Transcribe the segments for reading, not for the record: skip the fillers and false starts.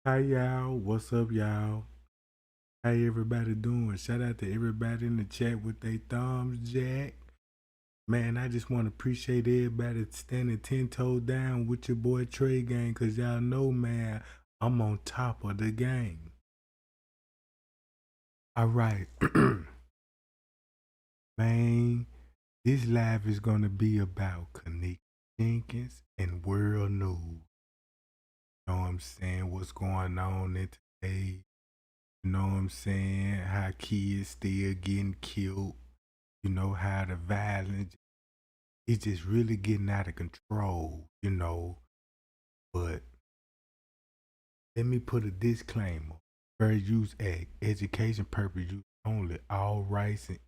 Hi y'all, what's up y'all? How everybody doing? Shout out to everybody in the chat with their thumbs jack. Man, I just want to appreciate everybody standing 10 toes down with your boy Trey Gang, cause y'all know, man, I'm on top of the game. All right, man, this live is gonna be about Kenneka Jenkins and world news. You know what I'm saying? What's going on in today? You know what I'm saying? How kids still getting killed. You know how the violence is just really getting out of control, you know. But let me put a disclaimer. Fair Use Act, education purpose use only. All rights and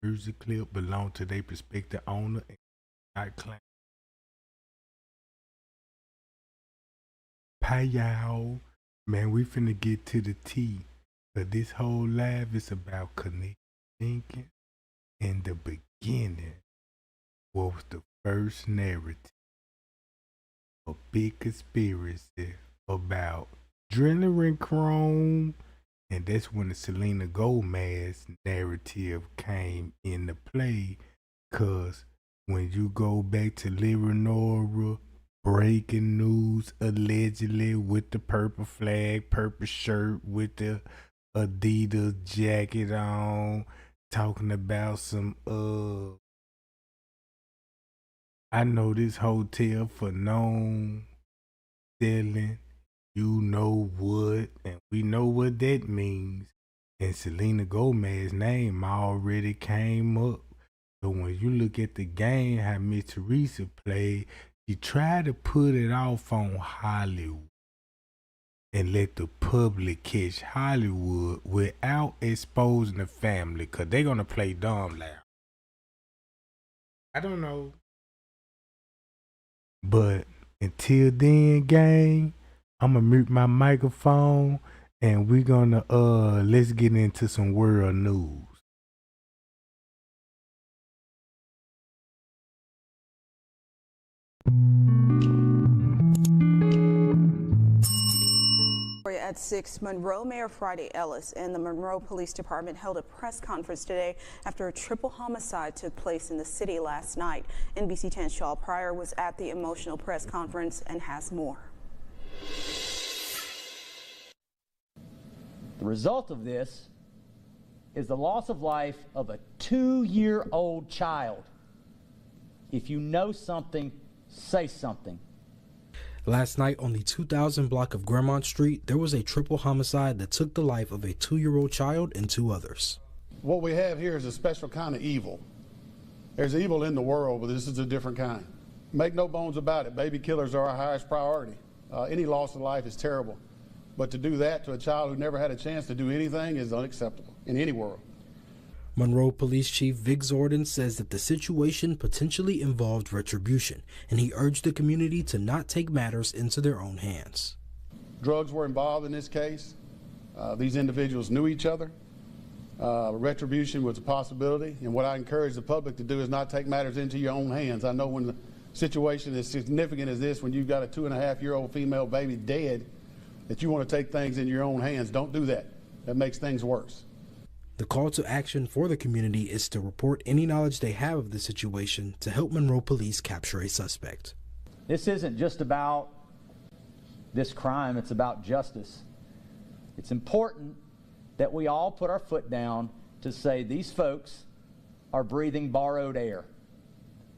music clip belong to their prospective owner and not claim. Pay y'all. Man, we finna get to the T. But this whole live is about Kenneka Jenkins. In the beginning was the first narrative. A big conspiracy about adrenochrome, and that's when the Selena Gomez narrative came into play. Cause when you go back to Leonora, breaking news allegedly with the purple flag, purple shirt with the Adidas jacket on, talking about some I know this hotel for known selling, you know what, and we know what that means. And Selena Gomez's name already came up. So when you look at the game, how Miss Teresa played, she tried to put it off on Hollywood and let the public catch Hollywood without exposing the family, because they're going to play dumb loud. I don't know. But until then, gang, I'm gonna mute my microphone and we're gonna let's get into some world news. At 6, Monroe Mayor Friday Ellis and the Monroe Police Department held a press conference today after a triple homicide took place in the city last night. NBC 10's Shaw Pryor was at the emotional press conference and has more. The result of this is the loss of life of a 2-year-old child. If you know something, say something. Last night on the 2000 block of Gremont Street, there was a triple homicide that took the life of a 2-year-old child and 2 others. What we have here is a special kind of evil. There's evil in the world, but this is a different kind. Make no bones about it, baby killers are our highest priority. Any loss of life is terrible. But to do that to a child who never had a chance to do anything is unacceptable in any world. Monroe Police Chief Vic Zordon says that the situation potentially involved retribution, and he urged the community to not take matters into their own hands. Drugs were involved in this case. These individuals knew each other. Retribution was a possibility, and what I encourage the public to do is not take matters into your own hands. I know when the situation is significant as this, when you've got a 2.5-year-old female baby dead, that you want to take things in your own hands. Don't do that. That makes things worse. The call to action for the community is to report any knowledge they have of the situation to help Monroe Police capture a suspect. This isn't just about this crime, it's about justice. It's important that we all put our foot down to say these folks are breathing borrowed air,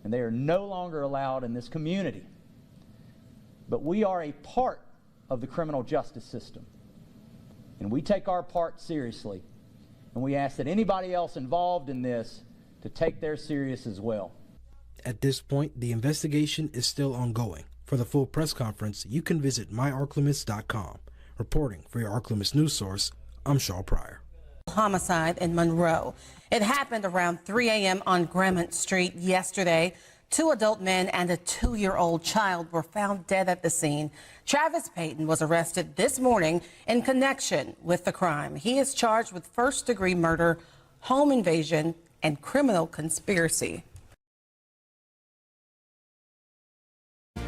and they are no longer allowed in this community. But we are a part of the criminal justice system, and we take our part seriously. And we ask that anybody else involved in this to take theirs serious as well. At this point, the investigation is still ongoing. For the full press conference, you can visit myarclimist.com. Reporting for your Arclimist news source, I'm Shaw Pryor. Homicide in Monroe. It happened around 3 a.m. on Gremont Street yesterday. 2 adult men and a 2-year-old child were found dead at the scene. Travis Payton was arrested this morning in connection with the crime. He is charged with first-degree murder, home invasion, and criminal conspiracy.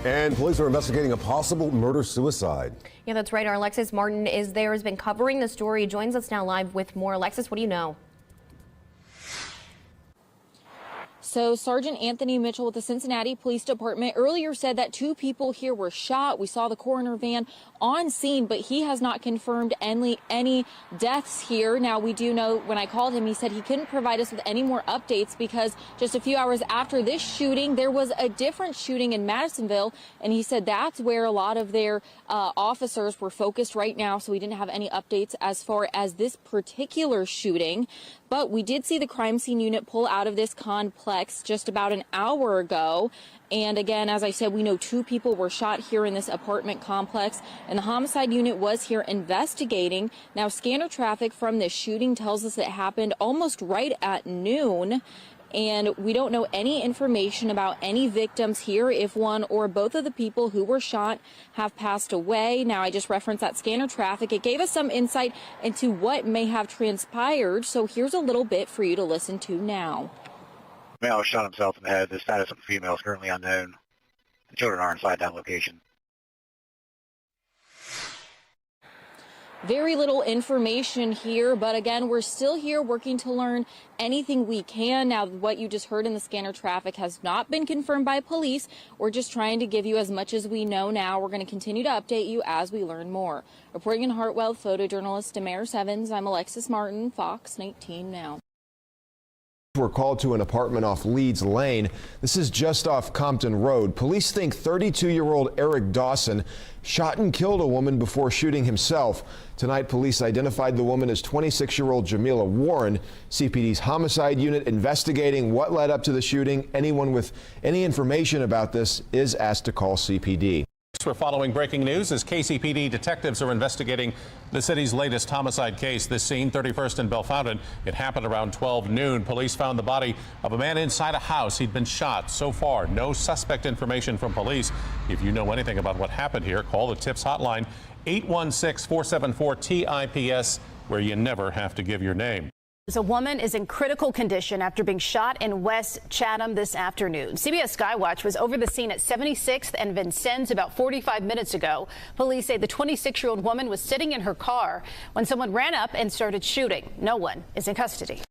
And police are investigating a possible murder-suicide. Yeah, that's right. Our Alexis Martin is there, has been covering the story. Joins us now live with more. Alexis, what do you know? So Sergeant Anthony Mitchell with the Cincinnati Police Department earlier said that 2 people here were shot. We saw the coroner van on scene, but he has not confirmed any deaths here. Now, we do know when I called him, he said he couldn't provide us with any more updates because just a few hours after this shooting, there was a different shooting in Madisonville. And he said that's where a lot of their officers were focused right now. So we didn't have any updates as far as this particular shooting. But we did see the crime scene unit pull out of this complex just about an hour ago. And again, as I said, we know 2 people were shot here in this apartment complex, and the homicide unit was here investigating. Now, scanner traffic from this shooting tells us it happened almost right at noon. And we don't know any information about any victims here, if one or both of the people who were shot have passed away. Now, I just referenced that scanner traffic. It gave us some insight into what may have transpired. So here's a little bit for you to listen to now. The male shot himself in the head. The status of the female is currently unknown. The children are inside that location. Very little information here, but again, we're still here working to learn anything we can. Now, what you just heard in the scanner traffic has not been confirmed by police. We're just trying to give you as much as we know now. We're going to continue to update you as we learn more. Reporting in Hartwell, photojournalist Damaris Evans, I'm Alexis Martin, Fox 19 Now. Were called to an apartment off Leeds Lane. This is just off Compton Road. Police think 32-year-old Eric Dawson shot and killed a woman before shooting himself. Tonight, police identified the woman as 26-year-old Jamila Warren. CPD's homicide unit investigating what led up to the shooting. Anyone with any information about this is asked to call CPD. We're following breaking news as KCPD detectives are investigating the city's latest homicide case. This scene, 31st and Bellefontaine. It happened around 12 noon. Police found the body of a man inside a house. He'd been shot. So far, no suspect information from police. If you know anything about what happened here, call the TIPS hotline 816-474-TIPS, where you never have to give your name. A woman is in critical condition after being shot in West Chatham this afternoon. CBS Skywatch was over the scene at 76th and Vincennes about 45 minutes ago. Police say the 26-year-old woman was sitting in her car when someone ran up and started shooting. No one is in custody.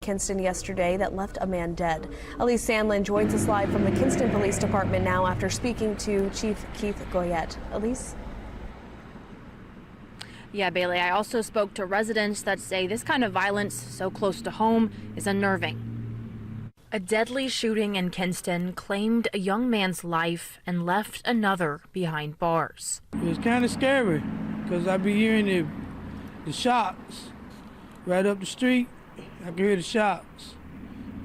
Kinston yesterday that left a man dead. Elise Sandlin joins us live from the Kinston Police Department now after speaking to Chief Keith Goyette. Elise? Yeah, Bailey, I also spoke to residents that say this kind of violence so close to home is unnerving. A deadly shooting in Kinston claimed a young man's life and left another behind bars. It was kind of scary because I be hearing the shots right up the street. I could hear the shots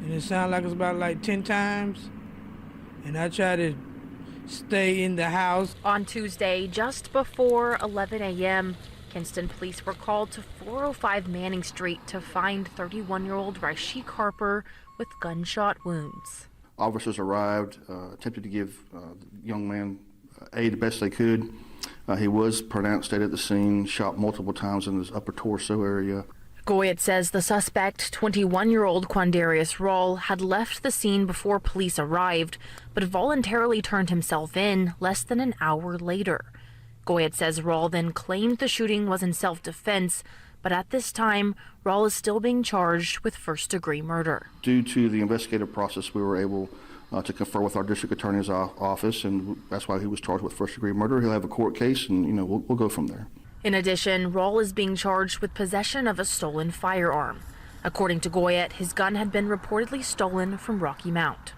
and it sounded like it's about like 10 times. And I try to stay in the house. On Tuesday, just before 11 a.m., Kinston police were called to 405 Manning Street to find 31-year-old Rashik Harper with gunshot wounds. Officers arrived, attempted to give the young man aid the best they could. He was pronounced dead at the scene, shot multiple times in his upper torso area. Goyette says the suspect, 21-year-old Quandarius Rawle, had left the scene before police arrived, but voluntarily turned himself in less than an hour later. Goyette says Rawle then claimed the shooting was in self-defense, but at this time, Rawle is still being charged with first-degree murder. Due to the investigative process, we were able to confer with our district attorney's office, and that's why he was charged with first-degree murder. He'll have a court case, and we'll go from there. In addition, Rawle is being charged with possession of a stolen firearm. According to Goyette, his gun had been reportedly stolen from Rocky Mount.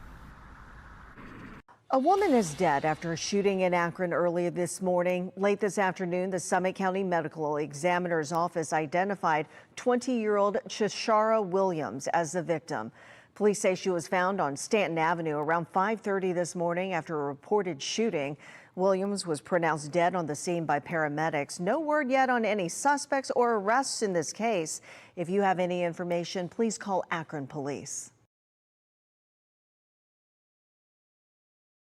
A woman is dead after a shooting in Akron earlier this morning. Late this afternoon, the Summit County Medical Examiner's Office identified 20-year-old Cheshara Williams as the victim. Police say she was found on Stanton Avenue around 5:30 this morning after a reported shooting. Williams was pronounced dead on the scene by paramedics. No word yet on any suspects or arrests in this case. If you have any information, please call Akron Police.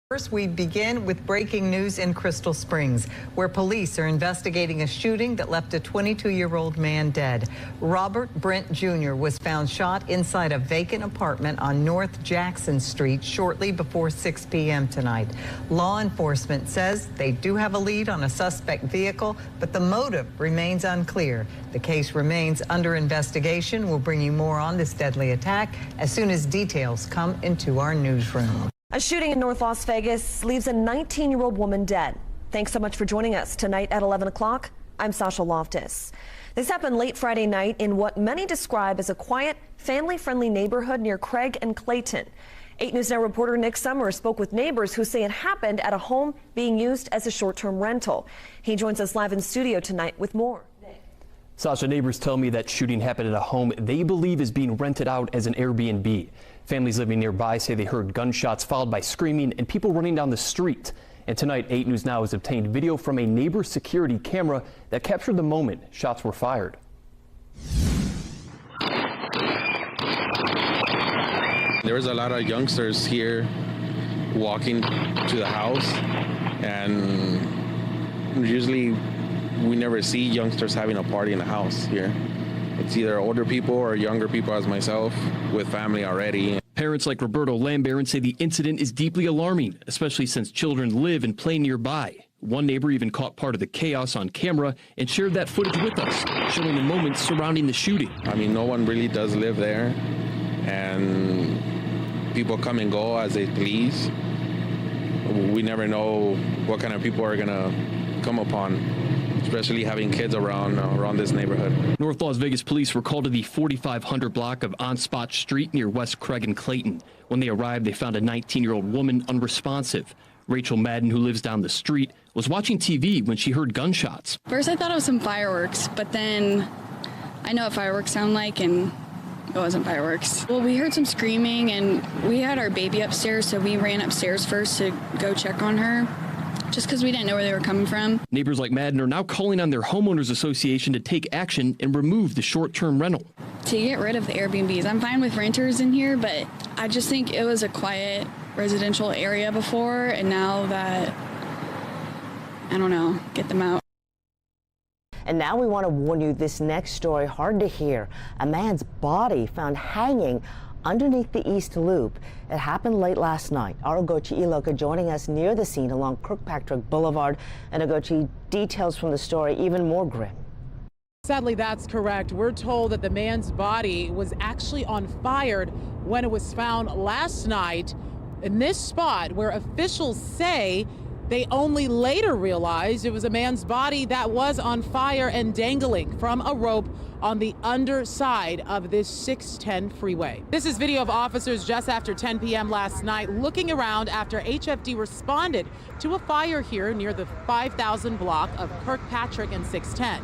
First, we begin with breaking news in Crystal Springs, where police are investigating a shooting that left a 22-year-old man dead. Robert Brent Jr. was found shot inside a vacant apartment on North Jackson Street shortly before 6 p.m. tonight. Law enforcement says they do have a lead on a suspect vehicle, but the motive remains unclear. The case remains under investigation. We'll bring you more on this deadly attack as soon as details come into our newsroom. A shooting in North Las Vegas leaves a 19-year-old woman dead. Thanks so much for joining us tonight at 11 o'clock. I'm Sasha Loftus. This happened late Friday night in what many describe as a quiet, family-friendly neighborhood near Craig and Clayton. 8 News Now reporter Nick Summers spoke with neighbors who say it happened at a home being used as a short-term rental. He joins us live in studio tonight with more. Sasha, neighbors tell me that shooting happened at a home they believe is being rented out as an Airbnb. Families living nearby say they heard gunshots followed by screaming and people running down the street. And tonight, 8 News Now has obtained video from a neighbor's security camera that captured the moment shots were fired. There was a lot of youngsters here walking to the house, and usually we never see youngsters having a party in the house here. It's either older people or younger people as myself with family already. Parents like Roberto Lambaron say the incident is deeply alarming, especially since children live and play nearby. One neighbor even caught part of the chaos on camera and shared that footage with us, showing the moments surrounding the shooting. I mean, no one really does live there, and people come and go as they please. We never know what kind of people are gonna come upon, especially having kids around this neighborhood. North Las Vegas police were called to the 4500 block of On Spot Street near West Craig and Clayton. When they arrived, they found a 19-year-old woman unresponsive. Rachel Madden, who lives down the street, was watching TV when she heard gunshots. First I thought it was some fireworks, but then I know what fireworks sound like, and it wasn't fireworks. Well, we heard some screaming, and we had our baby upstairs, so we ran upstairs first to go check on her, just because we didn't know where they were coming from. Neighbors like Madden are now calling on their homeowners association to take action and remove the short-term rental. To get rid of the Airbnbs. I'm fine with renters in here, but I just think it was a quiet residential area before, and now that, I don't know, get them out. And now we want to warn you, this next story, hard to hear. A man's body found hanging underneath the East Loop. It happened late last night. Our Ogochi Iloka joining us near the scene along Kirkpatrick Boulevard. And Ogochi, details from the story even more grim. Sadly, that's correct. We're told that the man's body was actually on fire when it was found last night in this spot, where officials say they only later realized it was a man's body that was on fire and dangling from a rope on the underside of this 610 freeway. This is video of officers just after 10 p.m. last night looking around after HFD responded to a fire here near the 5000 block of Kirkpatrick and 610.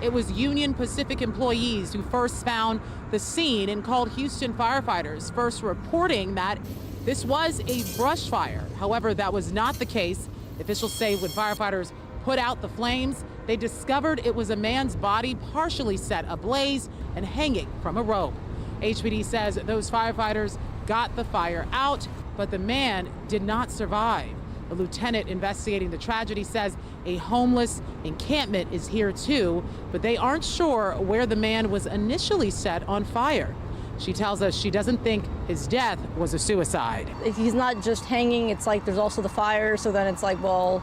It was Union Pacific employees who first found the scene and called Houston firefighters, first reporting that this was a brush fire. However, that was not the case. Officials say when firefighters put out the flames, they discovered it was a man's body partially set ablaze and hanging from a rope. HPD says those firefighters got the fire out, but the man did not survive. A lieutenant investigating the tragedy says a homeless encampment is here too, but they aren't sure where the man was initially set on fire. She tells us she doesn't think his death was a suicide. If he's not just hanging, it's like there's also the fire, so then it's like, well,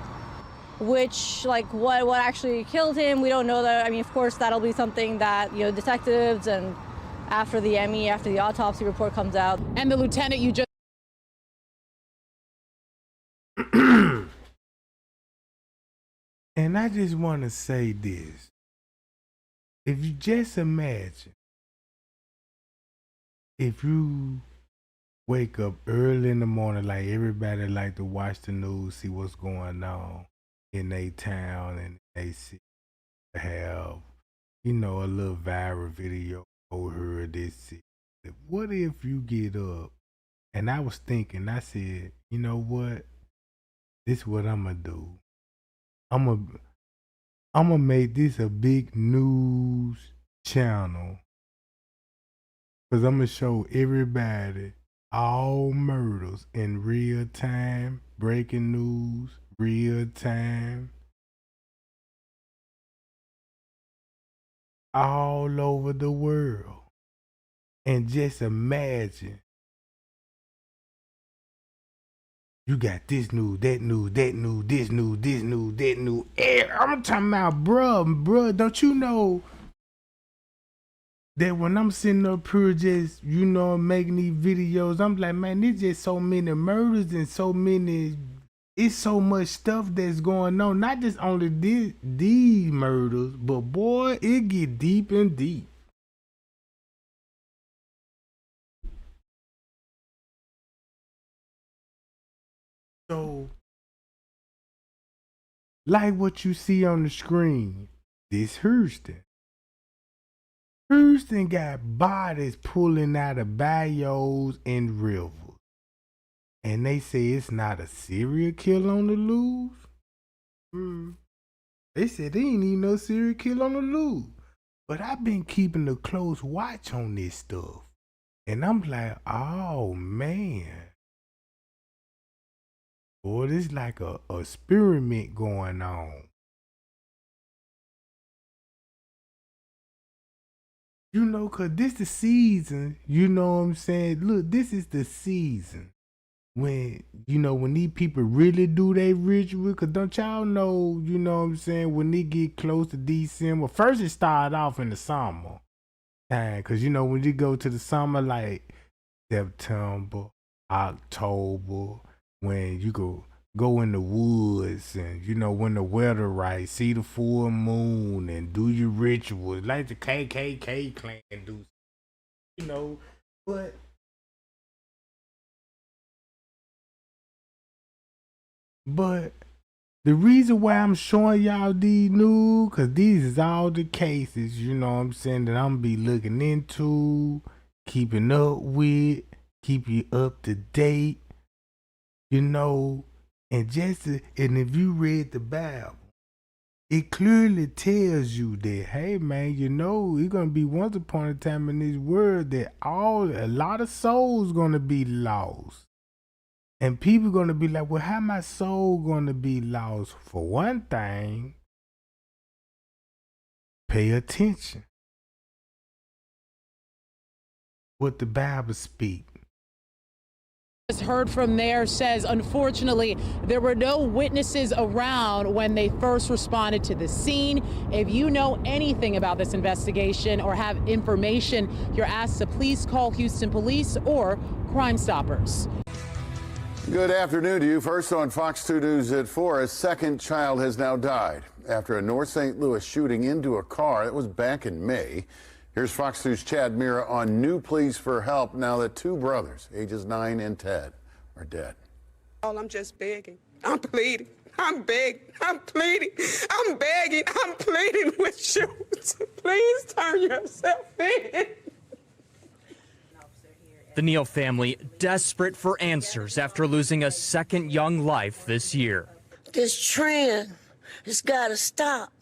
what actually killed him? We don't know that. I mean, of course, that'll be something that, you know, detectives and after the ME, after the autopsy report comes out. And the lieutenant you just And I just want to say this. If you just imagine, if you wake up early in the morning, like everybody like to watch the news, see what's going on in their town, and they see, have, you know, a little viral video over this. What if you get up? And I was thinking, I said, you know what? This is what I'm going to do. I'm gonna make this a big news channel, because I'm going to show everybody all murders in real time, breaking news, real time, all over the world. And just imagine, you got this news, that news, that news, this news, this news, that news. I'm talking about, bruh, don't you know that when I'm sitting up here just, making these videos, I'm like, man, there's just so many murders and it's so much stuff that's going on. Not just only these murders, but boy, it get deep and deep. So, like what you see on the screen, this Houston got bodies pulling out of bayous and rivers. And they say it's not a serial killer on the loose. They said they ain't even no serial killer on the loose. But I've been keeping a close watch on this stuff. And I'm like, oh man. Boy, this like a experiment going on. Cause this the season, you know what I'm saying? Look, this is the season when, when these people really do their ritual. Cause don't y'all know, you know what I'm saying, when they get close to December, first it started off in the summer time. Cause when you go to the summer, like September, October, when you go in the woods and, when the weather right, see the full moon and do your rituals like the KKK clan do, but the reason why I'm showing y'all these news, cause these is all the cases, you know what I'm saying, that I'm be looking into, keeping up with, keep you up to date, and if you read the Bible, it clearly tells you that, hey man, it's gonna be once upon a time in this world that a lot of souls gonna be lost. And people gonna be like, well, how my soul gonna be lost? For one thing, pay attention. What the Bible speaks. Heard from there says, unfortunately, there were no witnesses around when they first responded to the scene. If you know anything about this investigation or have information, you're asked to please call Houston Police or Crime Stoppers. Good afternoon to you. First on Fox 2 News at 4, a second child has now died after a North St. Louis shooting into a car. It was back in May. Here's Fox News' Chad Mira on new pleas for help now that two brothers, ages 9 and 10, are dead. I'm just begging. I'm pleading. I'm begging. I'm pleading. I'm begging. I'm pleading with you to please turn yourself in. The Neal family desperate for answers after losing a second young life this year. This trend has got to stop.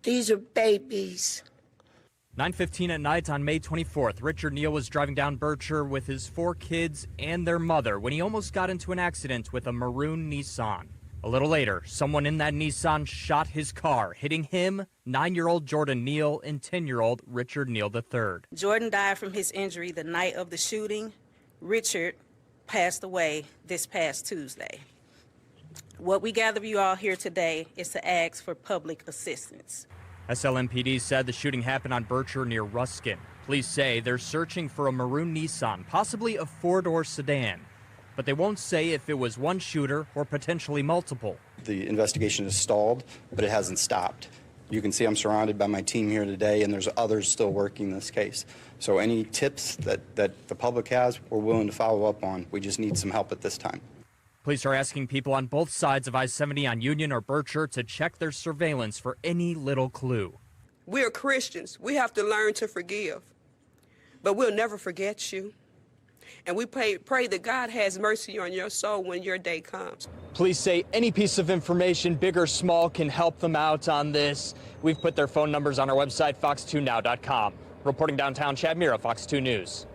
These are babies. 9:15 at night on May 24th, Richard Neal was driving down Bircher with his 4 kids and their mother when he almost got into an accident with a maroon Nissan. A little later, someone in that Nissan shot his car, hitting him, 9-year-old Jordan Neal, and 10-year-old Richard Neal III. Jordan died from his injury the night of the shooting. Richard passed away this past Tuesday. What we gather you all here today is to ask for public assistance. SLMPD said the shooting happened on Bircher near Ruskin. Police say they're searching for a maroon Nissan, possibly a 4-door sedan. But they won't say if it was one shooter or potentially multiple. The investigation is stalled, but it hasn't stopped. You can see I'm surrounded by my team here today, and there's others still working this case. So any tips that the public has, we're willing to follow up on. We just need some help at this time. Police are asking people on both sides of I-70 on Union or Bircher to check their surveillance for any little clue. We are Christians. We have to learn to forgive. But we'll never forget you. And we pray that God has mercy on your soul when your day comes. Police say any piece of information, big or small, can help them out on this. We've put their phone numbers on our website, fox2now.com. Reporting downtown, Chad Mira, Fox 2 News.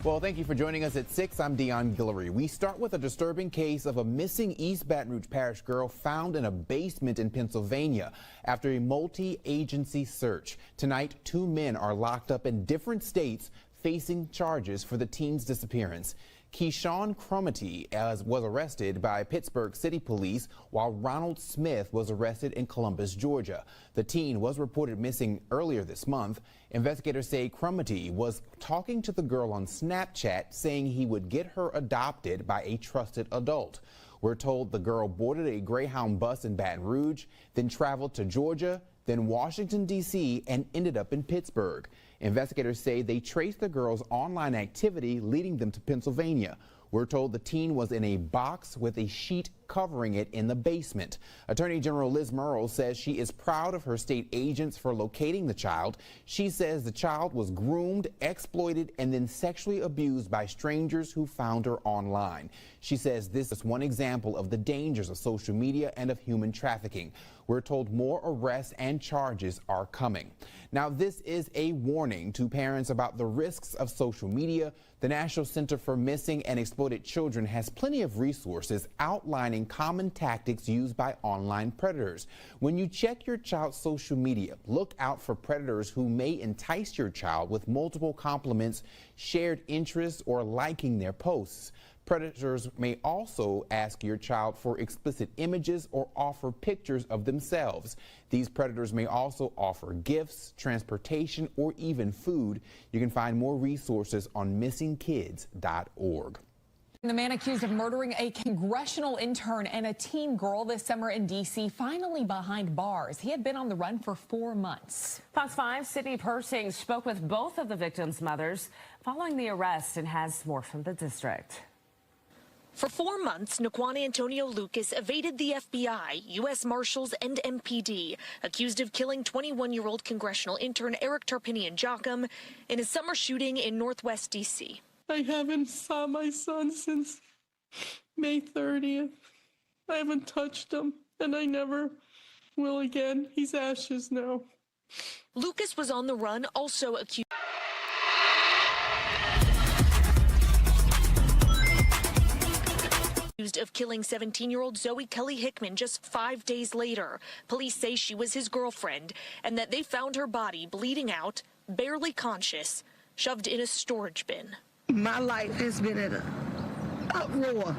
Well, thank you for joining us at 6. I'm Dion Guillory. We start with a disturbing case of a missing East Baton Rouge Parish girl found in a basement in Pennsylvania after a multi-agency search. Tonight, 2 men are locked up in different states facing charges for the teen's disappearance. Keyshawn Crumity was arrested by Pittsburgh City Police, while Ronald Smith was arrested in Columbus, Georgia. The teen was reported missing earlier this month. Investigators say Crumity was talking to the girl on Snapchat, saying he would get her adopted by a trusted adult. We're told the girl boarded a Greyhound bus in Baton Rouge, then traveled to Georgia, then Washington, D.C., and ended up in Pittsburgh. Investigators say they traced the girl's online activity, leading them to Pennsylvania. We're told the teen was in a box with a sheet covering it in the basement. Attorney General Liz Murrow says she is proud of her state agents for locating the child. She says the child was groomed, exploited, and then sexually abused by strangers who found her online. She says this is one example of the dangers of social media and of human trafficking. We're told more arrests and charges are coming. Now, this is a warning to parents about the risks of social media. The National Center for Missing and Exploited Children has plenty of resources outlining common tactics used by online predators. When you check your child's social media, look out for predators who may entice your child with multiple compliments, shared interests, or liking their posts. Predators may also ask your child for explicit images or offer pictures of themselves. These predators may also offer gifts, transportation, or even food. You can find more resources on missingkids.org. The man accused of murdering a congressional intern and a teen girl this summer in D.C. finally behind bars. He had been on the run for 4 months. Fox 5's Sydney Persing spoke with both of the victims' mothers following the arrest and has more from the district. For 4 months, Naquan Antonio Lucas evaded the FBI, U.S. Marshals, and MPD, accused of killing 21-year-old congressional intern Eric Tarpinian Jocham in a summer shooting in Northwest D.C. I haven't saw my son since May 30th. I haven't touched him, and I never will again. He's ashes now. Lucas was on the run, also accused of killing 17-year-old Zoe Kelly Hickman just 5 days later. Police say she was his girlfriend and that they found her body bleeding out, barely conscious, shoved in a storage bin. My life has been in an uproar.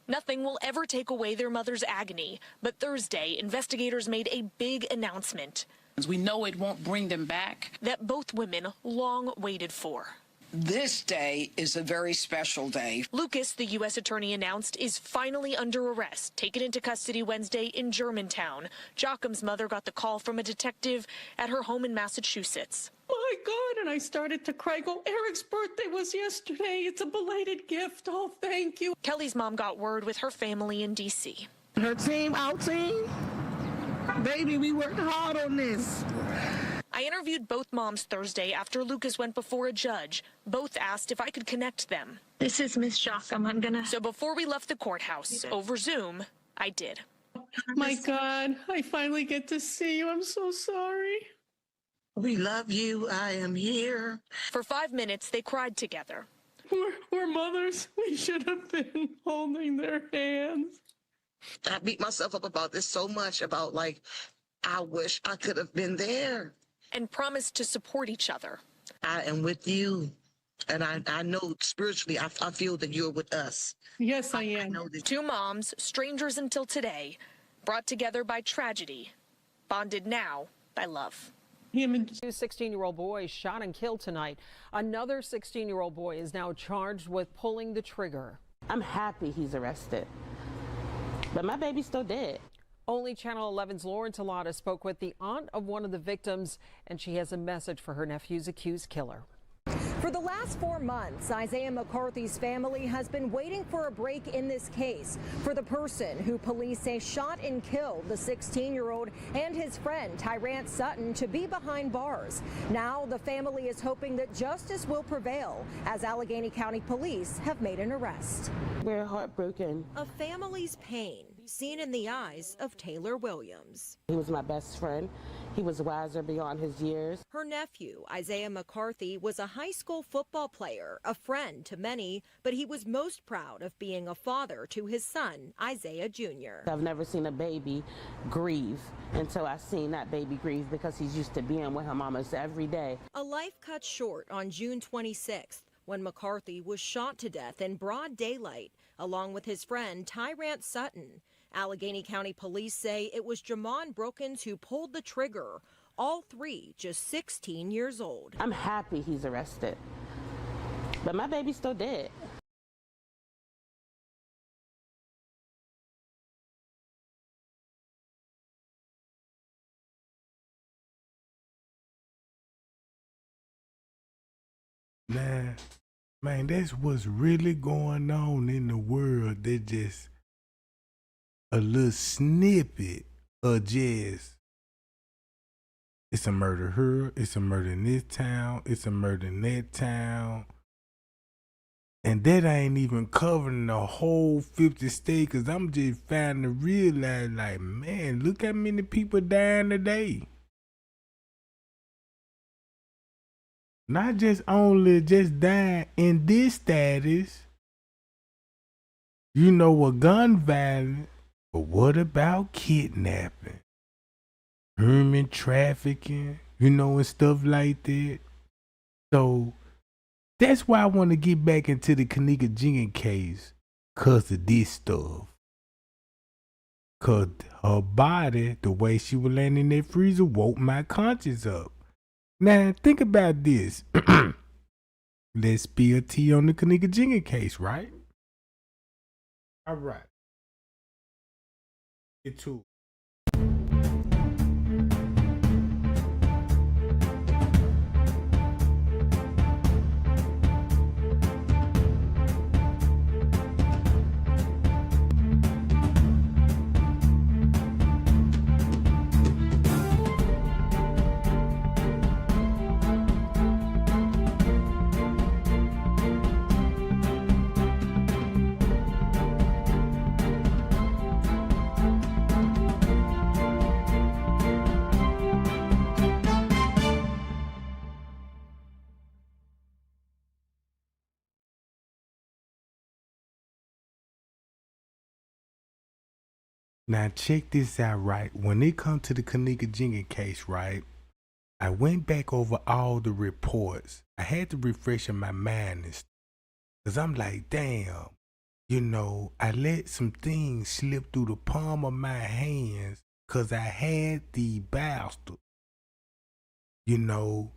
Nothing will ever take away their mother's agony, but Thursday, investigators made a big announcement. We know it won't bring them back. That both women long waited for. This day is a very special day. Lucas, the U.S. attorney announced, is finally under arrest, taken into custody Wednesday in Germantown. Jocham's mother got the call from a detective at her home in Massachusetts. My God, and I started to cry. Go, Eric's birthday was yesterday. It's a belated gift. Oh, thank you. Kelly's mom got word with her family in D.C. Her team, our team, baby, we worked hard on this. I interviewed both moms Thursday after Lucas went before a judge. Both asked if I could connect them. This is Miss Jocham. So before we left the courthouse over Zoom, I did. My God, I finally get to see you. I'm so sorry. We love you. I am here. For 5 minutes, they cried together. We're mothers. We should have been holding their hands. I beat myself up about this so much, about I wish I could have been there. And promised to support each other. I am with you. And I know spiritually, I feel that you're with us. Yes, I am. Two moms, strangers until today, brought together by tragedy, bonded now by love. Two 16-year-old boys shot and killed tonight. Another 16-year-old boy is now charged with pulling the trigger. I'm happy he's arrested, but my baby's still dead. Only Channel 11's Lauren Talata spoke with the aunt of one of the victims, and she has a message for her nephew's accused killer. For the last 4 months, Isaiah McCarthy's family has been waiting for a break in this case for the person who police say shot and killed the 16-year-old and his friend Tyrant Sutton to be behind bars. Now the family is hoping that justice will prevail as Allegheny County police have made an arrest. We're heartbroken. A family's pain seen in the eyes of Taylor Williams. He was my best friend. He was wiser beyond his years. Her nephew, Isaiah McCarthy, was a high school football player, a friend to many, but he was most proud of being a father to his son, Isaiah Jr. I've never seen a baby grieve until I seen that baby grieve, because he's used to being with him almost every day. A life cut short on June 26th when McCarthy was shot to death in broad daylight, along with his friend Tyrant Sutton. Allegheny County police say it was Jamon Brookins who pulled the trigger, all three just 16 years old. I'm happy he's arrested, but my baby's still dead. Nah, man, that's what's really going on in the world. They're just a little snippet of just, it's a murder here, it's a murder in this town, it's a murder in that town. And that ain't even covering the whole 50 states, because I'm just finally to realize, like, man, look how many people dying today. Not just only just dying in this status, you know, what, gun violence, but what about kidnapping, human trafficking, you know, and stuff like that. So that's why I want to get back into the Kenneka Jenkins case, because of this stuff. Because her body, the way she was laying in that freezer, woke my conscience up. Now, think about this. Let's spill tea on the Kenneka Jenkins case, right? All right. Get to it. Now check this out, right? When it comes to the Kenneka Jenkins case, right? I went back over all the reports. I had to refresh in my mind and stuff, because I'm like, damn, you know, I let some things slip through the palm of my hands because I had the bastard, you know,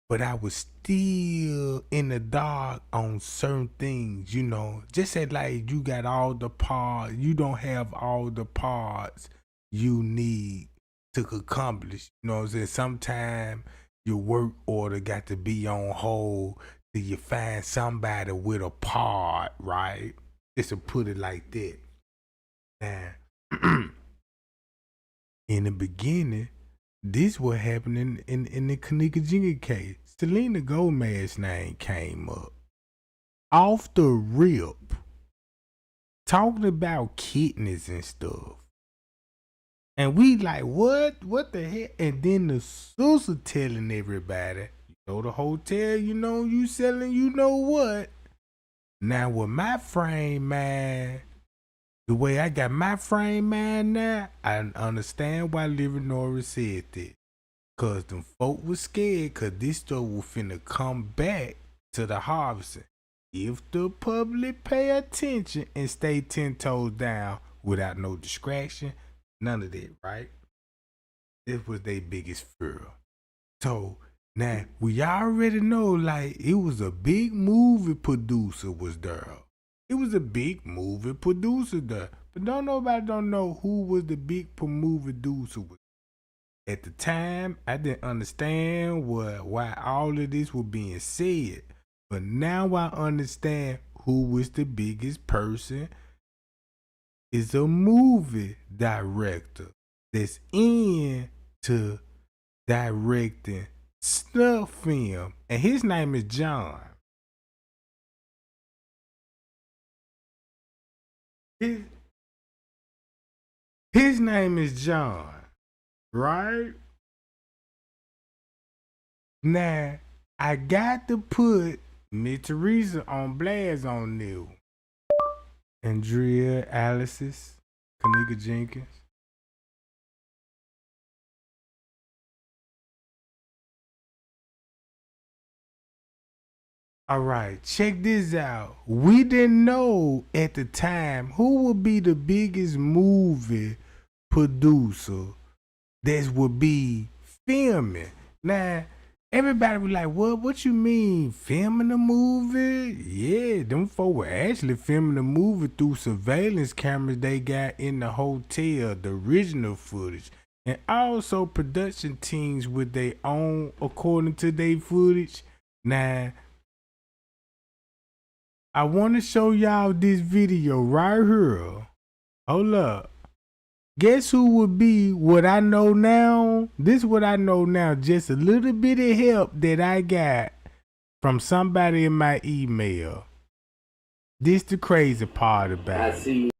but I was still in the dark on certain things, you know. Just said, like, you got all the parts, you don't have all the parts you need to accomplish. You know what I'm saying? Sometimes your work order got to be on hold till you find somebody with a part, right? Just to put it like that. Now, in the beginning, this what happened in the Kenneka Jenkins case. Selena Gomez's name came up off the rip, talking about kidneys and stuff. And we like, what? What the heck? And then the sister telling everybody, you know, the hotel, you know, you selling, you know what? Now with my frame mind, the way I got my frame mind now, I understand why Livy Norris said that. Cause them folk was scared, cause this stuff was finna come back to the harvesting. If the public pay attention and stay 10 toes down without no distraction, none of that, right? This was their biggest fear. So now we already know, like, it was a big movie producer was there. It was a big movie producer there. But nobody don't know who was the big movie producer. At the time, I didn't understand why all of this was being said. But now I understand who was the biggest person. Is a movie director that's into directing snuff film. And his name is John. His name is John, right? Now, I got to put Miss Teresa on blast on new. Andrea Alice's, Kenneka Jenkins. All right, check this out. We didn't know at the time who would be the biggest movie producer that would be filming. Now, everybody was like, what you mean, filming a movie? Yeah, them folk were actually filming the movie through surveillance cameras they got in the hotel, the original footage. And also production teams with their own, according to their footage. Now, I want to show y'all this video right here. Hold up. Guess who would be what I know now? This is what I know now. Just a little bit of help that I got from somebody in my email. This the crazy part about it.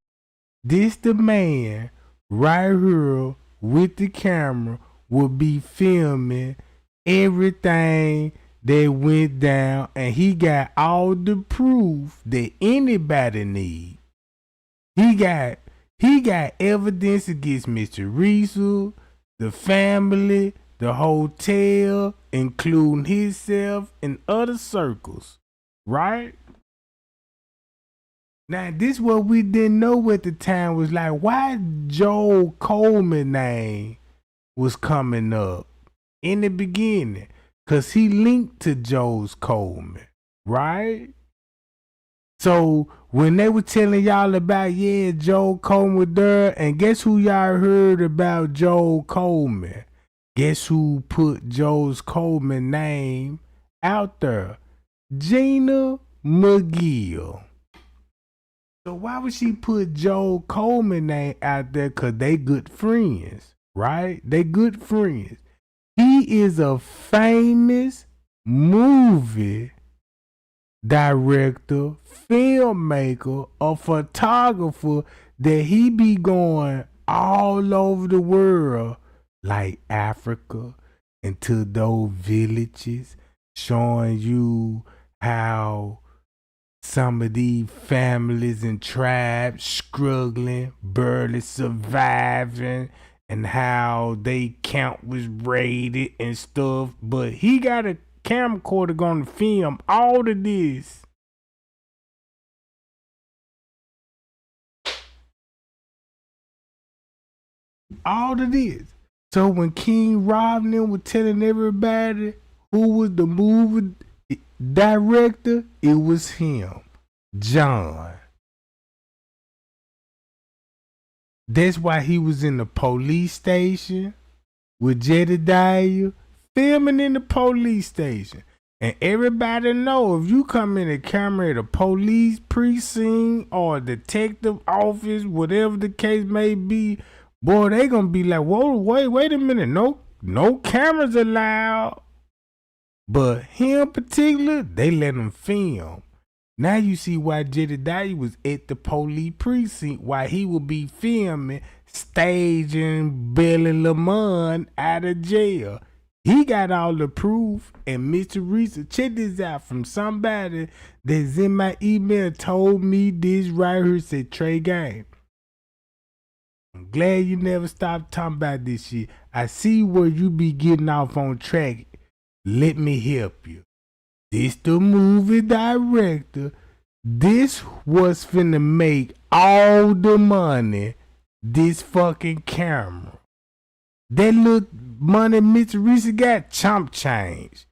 This the man right here with the camera will be filming everything that went down, and he got all the proof that anybody need. He got evidence against Mr. Riesel, the family, the hotel, including himself and other circles, right? Now, this what we didn't know at the time was like, why Joel Coleman name was coming up in the beginning. Because he linked to Joe's Coleman, right? So when they were telling y'all about, yeah, Joel Coleman was there, and guess who y'all heard about Joel Coleman? Guess who put Joe's Coleman name out there? Gina McGill. So why would she put Joel Coleman name out there? Because they good friends, right? They good friends. He is a famous movie director, filmmaker, a photographer that he be going all over the world, like Africa, into those villages, showing you how some of these families and tribes struggling, barely surviving, and how they camp was raided and stuff. But he got a camcorder gonna film all of this. All of this. So when King Robin was telling everybody who was the movie director, it was him, John. That's why he was in the police station with Jedediah, filming in the police station. And everybody know if you come in a camera at a police precinct or a detective office, whatever the case may be, boy, they gonna be like, whoa, wait a minute, no cameras allowed. But him in particular, they let him film. Now you see why Jedediah was at the police precinct, why he would be filming, staging Billy Lamont out of jail. He got all the proof, and Mr. Reese, check this out from somebody that's in my email told me this right here, said Trey Game. I'm glad you never stopped talking about this shit. I see where you be getting off on track. Let me help you. This the movie director. This was finna make all the money. This fucking camera. That little money Mr. Reese got, chump change.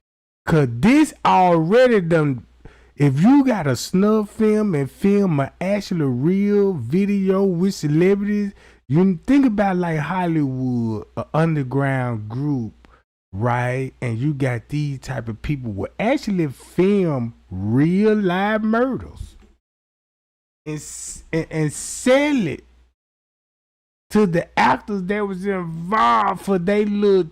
Cause this already done. If you got a snub film and film an actual real video with celebrities, you think about like Hollywood, an underground group, right? And you got these type of people will actually film real live murders and sell it to the actors that was involved for they little,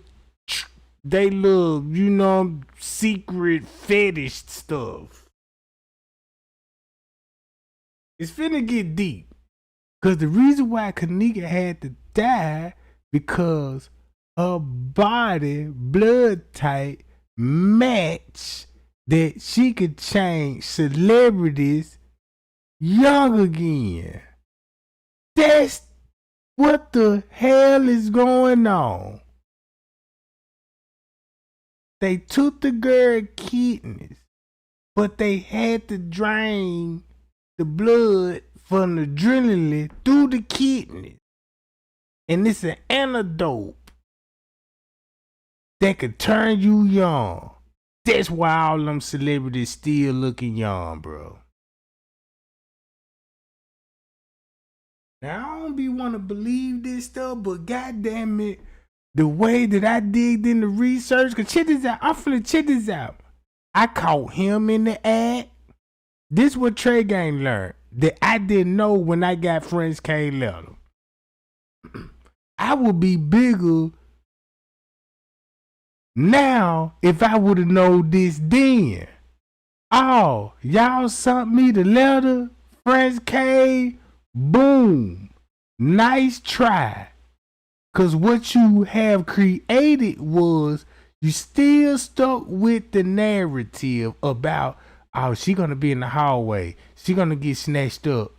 secret fetish stuff. It's finna get deep. Because the reason why Kenneka had to die, because her body blood type match that she could change celebrities young again. That's what the hell is going on. They took the girl kidneys, but they had to drain the blood from the adrenaline through the kidneys. And it's an antidote that could turn you young. That's why all them celebrities still looking young, bro. Now, I don't be want to believe this stuff, but goddamn it, the way that I digged in the research, cause check this out, I'm finna check this out. I caught him in the act. This what Trey Gang learned that I didn't know when I got French K letter. I would be bigger now if I would have known this then. Oh, y'all sent me the letter, French K, boom, nice try. Cause what you have created was you still stuck with the narrative about, oh, she gonna be in the hallway, she gonna get snatched up.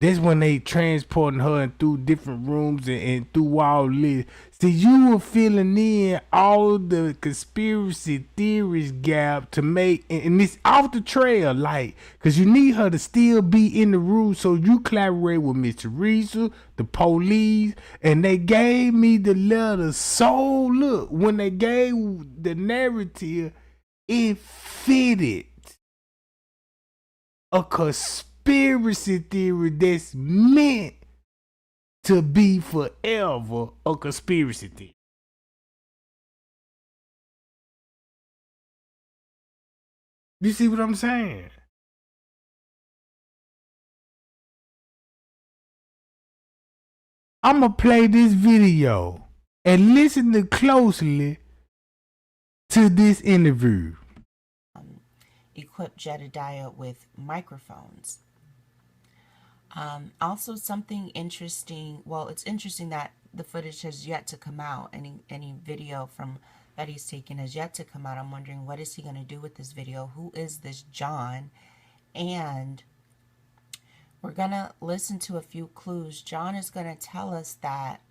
That's when they transporting her through different rooms and through all this. See, you were filling in all the conspiracy theories gap to make, and it's off the trail, like, cause you need her to still be in the room, so you collaborate with Miss Teresa, the police, and they gave me the letter. So look, when they gave the narrative, it fitted a conspiracy theory that's meant to be forever a conspiracy theory. You see what I'm saying? I'm gonna play this video and listen closely to this interview. Equip Jedediah with microphones. Also, something interesting. Well, it's interesting that the footage has yet to come out. Any video from that he's taken has yet to come out. I'm wondering, what is he going to do with this video? Who is this John? And we're going to listen to a few clues. John is going to tell us that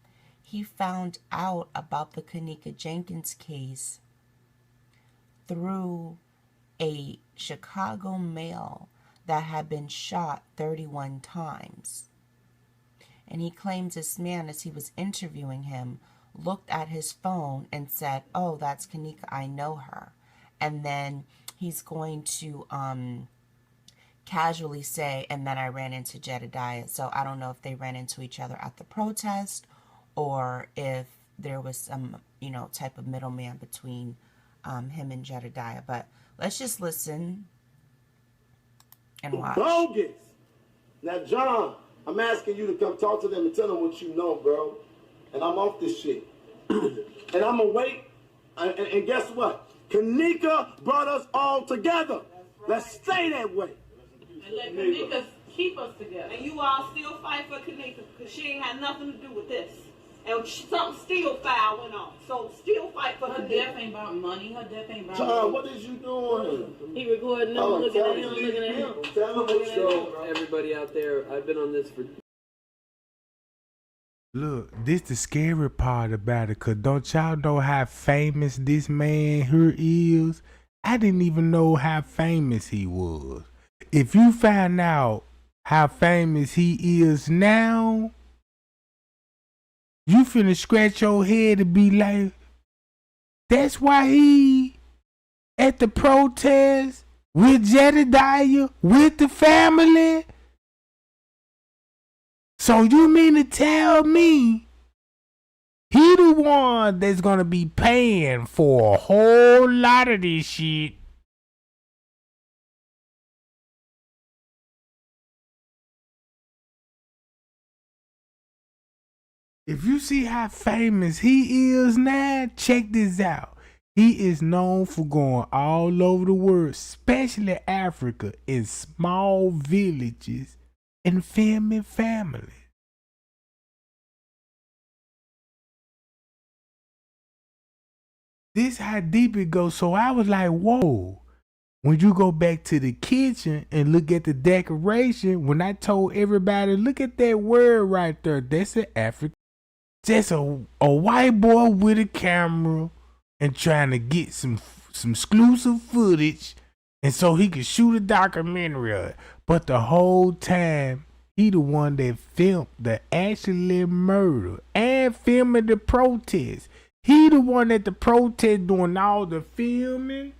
he found out about the Kenneka Jenkins case through a Chicago male that had been shot 31 times. And he claims this man, as he was interviewing him, looked at his phone and said, oh, that's Kenneka, I know her. And then he's going to casually say, and then I ran into Jedediah. So I don't know if they ran into each other at the protest or if there was some, type of middleman between him and Jedediah. But let's just listen and watch. Bogus. Now, John, I'm asking you to come talk to them and tell them what you know, bro. And I'm off this shit. And I'm going to wait. And guess what? Kenneka brought us all together. Let's stay that way. And let Kenneka keep us together. And you all still fight for Kenneka because she ain't had nothing to do with this. And something still foul went on. So still fight for her. Death ain't about money. Her death ain't about John, money. what is you doing? He recording them, looking at him, looking at him. Tell him what So, everybody out there, I've been on this for... Look, this the scary part about it, cause don't y'all know how famous this man here is? I didn't even know how famous he was. If you find out how famous he is now, you finna scratch your head and be like, that's why he at the protest with Jedediah, with the family? So you mean to tell me he the one that's gonna be paying for a whole lot of this shit? If you see how famous he is now, check this out. He is known for going all over the world, especially Africa, in small villages and filming families. This how deep it goes. So I was like, whoa. When you go back to the kitchen and look at the decoration, when I told everybody, look at that word right there. That's an African. Just a white boy with a camera and trying to get some exclusive footage, and so he could shoot a documentary of it. But the whole time, he the one that filmed the actual murder and filming the protest. He the one at the protest doing all the filming.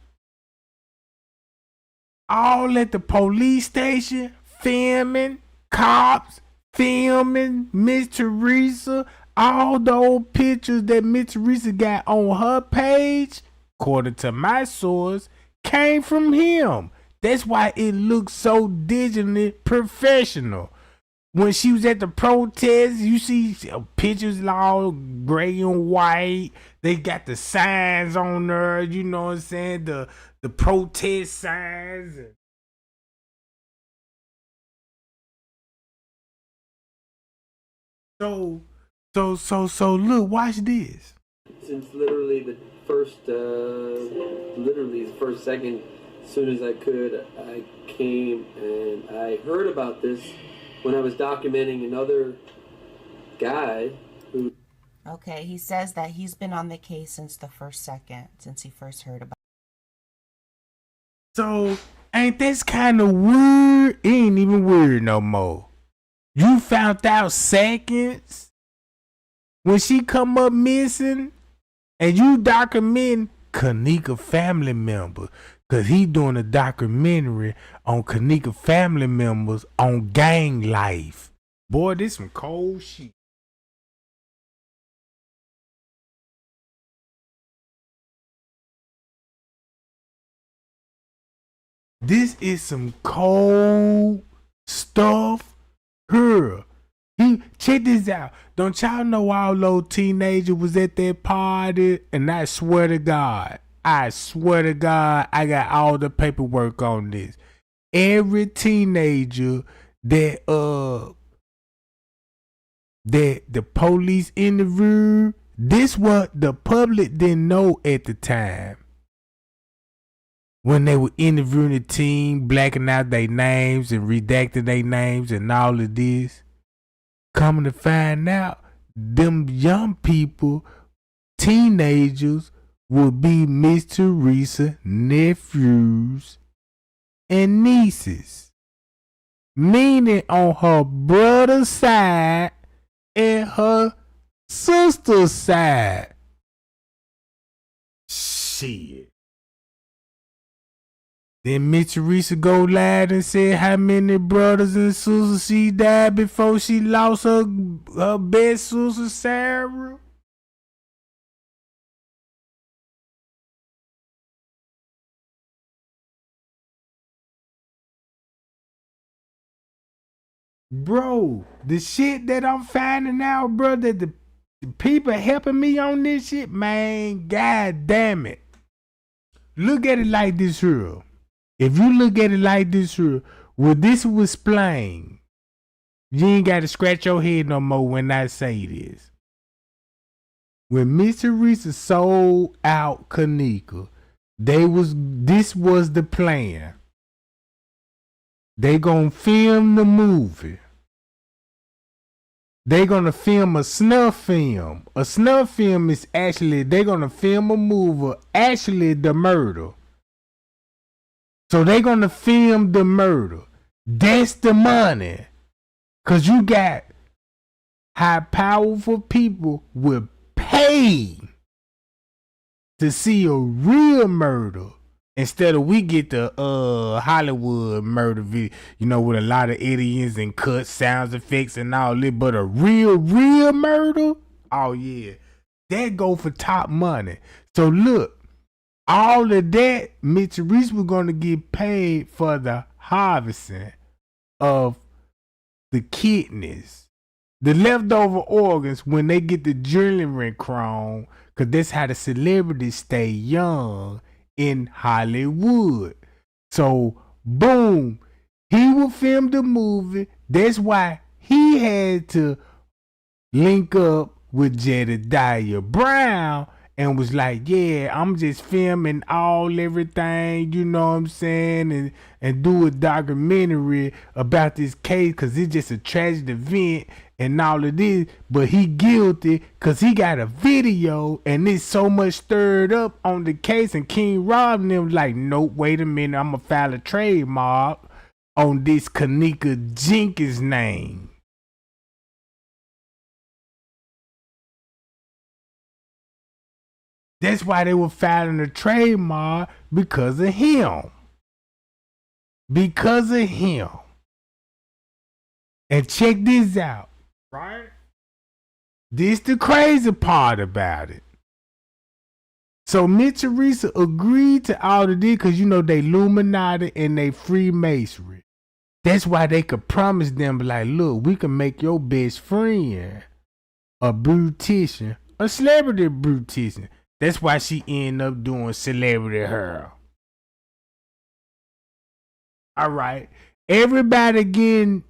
All at the police station, filming, cops, filming, Miss Teresa, all the old pictures that Miss Teresa got on her page, according to my source, came from him. That's why it looks so digitally professional. When she was at the protest, you see pictures all gray and white. They got the signs on there, you know what I'm saying? The protest signs. So look, watch this. Since literally the first second, as soon as I could, I came and I heard about this when I was documenting another guy who... Okay, he says that he's been on the case since the first second, since he first heard about it. So, ain't this kind of weird? It ain't even weird no more. You found out seconds when she come up missing, and you document Kenneka family members, because he doing a documentary on Kenneka family members on gang life. Boy, this some cold shit. This is some cold stuff here. Check this out. Don't y'all know all those teenagers was at that party? And I swear to God, I got all the paperwork on this. Every teenager that the police interviewed, this what the public didn't know at the time. When they were interviewing the team, blacking out their names and redacting their names and all of this, coming to find out, them young people, teenagers, would be Miss Teresa nephews and nieces. Meaning on her brother's side and her sister's side. Shit. Then Miss Teresa go live and said how many brothers and sisters she died before she lost her best sister Sarah. Bro, the shit that I'm finding out, bro, that the people helping me on this shit, man, god damn it. Look at it like this here. If you look at it like this here, well, this was explain. You ain't got to scratch your head no more when I say this. When Miss Teresa sold out Kenneka, this was the plan. They gonna film the movie. They gonna film a snuff film. A snuff film is actually, they gonna film a movie, actually the murder. So they gonna film the murder. That's the money. Cause you got high powerful people will pay to see a real murder. Instead of we get the Hollywood murder video, you know, with a lot of idiots and cuts, sounds effects and all that, but a real murder, oh yeah, that go for top money. So look, all of that, Miss Teresa was gonna get paid for the harvesting of the kidneys, the leftover organs when they get the jewelry crown, cause that's how the celebrities stay young in Hollywood. So boom, he will film the movie. That's why he had to link up with Jedediah Brown and was like, yeah, I'm just filming everything, you know what I'm saying, and do a documentary about this case because it's just a tragic event and all of this, but he guilty because he got a video and it's so much stirred up on the case, and King Rob and them like, nope, wait a minute, I'm gonna file a trademark on this Kenneka Jenkins name. That's why they were filing a trademark, because of him. Because of him. And check this out. Right? This the crazy part about it. So Miss Teresa agreed to all of this because, you know, they Illuminati and they Freemasonry. That's why they could promise them, like, look, we can make your best friend a beautician, a celebrity beautician. That's why she ended up doing celebrity hair. All right. Everybody getting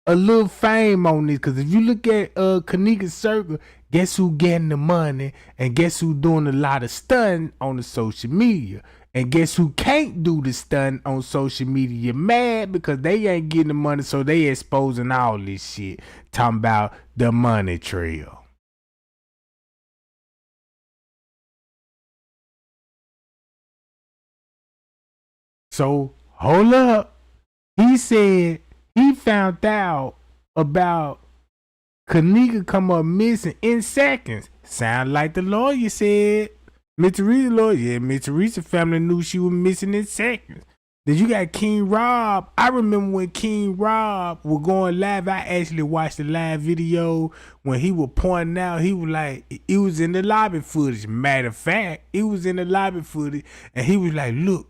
a little fame on this, because if you look at Kenneka's circle, guess who getting the money, and guess who doing a lot of stunting on the social media, and guess who can't do the stunting on social media? Mad because they ain't getting the money, so they exposing all this shit, talking about the money trail. So hold up. He said he found out about Kenneka come up missing in seconds. Sound like the lawyer said. Miss Teresa's lawyer. Yeah, Miss Teresa's family knew she was missing in seconds. Then you got King Rob. I remember when King Rob was going live. I actually watched the live video when he was pointing out. He was like, it was in the lobby footage. Matter of fact, it was in the lobby footage. And he was like, look,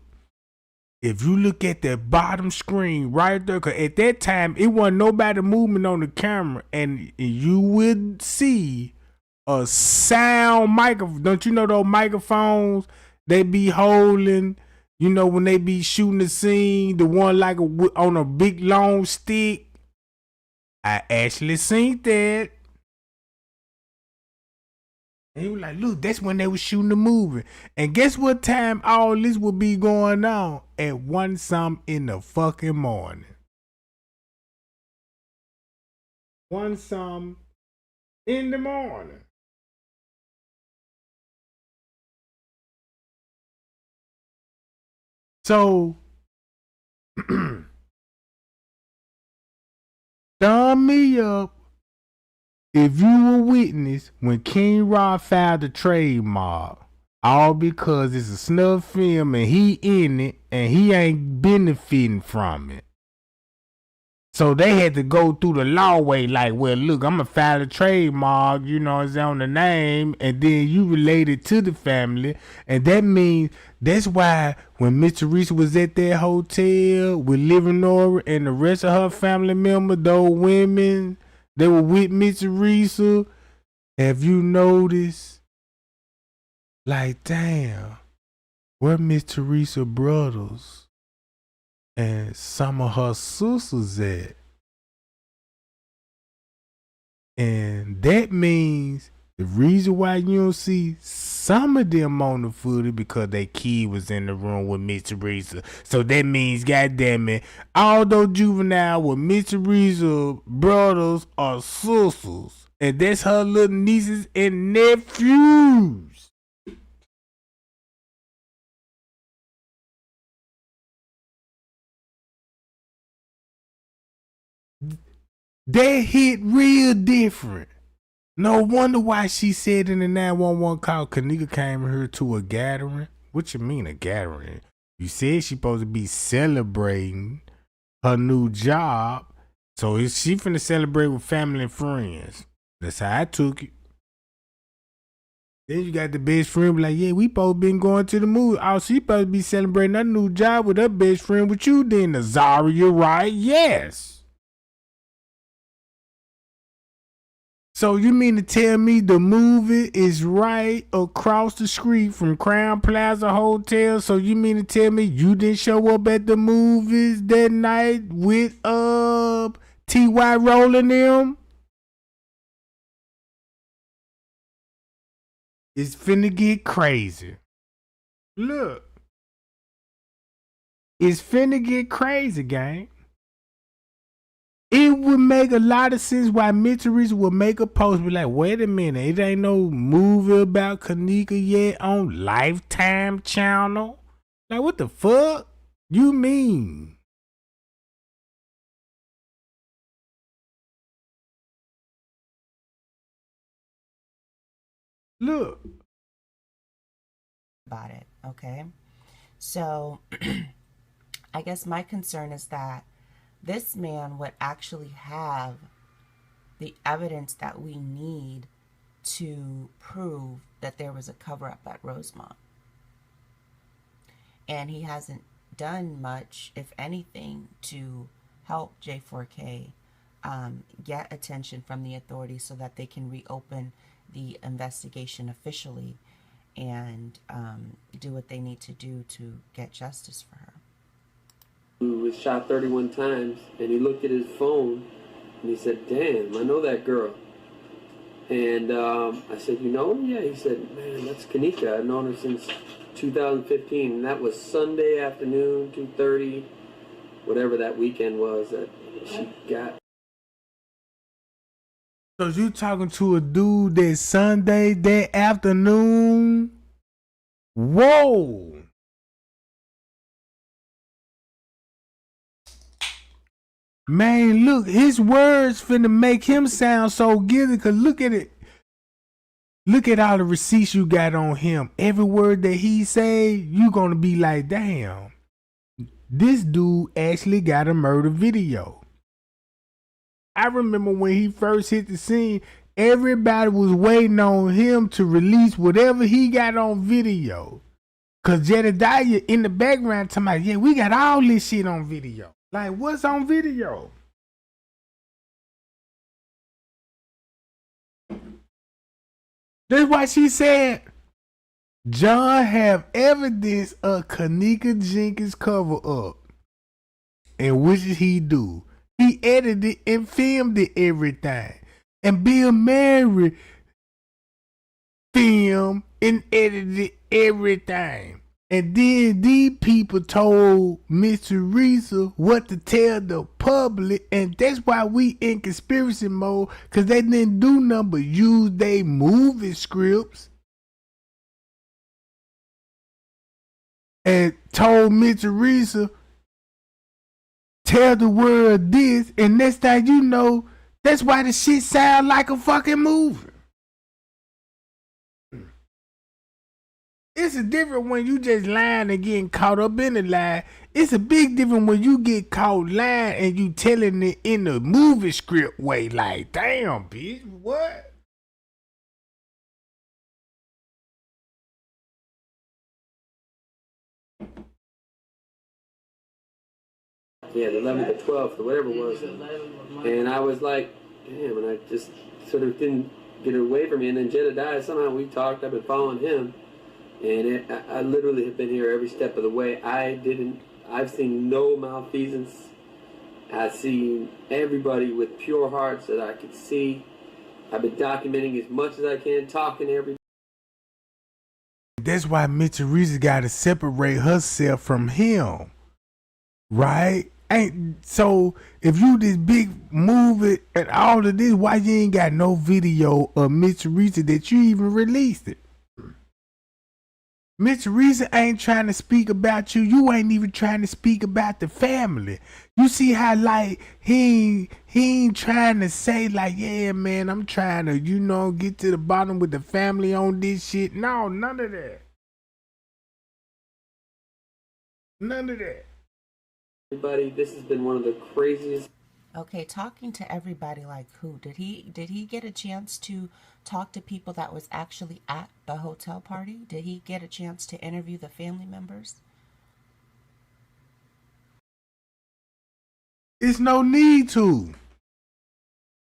if you look at the bottom screen right there, because at that time, it wasn't nobody moving on the camera, and you would see a sound microphone. Don't you know those microphones they be holding, you know, when they be shooting the scene, the one like on a big long stick? I actually seen that. And he was like, look, that's when they was shooting the movie. And guess what time all this would be going on? At 1 something in the fucking morning. 1 something in the morning. So, thumb me up if you were witness when King Rob filed the trademark, all because it's a snuff film and he in it and he ain't benefiting from it. So they had to go through the law way, like, well, look, I'm gonna file a trademark, you know, it's on the name, and then you related to the family, and that means that's why when Miss Teresa was at that hotel with Livinora and the rest of her family members, those women, they were with Miss Teresa. Have you noticed? Like, damn, where Miss Teresa brothers and some of her sisters at? And that means the reason why you don't see some of them on the footage because their kid was in the room with Miss Teresa. So that means, goddamn it, all those juvenile with Miss Teresa brothers or sisters, and that's her little nieces and nephews. That hit real different. No wonder why she said in the 911 call, Kenneka came here to a gathering. What you mean a gathering? You said she supposed to be celebrating her new job. So is she finna celebrate with family and friends? That's how I took it. Then you got the best friend like, yeah, we both been going to the movie. Oh, she supposed to be celebrating her new job with her best friend with you then, Azaria, right? Yes. So you mean to tell me the movie is right across the street from Crown Plaza Hotel? So you mean to tell me you didn't show up at the movies that night with T.Y. Rolling them? It's finna get crazy. Look. It's finna get crazy, gang. It would make a lot of sense why Mitcheries would make a post be like, wait a minute, it ain't no movie about Kenneka yet on Lifetime channel. Like, what the fuck you mean? Look. About it, okay? So I guess my concern is that this man would actually have the evidence that we need to prove that there was a cover-up at Rosemont. And he hasn't done much, if anything, to help J4K get attention from the authorities so that they can reopen the investigation officially and do what they need to do to get justice for her. He was shot 31 times, and he looked at his phone, and he said, damn, I know that girl. And I said, you know him? Yeah. He said, man, that's Kenneka. I've known her since 2015, and that was Sunday afternoon, 2:30, whatever that weekend was that she got. So you talking to a dude that Sunday, that afternoon? Whoa. Man, look, his words finna make him sound so guilty, cause look at it. Look at all the receipts you got on him. Every word that he say, you gonna be like, damn. This dude actually got a murder video. I remember when he first hit the scene, everybody was waiting on him to release whatever he got on video. Cause Jedediah in the background talking about, yeah, we got all this shit on video. Like, what's on video? That's why she said, John have evidence of Kenneka Jenkins cover up. And what did he do? He edited and filmed it everything. And Bill Murray filmed and edited everything. And then these people told Miss Teresa what to tell the public. And that's why we in conspiracy mode. Because they didn't do nothing but use their movie scripts. And told Miss Teresa, tell the world this. And next thing you know, that's why the shit sound like a fucking movie. It's a different when you just lying and getting caught up in the lie. It's a big difference when you get caught lying and you telling it in the movie script way. Like, damn, bitch, what? Yeah, the 11th or 12th or whatever it was. And I was like, damn, and I just sort of didn't get it away from me. And then Jedediah, somehow we talked, I've been following him. And I literally have been here every step of the way. I've seen no malfeasance. I've seen everybody with pure hearts that I could see. I've been documenting as much as I can, talking to everybody. That's why Miss Teresa got to separate herself from him. Right? So if you this big movie and all of this, why you ain't got no video of Miss Teresa that you even released it? Miss Teresa ain't trying to speak about you. You ain't even trying to speak about the family. You see how like he ain't trying to say like, yeah, man, I'm trying to, get to the bottom with the family on this shit. No, none of that. None of that. Everybody, this has been one of the craziest. Okay, talking to everybody like who? Did he get a chance to talk to people that was actually at the hotel party? Did he get a chance to interview the family members? It's no need to.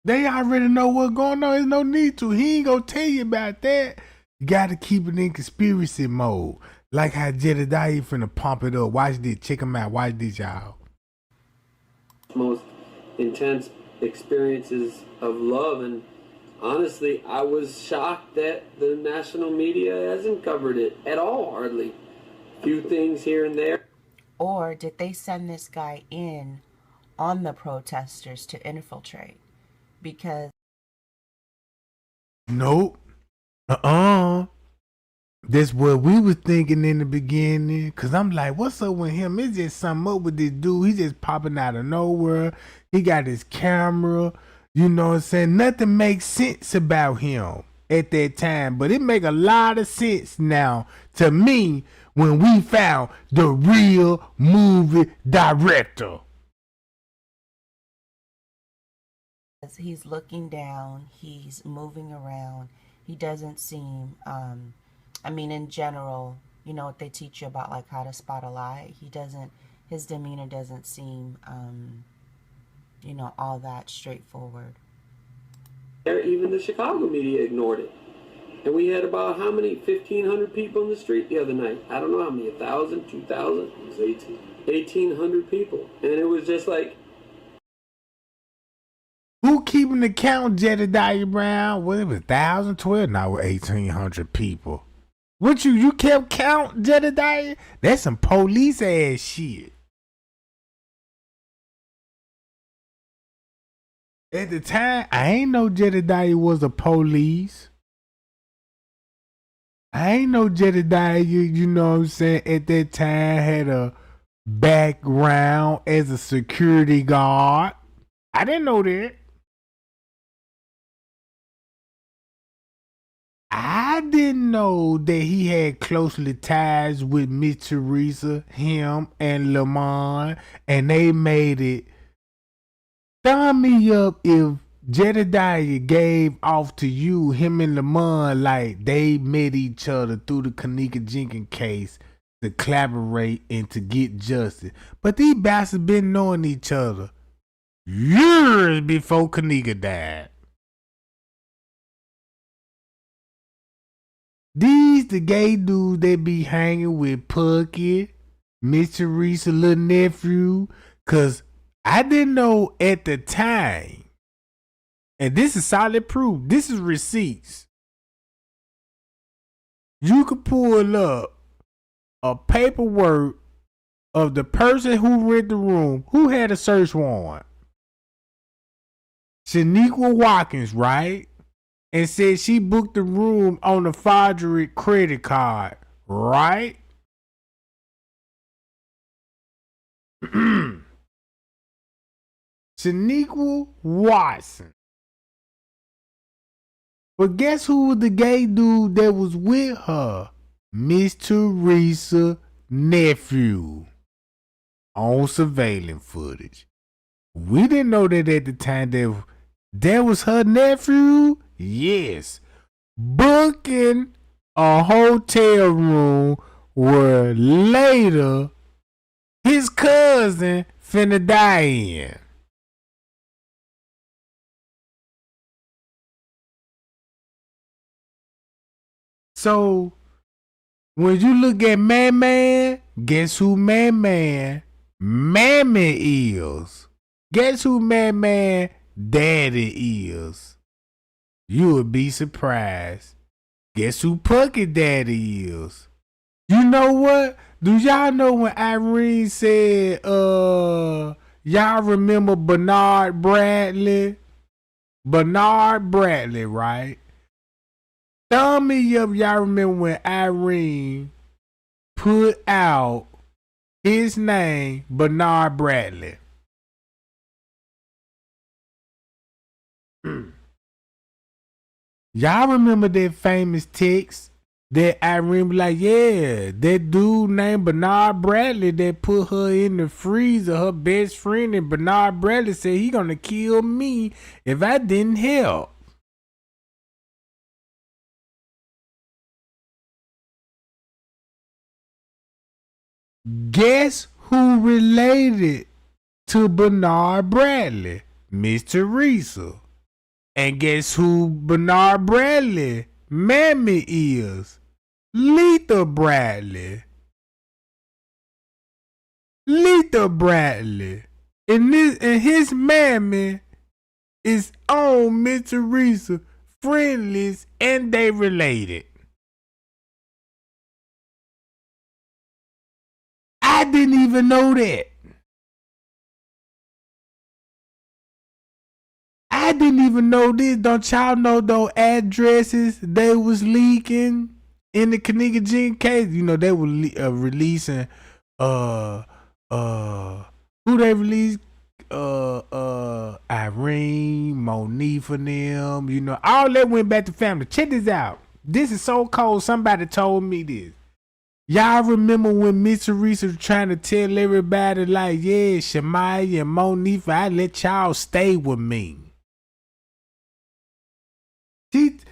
They already know what's going on. There's no need to. He ain't gonna tell you about that. You gotta keep it in conspiracy mode. Like how Jedediah finna pump it up. Watch this. Check him out. Watch this, y'all. Most intense experiences of love, and honestly, I was shocked that the national media hasn't covered it at all, hardly. Few things here and there. Or did they send this guy in on the protesters to infiltrate? Because Nope. That's what we was thinking in the beginning. Cause I'm like, what's up with him? It's just something up with this dude. He just popping out of nowhere. He got his camera. You know what I'm saying? Nothing makes sense about him at that time. But it make a lot of sense now to me when we found the real movie director. he's looking down, he's moving around, he doesn't seem, I mean, in general, you know what they teach you about, like, how to spot a lie? His demeanor doesn't seem, you know, all that straightforward. Even the Chicago media ignored it. And we had about how many? 1,500 people in the street the other night. I don't know how many, 1,000, 2,000? It was 1,800 people. And it was just like... Who keeping the count, Jedediah Brown? Well, it was 1,012, now we're 1,800 people. What you kept count, Jedediah? That's some police ass shit. At the time, I ain't know Jedediah was a police. I ain't know Jedediah, you know what I'm saying, at that time had a background as a security guard. I didn't know that. I didn't know that he had closely ties with Miss Teresa, him, and Lamont, and they made it. Thumb me up if Jedediah gave off to you, him and Lamont, like they met each other through the Kenneka Jenkins case to collaborate and to get justice. But these bastards been knowing each other years before Kenneka died. These the gay dudes that be hanging with Pucky, Miss Teresa, little nephew, cause I didn't know at the time, and this is solid proof, this is receipts. You could pull up a paperwork of the person who rented the room, who had a search warrant. Shaniqua Watkins, right? And said she booked the room on a fraudulent credit card, right? Shaniqua Watson. But guess who was the gay dude that was with her? Miss Teresa nephew. On surveillance footage. We didn't know that at the time that was her nephew. Yes. Booking a hotel room where later his cousin finna die in. So when you look at Man, guess who Man Mammy is? Guess who Man Daddy is? You would be surprised. Guess who Pucky Daddy is? You know what? Do y'all know when Irene said, y'all remember Bernard Bradley? Bernard Bradley, right? Thumb me up, y'all remember when Irene put out his name, Bernard Bradley. Y'all remember that famous text that Irene was like, yeah, that dude named Bernard Bradley that put her in the freezer, her best friend, and Bernard Bradley said he gonna kill me if I didn't help. Guess who related to Bernard Bradley? Miss Teresa. And guess who Bernard Bradley mammy is? Letha Bradley. Letha Bradley. And his mammy is on Miss Teresa friendlies and they related. I didn't even know that. I didn't even know this. Don't y'all know those addresses they was leaking in the Kenneka Jenkins case? You know, they were releasing who they released? Irene, Monique for them, you know, all that went back to family. Check this out. This is so cold. Somebody told me this. Y'all remember when Miss Teresa was trying to tell everybody, like, yeah, Shemaya and Monique, I let y'all stay with me.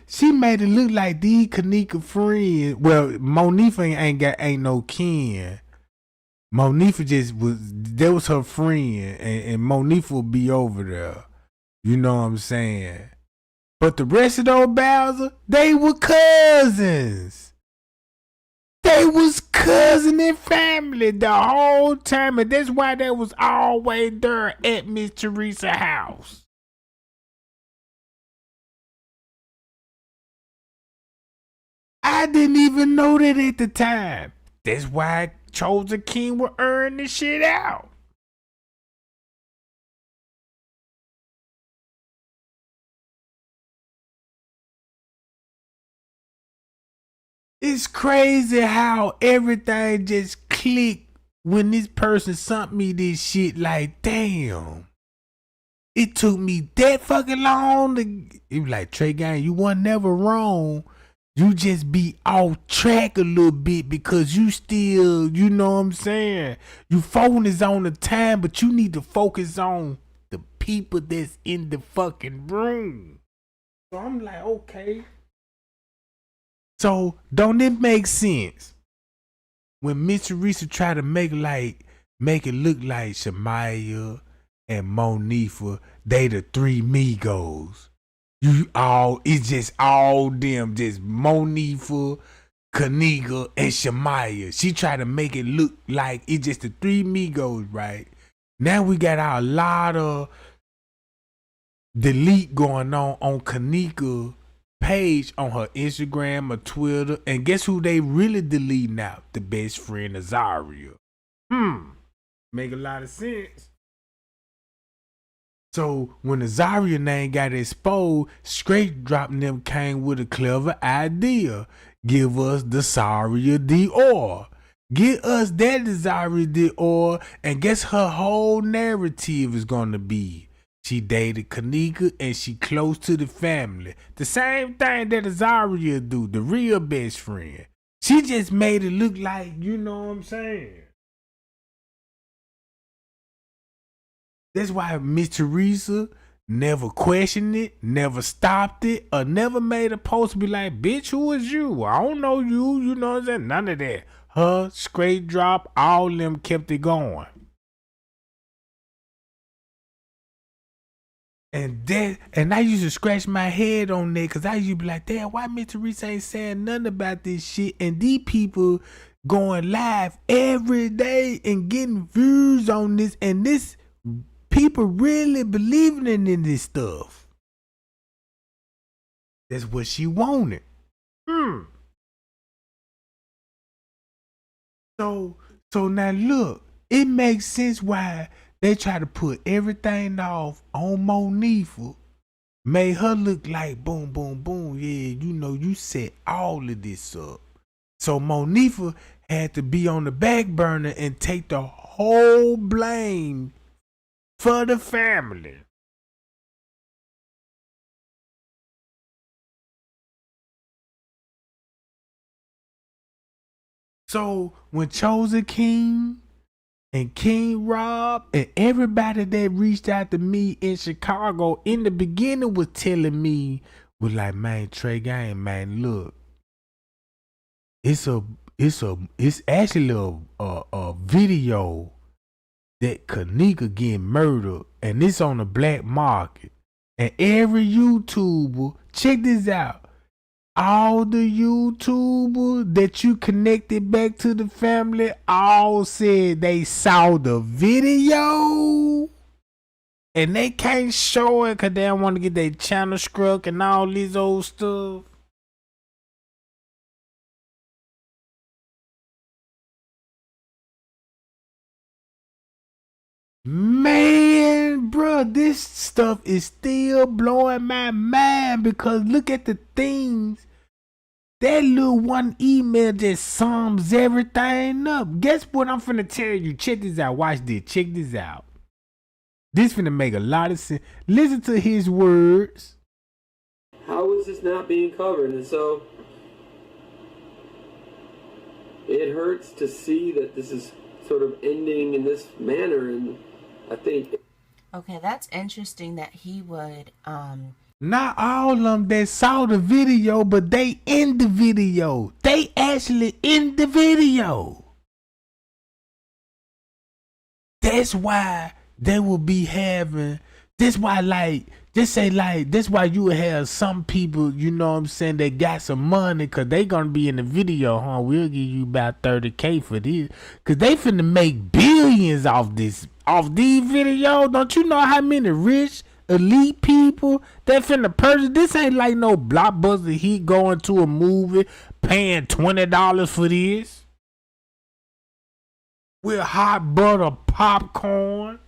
She made it look like these Kenneka friends. Well, Monique ain't no kin. Monifa just that was her friend, and Monifa would be over there. You know what I'm saying? But the rest of those Bowser, they were cousins. They was cousin and family the whole time, and that's why they was always there at Miss Teresa's house. I didn't even know that at the time. That's why Chosen King will earn this shit out. It's crazy how everything just clicked when this person sent me this shit. Like, damn. It took me that fucking long to. It was like, Trey Gang, you weren't never wrong. You just be off track a little bit because you still, you know what I'm saying? You focus on the time, but you need to focus on the people that's in the fucking room. So I'm like, okay. So don't it make sense when Miss Teresa try to make it look like Shemaya and Monifa, they the three Migos. It's just all them, just Monifa, Kenneka, and Shemaya. She tried to make it look like it's just the three Migos, right? Now we got a lot of delete going on Kenneka page on her Instagram or Twitter. And guess who they really deleting out? The best friend Azaria. Make a lot of sense. So when the Zaria name got exposed, Straight Drop them came with a clever idea. Give us the Zaria Dior. Get us that Zaria Dior, and guess her whole narrative is gonna be she dated Kenneka and she close to the family. The same thing that Zaria do, the real best friend. She just made it look like, you know what I'm saying? That's why Miss Teresa never questioned it, never stopped it, or never made a post to be like, bitch, who is you? I don't know you. You know what I'm saying? None of that. Her, Straight Drop, all them kept it going. And I used to scratch my head on that because I used to be like, damn, why Miss Teresa ain't saying nothing about this shit? And these people going live every day and getting views on this, and this people really believing in this stuff. That's what she wanted. So now look, it makes sense why they try to put everything off on Monifa. Made her look like boom, boom, boom. Yeah, you know, you set all of this up. So Monifa had to be on the back burner and take the whole blame for the family. So when Chosen King and King Rob and everybody that reached out to me in Chicago in the beginning was telling me, was like, man, Trey Gang, man, look, it's actually a video that Kenneka getting murdered, and it's on the black market. And every YouTuber, check this out, all the YouTubers that you connected back to the family all said they saw the video and they can't show it because they don't want to get their channel struck and all this old stuff. Man, bro, this stuff is still blowing my mind because look at the things. That little one email just sums everything up. Guess what I'm finna tell you? Check this out. Watch this. Check this out. This finna make a lot of sense. Listen to his words. How is this not being covered? And so it hurts to see that this is sort of ending in this manner. And I think... Okay, that's interesting that he would... Not all of them that saw the video, but they in the video. They actually in the video. That's why they will be having, that's why like, just say like, that's why you will have some people, you know what I'm saying, that got some money because they gonna be in the video, huh? We'll give you about 30K for this. Because they finna make billions off this, off these videos. Don't you know how many rich elite people that finna purchase? This ain't like no blockbuster hit going to a movie paying $20 for this with hot butter popcorn.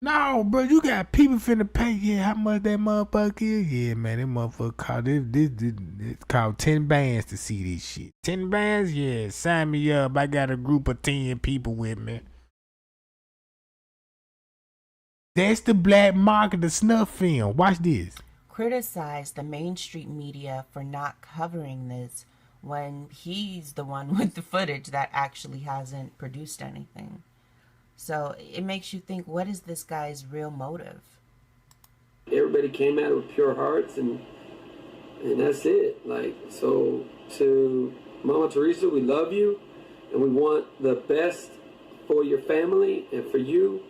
No, bro, you got people finna pay. Yeah, how much that motherfucker is? Yeah, man, that motherfucker called this called 10 bands to see this shit. 10 bands? Yeah, sign me up. I got a group of 10 people with me. That's the black market of snuff film. Watch this. Criticize the mainstream media for not covering this when he's the one with the footage that actually hasn't produced anything. So it makes you think, what is this guy's real motive? Everybody came at it with pure hearts, and that's it. Like, so to Mama Teresa, we love you, and we want the best for your family and for you.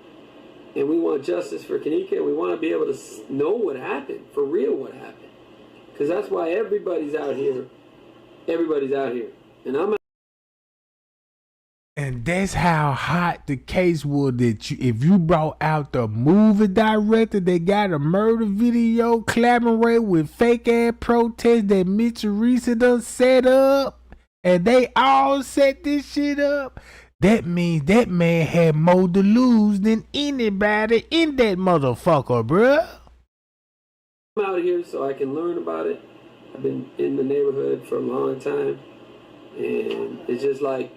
And we want justice for Kenneka, and we want to be able to know what happened, for real what happened. Because that's why everybody's out here. Everybody's out here. And I'm out. And that's how hot the case was that if you brought out the movie director that got a murder video collaborate with fake ass protests that Mitch Teresa done set up, and they all set this shit up, that means that man had more to lose than anybody in that motherfucker, bruh. I'm out here so I can learn about it. I've been in the neighborhood for a long time, and it's just like,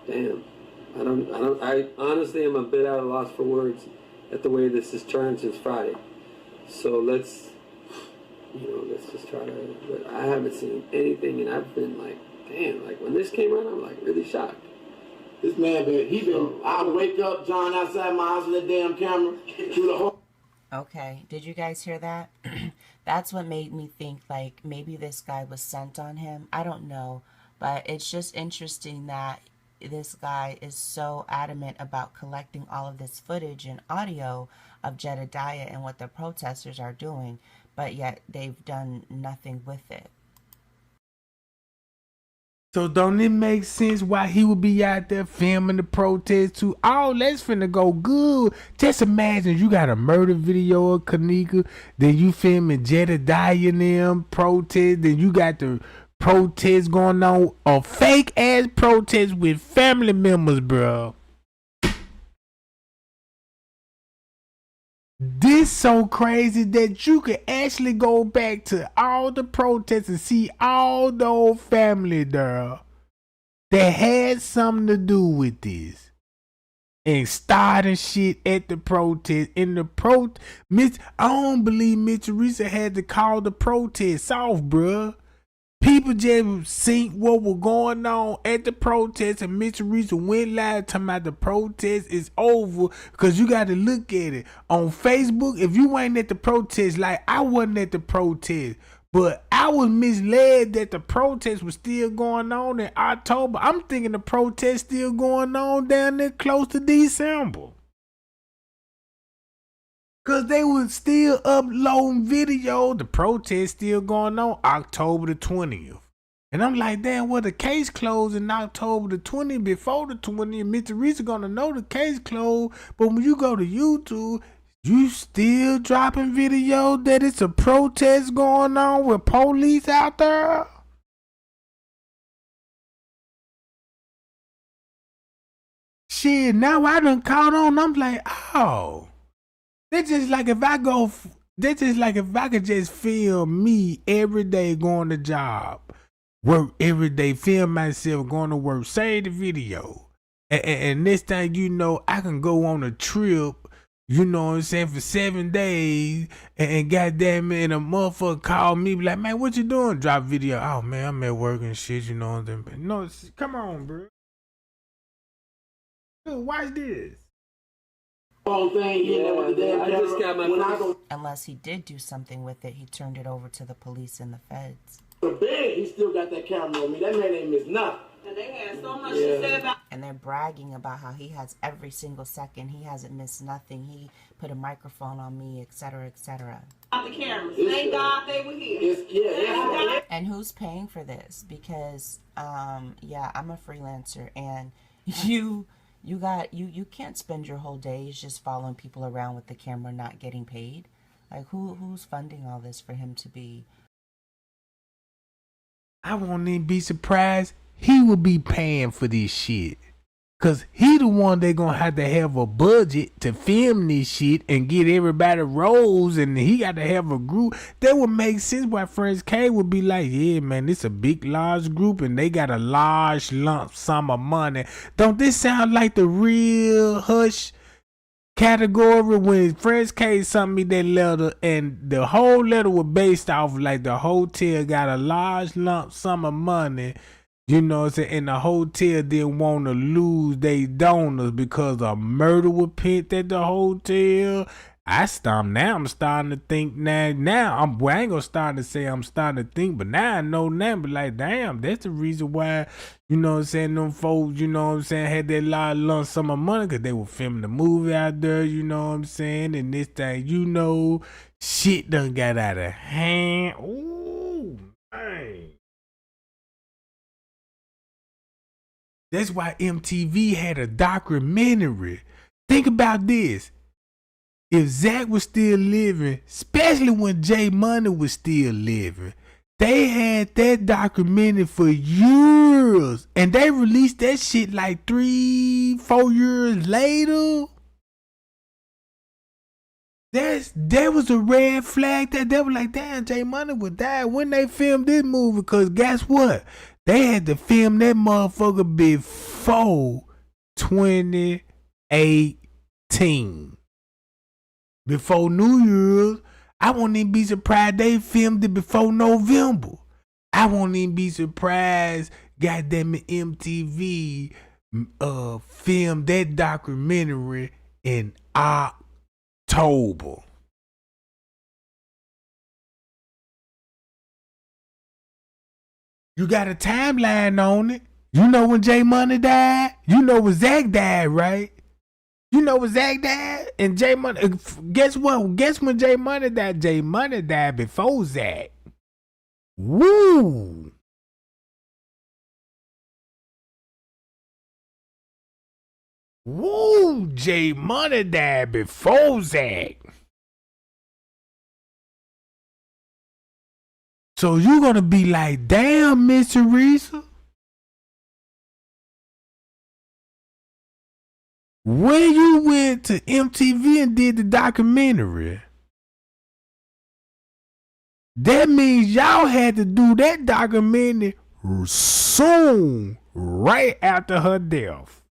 damn. I honestly am a bit at a loss for words at the way this has turned since Friday. So let's just try to, but I haven't seen anything, and I've been like, damn, like when this came out, I'm like really shocked. This man, I wake up, John, outside my house with that damn camera through the whole. Okay, did you guys hear that? That's what made me think like maybe this guy was sent on him. I don't know, but it's just interesting that this guy is so adamant about collecting all of this footage and audio of Jedediah and what the protesters are doing, but yet they've done nothing with it. So don't it make sense why he would be out there filming the protest too? Oh, that's finna go good. Just imagine you got a murder video of Kenneka, then you filming Jedediah and them protest, then you got the protest going on, a fake ass protest with family members, bro. This so crazy that you can actually go back to all the protests and see all the old family there that had something to do with this and starting shit at the protest. In the I don't believe Mitch Teresa had to call the protests off, bruh. People just seen what was going on at the protest, and Mitch Teresa went live talking about the protest is over. Because you got to look at it on Facebook. If you ain't at the protest, like I wasn't at the protest, but I was misled that the protest was still going on in October. I'm thinking the protest still going on down there close to December. Because they was still uploading video. The protest still going on October the 20th. And And I'm like, damn, well, the case closed in October the 20th. Before the 20th, Mr. Reese gonna know the case closed. But when you go to YouTube, you still dropping videos that it's a protest going on with police out there? Shit, now I done caught on. I'm like, oh. That's just like if I go, that's just like if I could just film me every day going to job, work every day, film myself going to work, save the video. And next thing you know, I can go on a trip, you know what I'm saying, for 7 days, and goddamn it, and a motherfucker call me, be like, man, what you doing? Drop video. Oh, man, I'm at work and shit, you know what I'm saying? No, come on, bro. Dude, watch this. Unless he did do something with it, he turned it over to the police and the feds. The bed, he still got that camera on me. That man ain't missed nothing. And they had so much to say about. And they're bragging about how he has every single second. He hasn't missed nothing. He put a microphone on me, etc., etc. The cameras. Thank God they were here. And who's paying for this? Because, yeah, I'm a freelancer, and you can't spend your whole days just following people around with the camera, not getting paid. Like, who's funding all this for him to be? I won't even be surprised he will be paying for this shit. Cause he the one they gonna have to have a budget to film this shit and get everybody roles, and he got to have a group. That would make sense why Fresh K would be like, yeah, man, it's a big, large group and they got a large lump sum of money. Don't this sound like the real Hush category when Fresh K sent me that letter, and the whole letter was based off like the hotel got a large lump sum of money, you know what I'm saying, and the hotel didn't want to lose their donors because a murder was pent at the hotel. I'm starting to think I ain't gonna start to say I'm starting to think, but now I know now, but like, damn, that's the reason why, you know what I'm saying, them folks, you know what I'm saying, had that large lump sum of money, because they were filming the movie out there, you know what I'm saying, and this thing, you know, shit done got out of hand. Ooh, man. That's why MTV had a documentary. Think about this. If Zach was still living, especially when J Money was still living, they had that documentary for years. And they released that shit like 3-4 years later. That was a red flag that they were like, damn, J Money would die when they filmed this movie. Because guess what? They had to film that motherfucker before 2018. Before New Year's. I won't even be surprised they filmed it before November. I won't even be surprised, goddamn it, MTV filmed that documentary in October. You got a timeline on it. You know when J Money died? You know when Zach died, right? You know when Zach died? And J Money, guess what? Guess when J Money died? J Money died before Zach. Woo! Woo! J Money died before Zach. So you're gonna be like, damn, Miss Teresa. When you went to MTV and did the documentary, that means y'all had to do that documentary soon, right after her death.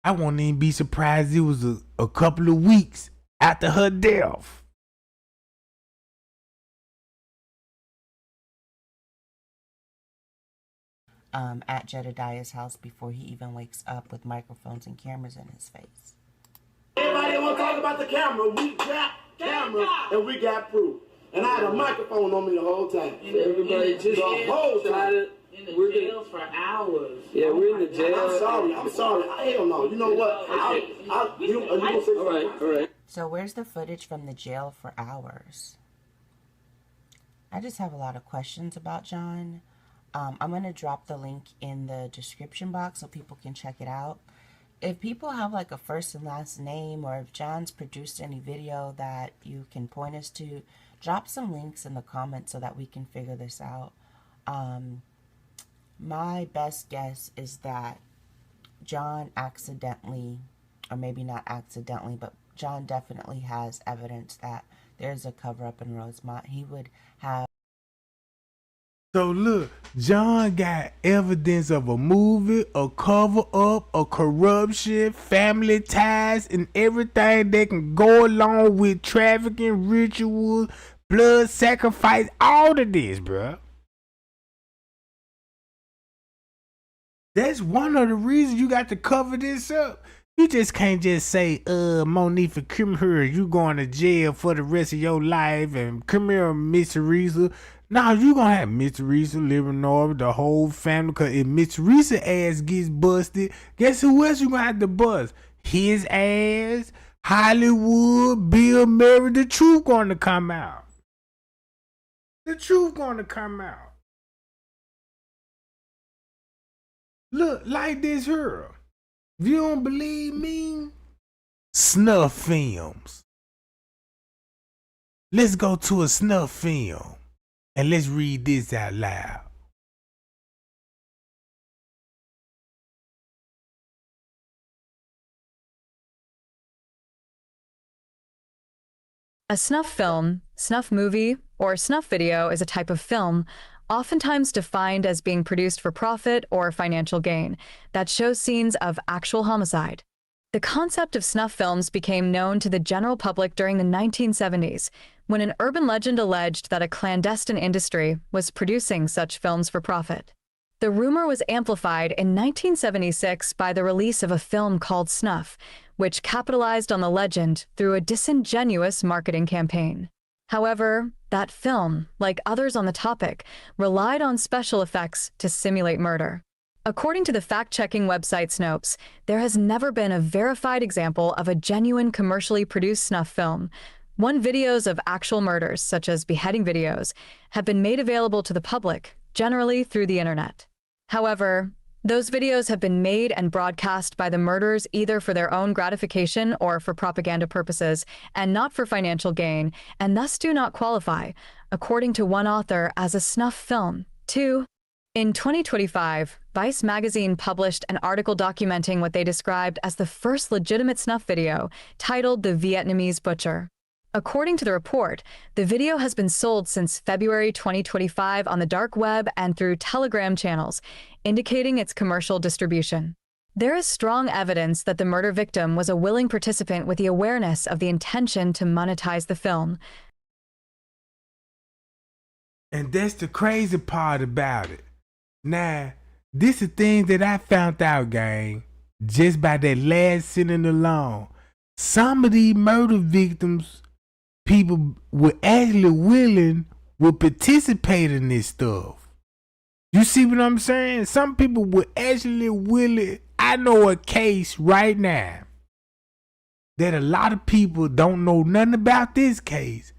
I won't even be surprised it was a couple of weeks after her death. At Jedediah's house before he even wakes up with microphones and cameras in his face. Everybody want to talk about the camera. We got cameras and we got proof. And I had a microphone on me the whole time. Everybody just the whole time. In the jail for hours. Yeah, we're in the jail. I'm sorry. Hell no. You know what? All right. So where's the footage from the jail for hours? I just have a lot of questions about John. I'm going to drop the link in the description box so people can check it out. If people have like a first and last name, or if John's produced any video that you can point us to, drop some links in the comments so that we can figure this out. My best guess is that John accidentally, or maybe not accidentally, but John definitely has evidence that there's a cover-up in Rosemont. He would have... So look, John got evidence of a movie, a cover-up, a corruption, family ties, and everything that can go along with trafficking, rituals, blood sacrifice, all of this, bruh. That's one of the reasons you got to cover this up. You just can't just say, Monifa, come here, you going to jail for the rest of your life, and come here, Miss Teresa. Now you gonna have Miss Teresa living over the whole family, cause if Miss Teresa ass gets busted, guess who else you gonna have to bust? His ass, Hollywood, Bill Murray. The truth gonna come out. The truth gonna come out. Look, like this here. If you don't believe me, snuff films. Let's go to a snuff film. And let's read this out loud. A snuff film, snuff movie, or snuff video is a type of film, oftentimes defined as being produced for profit or financial gain, that shows scenes of actual homicide. The concept of snuff films became known to the general public during the 1970s, when an urban legend alleged that a clandestine industry was producing such films for profit. The rumor was amplified in 1976 by the release of a film called Snuff, which capitalized on the legend through a disingenuous marketing campaign. However, that film, like others on the topic, relied on special effects to simulate murder. According to the fact-checking website Snopes, there has never been a verified example of a genuine commercially produced snuff film. Videos of actual murders, such as beheading videos, have been made available to the public, generally through the internet. However, those videos have been made and broadcast by the murderers either for their own gratification or for propaganda purposes, and not for financial gain, and thus do not qualify, according to one author, as a snuff film. 2. In 2025, Vice magazine published an article documenting what they described as the first legitimate snuff video, titled The Vietnamese Butcher. According to the report, the video has been sold since February 2025 on the dark web and through Telegram channels, indicating its commercial distribution. There is strong evidence that the murder victim was a willing participant with the awareness of the intention to monetize the film. And that's the crazy part about it. Now, this is thing that I found out, gang, just by that last sentence alone. Some of these murder victims, people were actually willing, would participate in this stuff. You see what I'm saying? Some people were actually willing. I know a case right now that a lot of people don't know nothing about this case.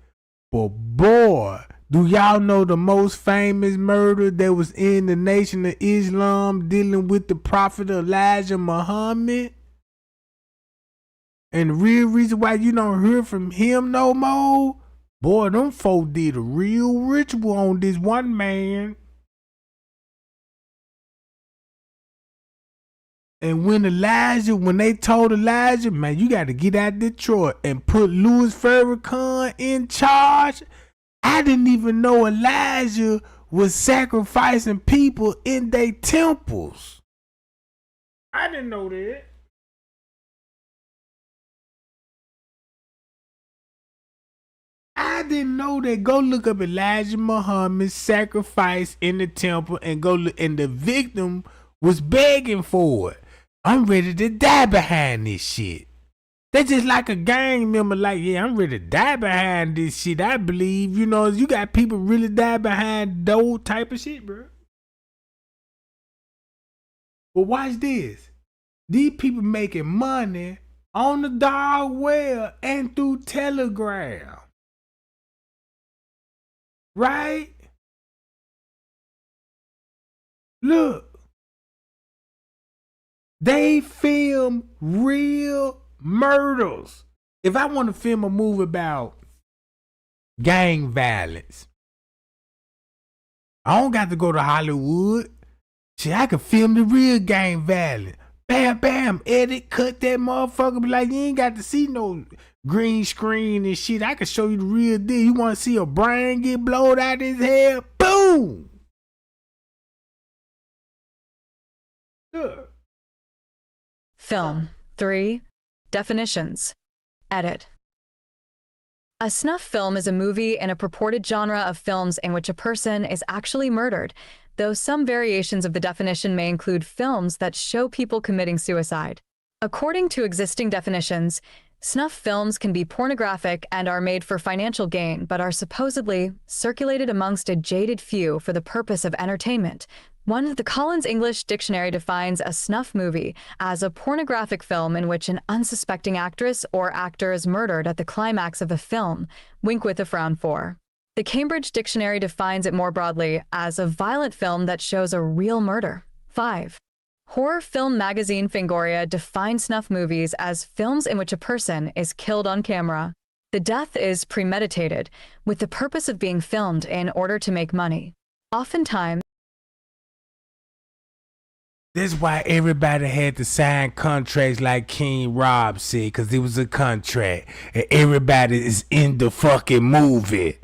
But boy, do y'all know the most famous murder that was in the Nation of Islam dealing with the Prophet Elijah Muhammad? And the real reason why you don't hear from him no more, boy, them folk did a real ritual on this one man. And when they told Elijah, man, you got to get out of Detroit and put Louis Farrakhan in charge, I didn't even know Elijah was sacrificing people in their temples. I didn't know that. I didn't know that. Go look up Elijah Muhammad's sacrifice in the temple and go look, and the victim was begging for it. I'm ready to die behind this shit. That's just like a gang member, like, yeah, I'm ready to die behind this shit. I believe, you got people really die behind those type of shit, bro. But watch this. These people making money on the dark web and through Telegram. Right? Look, they film real murders. If I want to film a movie about gang violence, I don't got to go to Hollywood. Shit, I can film the real gang violence. Bam, bam, edit, cut that motherfucker. Be like, you ain't got to see no green screen and shit. I can show you the real deal. You want to see a brain get blowed out his head? Boom! Look. Film. 3. Definitions. Edit. A snuff film is a movie in a purported genre of films in which a person is actually murdered, though some variations of the definition may include films that show people committing suicide. According to existing definitions, snuff films can be pornographic and are made for financial gain, but are supposedly circulated amongst a jaded few for the purpose of entertainment. The Collins English Dictionary defines a snuff movie as a pornographic film in which an unsuspecting actress or actor is murdered at the climax of a film, wink with a frown for. The Cambridge Dictionary defines it more broadly as a violent film that shows a real murder. 5. Horror Film Magazine Fangoria defines snuff movies as films in which a person is killed on camera. The death is premeditated, with the purpose of being filmed in order to make money. Oftentimes, that's why everybody had to sign contracts like King Rob said, because it was a contract. And everybody is in the fucking movie.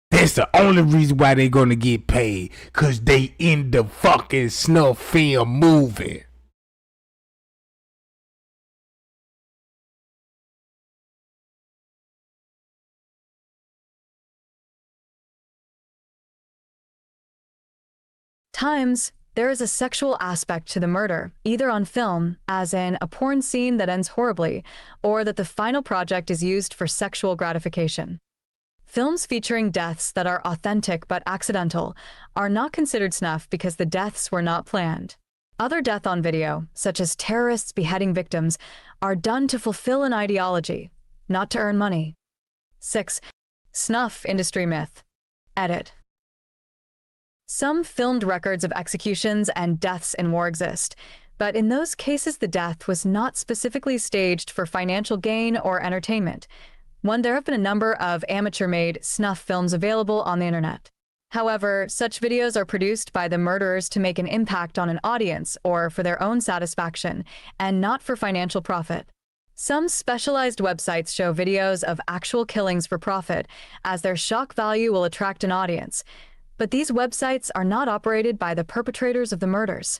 That's the only reason why they gonna get paid, because they in the fucking snuff film movie. there is a sexual aspect to the murder, either on film, as in a porn scene that ends horribly, or that the final project is used for sexual gratification. Films featuring deaths that are authentic but accidental are not considered snuff because the deaths were not planned. Other death on video, such as terrorists beheading victims, are done to fulfill an ideology, not to earn money. 6. Snuff industry myth. Edit. Some filmed records of executions and deaths in war exist, but in those cases the death was not specifically staged for financial gain or entertainment. There have been a number of amateur-made snuff films available on the internet. However, such videos are produced by the murderers to make an impact on an audience or for their own satisfaction, and not for financial profit. Some specialized websites show videos of actual killings for profit, as their shock value will attract an audience. But these websites are not operated by the perpetrators of the murders.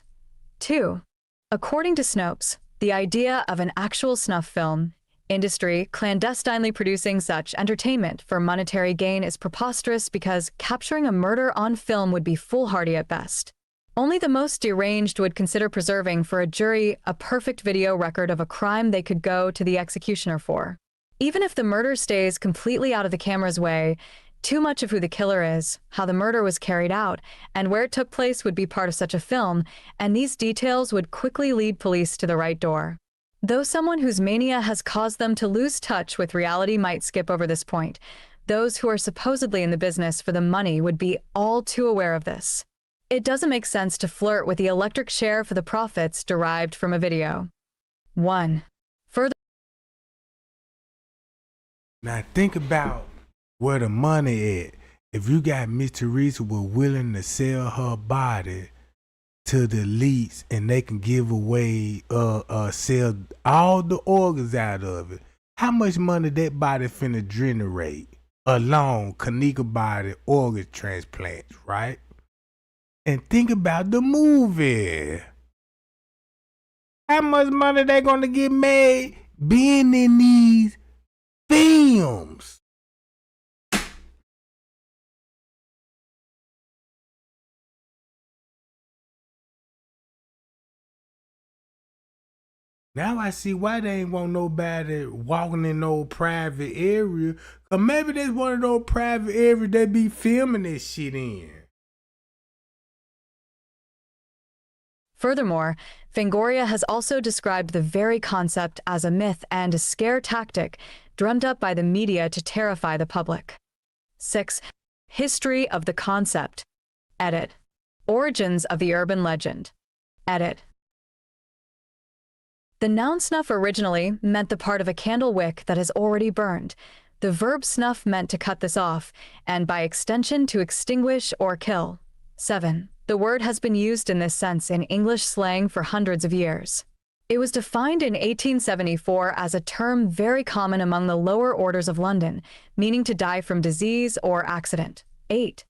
2. According to Snopes, the idea of an actual snuff film industry clandestinely producing such entertainment for monetary gain is preposterous because capturing a murder on film would be foolhardy at best. Only the most deranged would consider preserving for a jury a perfect video record of a crime they could go to the executioner for. Even if the murder stays completely out of the camera's way, too much of who the killer is, how the murder was carried out, and where it took place would be part of such a film, and these details would quickly lead police to the right door. Though someone whose mania has caused them to lose touch with reality might skip over this point, those who are supposedly in the business for the money would be all too aware of this. It doesn't make sense to flirt with the electric share for the profits derived from a video. 1. Further. Now think about where the money at. If you got Miss Teresa was willing to sell her body to the elites and they can give away, sell all the organs out of it, how much money that body finna generate alone? Kenneka body organ transplants, right? And think about the movie. How much money they gonna get made being in these films? Now I see why they ain't want nobody walking in no private area. Or maybe there's one of those private areas they be filming this shit in. Furthermore, Fangoria has also described the very concept as a myth and a scare tactic drummed up by the media to terrify the public. 6. History of the concept. Edit. Origins of the urban legend. Edit. The noun snuff originally meant the part of a candle wick that has already burned. The verb snuff meant to cut this off, and by extension to extinguish or kill. 7. The word has been used in this sense in English slang for hundreds of years. It was defined in 1874 as a term very common among the lower orders of London, meaning to die from disease or accident. 8.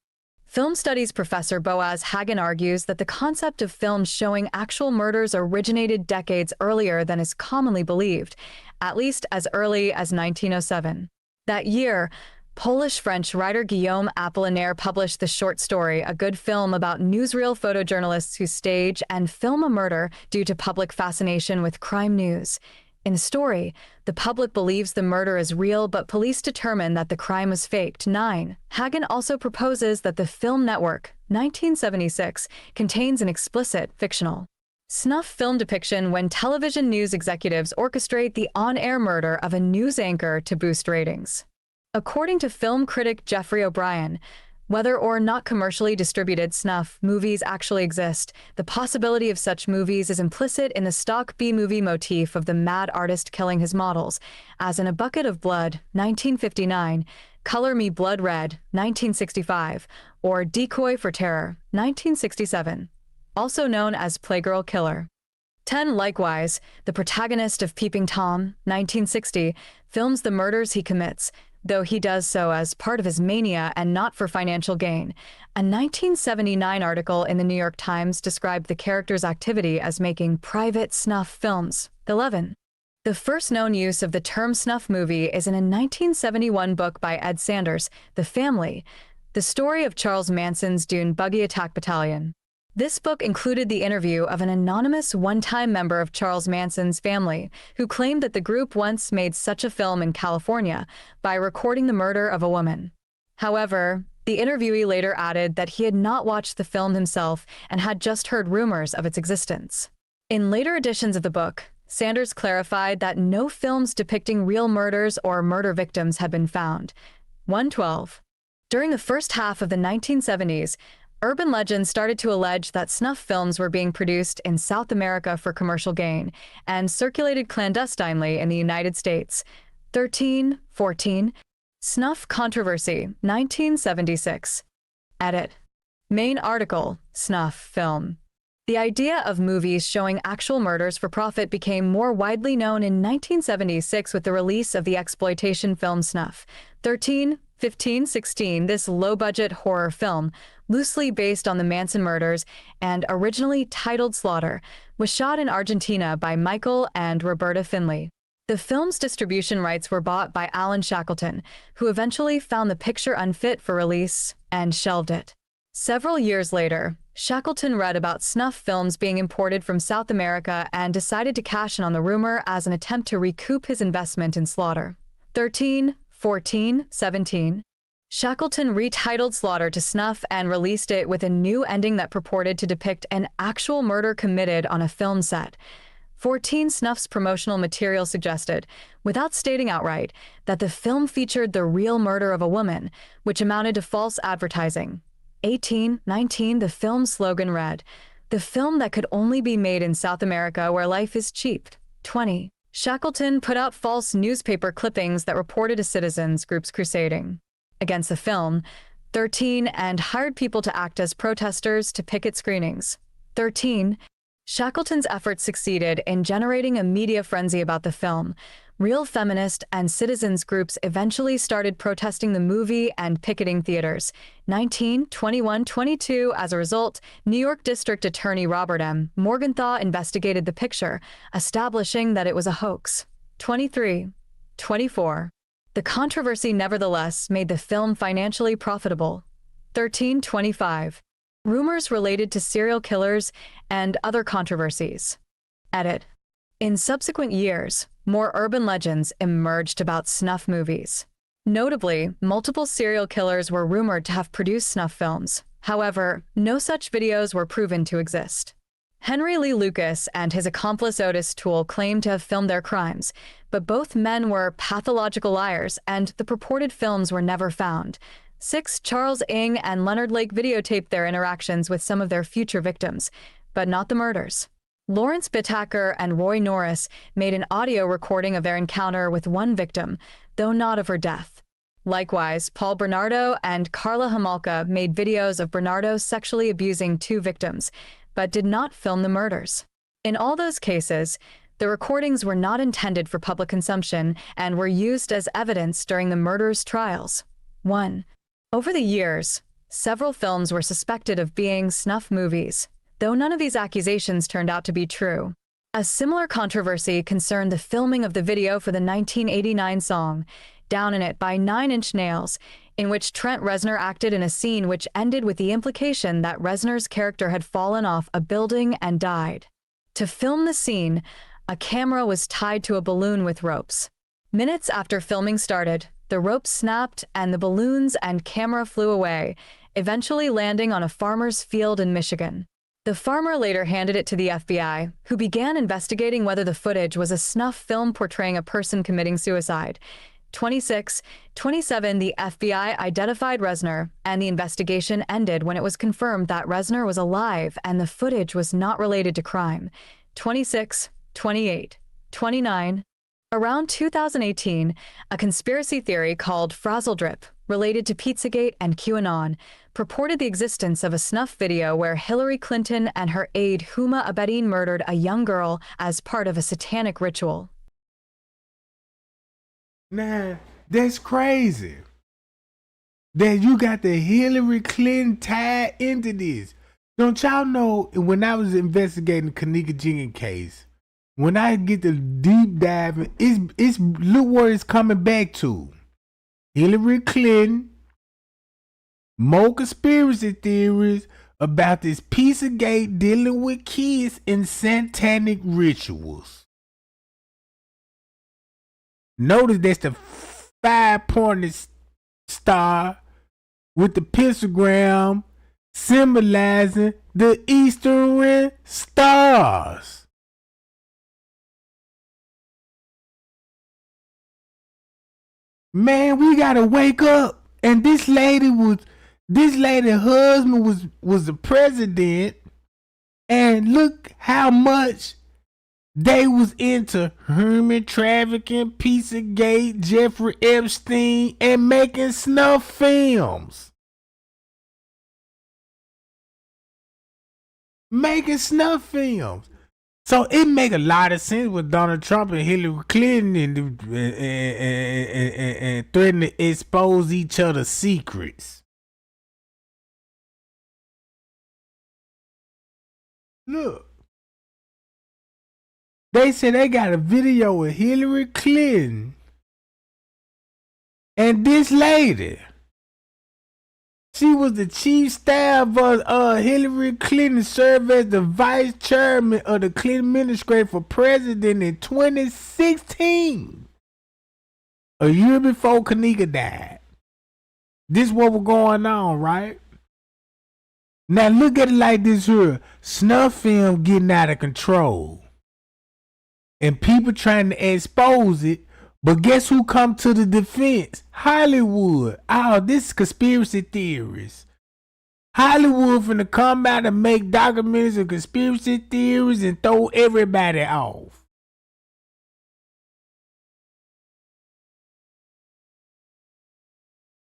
Film studies professor Boaz Hagen argues that the concept of films showing actual murders originated decades earlier than is commonly believed, at least as early as 1907. That year, Polish-French writer Guillaume Apollinaire published the short story, A Good Film, about newsreel photojournalists who stage and film a murder due to public fascination with crime news. In the story, the public believes the murder is real, but police determine that the crime was faked. 9. Hagen also proposes that the film network, 1976, contains an explicit, fictional snuff film depiction when television news executives orchestrate the on-air murder of a news anchor to boost ratings. According to film critic Jeffrey O'Brien, whether or not commercially distributed snuff movies actually exist, the possibility of such movies is implicit in the stock B-movie motif of the mad artist killing his models, as in A Bucket of Blood, 1959, Color Me Blood Red, 1965, or Decoy for Terror, 1967, also known as Playgirl Killer. 10. Likewise, the protagonist of Peeping Tom, 1960, films the murders he commits, though he does so as part of his mania and not for financial gain. A 1979 article in the New York Times described the character's activity as making private snuff films. 11. The first known use of the term snuff movie is in a 1971 book by Ed Sanders, The Family, the story of Charles Manson's Dune Buggy Attack Battalion. This book included the interview of an anonymous one-time member of Charles Manson's family who claimed that the group once made such a film in California by recording the murder of a woman. However, the interviewee later added that he had not watched the film himself and had just heard rumors of its existence. In later editions of the book, Sanders clarified that no films depicting real murders or murder victims had been found. 112. During the first half of the 1970s, urban legends started to allege that snuff films were being produced in South America for commercial gain and circulated clandestinely in the United States. 13. 14. Snuff Controversy, 1976. Edit. Main article, Snuff Film. The idea of movies showing actual murders for profit became more widely known in 1976 with the release of the exploitation film Snuff. 13. 15, 16, this low-budget horror film, loosely based on the Manson murders and originally titled Slaughter, was shot in Argentina by Michael and Roberta Finley. The film's distribution rights were bought by Alan Shackleton, who eventually found the picture unfit for release and shelved it. Several years later, Shackleton read about snuff films being imported from South America and decided to cash in on the rumor as an attempt to recoup his investment in Slaughter. 13. 14, 17. Shackleton retitled Slaughter to Snuff and released it with a new ending that purported to depict an actual murder committed on a film set. 14. Snuff's promotional material suggested, without stating outright, that the film featured the real murder of a woman, which amounted to false advertising. 18. 19. The film's slogan read, "The film that could only be made in South America where life is cheap." 20. Shackleton put out false newspaper clippings that reported a citizens groups crusading against the film. 13. And hired people to act as protesters to picket screenings. 13. Shackleton's efforts succeeded in generating a media frenzy about the film. Real feminist and citizens groups eventually started protesting the movie and picketing theaters. 19, 21, 22. As a result, New York District Attorney Robert M. Morgenthau investigated the picture, establishing that it was a hoax. 23, 24. The controversy nevertheless made the film financially profitable. 13, 25. Rumors related to serial killers and other controversies. Edit. In subsequent years, more urban legends emerged about snuff movies. Notably, multiple serial killers were rumored to have produced snuff films. However, no such videos were proven to exist. Henry Lee Lucas and his accomplice Otis Toole claimed to have filmed their crimes, but both men were pathological liars, and the purported films were never found. 6 Charles Ng and Leonard Lake videotaped their interactions with some of their future victims, but not the murders. Lawrence Bittaker and Roy Norris made an audio recording of their encounter with one victim, though not of her death. Likewise, Paul Bernardo and Carla Homolka made videos of Bernardo sexually abusing 2 victims, but did not film the murders. In all those cases, the recordings were not intended for public consumption and were used as evidence during the murderers' trials. 1. Over the years, several films were suspected of being snuff movies, though none of these accusations turned out to be true. A similar controversy concerned the filming of the video for the 1989 song, Down in It by 9 Inch Nails, in which Trent Reznor acted in a scene which ended with the implication that Reznor's character had fallen off a building and died. To film the scene, a camera was tied to a balloon with ropes. Minutes after filming started, the ropes snapped and the balloons and camera flew away, eventually landing on a farmer's field in Michigan. The farmer later handed it to the FBI, who began investigating whether the footage was a snuff film portraying a person committing suicide. 26/27, the FBI identified Reznor, and the investigation ended when it was confirmed that Reznor was alive and the footage was not related to crime. 26/28, 29. Around 2018, a conspiracy theory called Frazzledrip, related to Pizzagate and QAnon, purported the existence of a snuff video where Hillary Clinton and her aide Huma Abedin murdered a young girl as part of a satanic ritual. Nah, that's crazy. That you got the Hillary Clinton tied into this. Don't y'all know, when I was investigating the Kenneka Jenkins case, when I get the deep diving, it's look where it's coming back to. Hillary Clinton, more conspiracy theories about this Pizzagate dealing with kids and satanic rituals. Notice that's the 5-pointed star with the pentagram symbolizing the Eastern stars. Man, we gotta wake up. And this lady husband was the president, and look how much they was into human trafficking, Pizzagate, Jeffrey Epstein, and making snuff films. So it make a lot of sense with Donald Trump and Hillary Clinton and threatening to expose each other's secrets. Look. They said they got a video of Hillary Clinton and this lady. She was the chief staff of Hillary Clinton, served as the vice chairman of the Clinton administration for president in 2016. A year before Kenneka died. This is what was going on, right? Now look at it like this here. Snuff film getting out of control. And people trying to expose it, but guess who come to the defense? Hollywood. Oh, this is conspiracy theories. Hollywood finna come out and make documentaries of conspiracy theories and throw everybody off.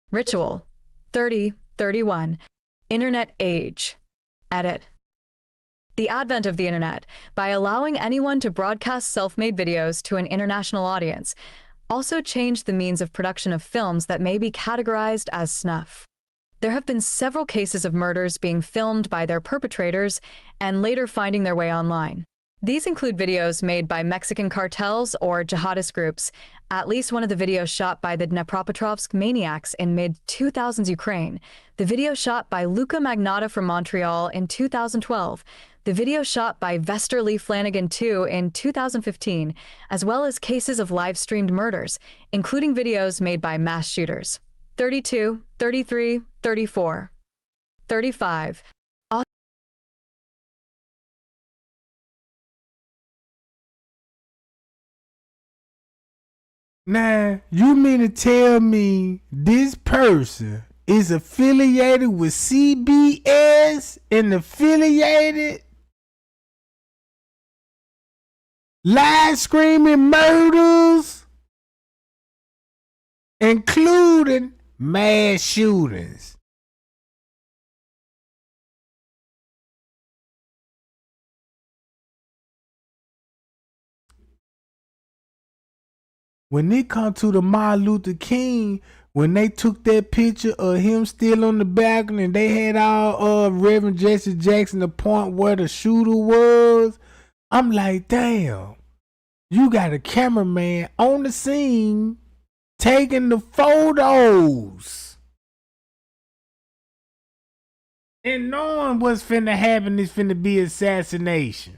Ritual 30/31. Internet age. Edit. The advent of the internet, by allowing anyone to broadcast self-made videos to an international audience, also changed the means of production of films that may be categorized as snuff. There have been several cases of murders being filmed by their perpetrators and later finding their way online. These include videos made by Mexican cartels or jihadist groups, at least one of the videos shot by the Dnepropetrovsk maniacs in mid-2000s Ukraine, the video shot by Luca Magnotta from Montreal in 2012, the video shot by Vester Lee Flanagan II in 2015, as well as cases of live-streamed murders, including videos made by mass shooters. 32, 33, 34, 35. Now, you mean to tell me this person is affiliated with CBS and affiliated live screaming murders, including mass shootings? When it come to the Martin Luther King, when they took that picture of him still on the balcony and they had all Reverend Jesse Jackson, the point where the shooter was, I'm like, damn, you got a cameraman on the scene taking the photos. And knowing what's finna happen is finna be assassination.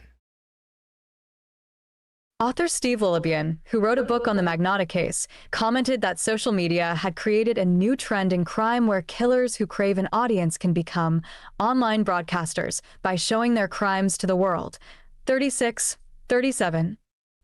Author Steve Lillibian, who wrote a book on the Magnata case, commented that social media had created a new trend in crime where killers who crave an audience can become online broadcasters by showing their crimes to the world. 36, 37.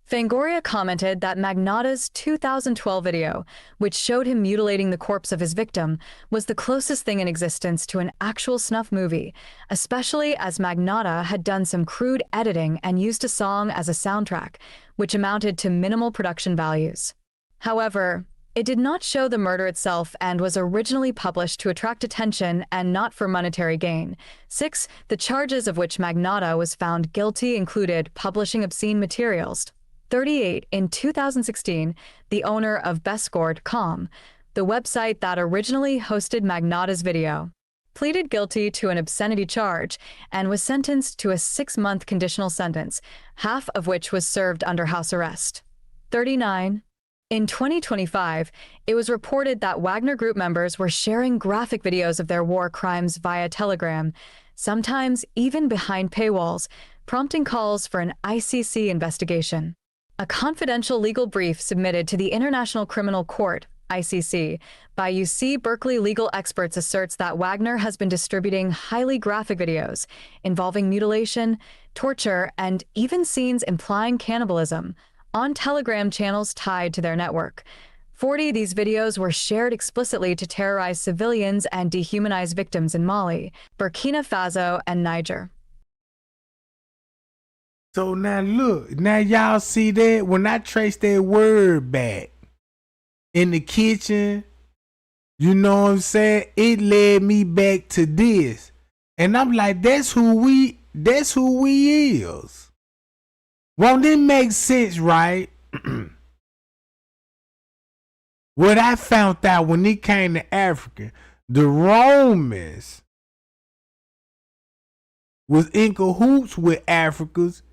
Fangoria commented that Magnata's 2012 video, which showed him mutilating the corpse of his victim, was the closest thing in existence to an actual snuff movie, especially as Magnata had done some crude editing and used a song as a soundtrack, which amounted to minimal production values. However, it did not show the murder itself and was originally published to attract attention and not for monetary gain. 6. The charges of which Magnata was found guilty included publishing obscene materials. 38. In 2016, the owner of bestscored.com, the website that originally hosted Magnata's video, pleaded guilty to an obscenity charge and was sentenced to a 6-month conditional sentence, half of which was served under house arrest. 39. In 2025, it was reported that Wagner Group members were sharing graphic videos of their war crimes via Telegram, sometimes even behind paywalls, prompting calls for an ICC investigation. A confidential legal brief submitted to the International Criminal Court, ICC, by UC Berkeley legal experts asserts that Wagner has been distributing highly graphic videos involving mutilation, torture, and even scenes implying cannibalism on Telegram channels tied to their network. 40. These videos were shared explicitly to terrorize civilians and dehumanize victims in Mali, Burkina Faso, and Niger. So now look, now y'all see that when I trace that word back in the kitchen, you know what I'm saying? It led me back to this. And I'm like, that's who we is. Won't it make sense, right? What I found out when it came to Africa, the Romans was in cahoots with Africans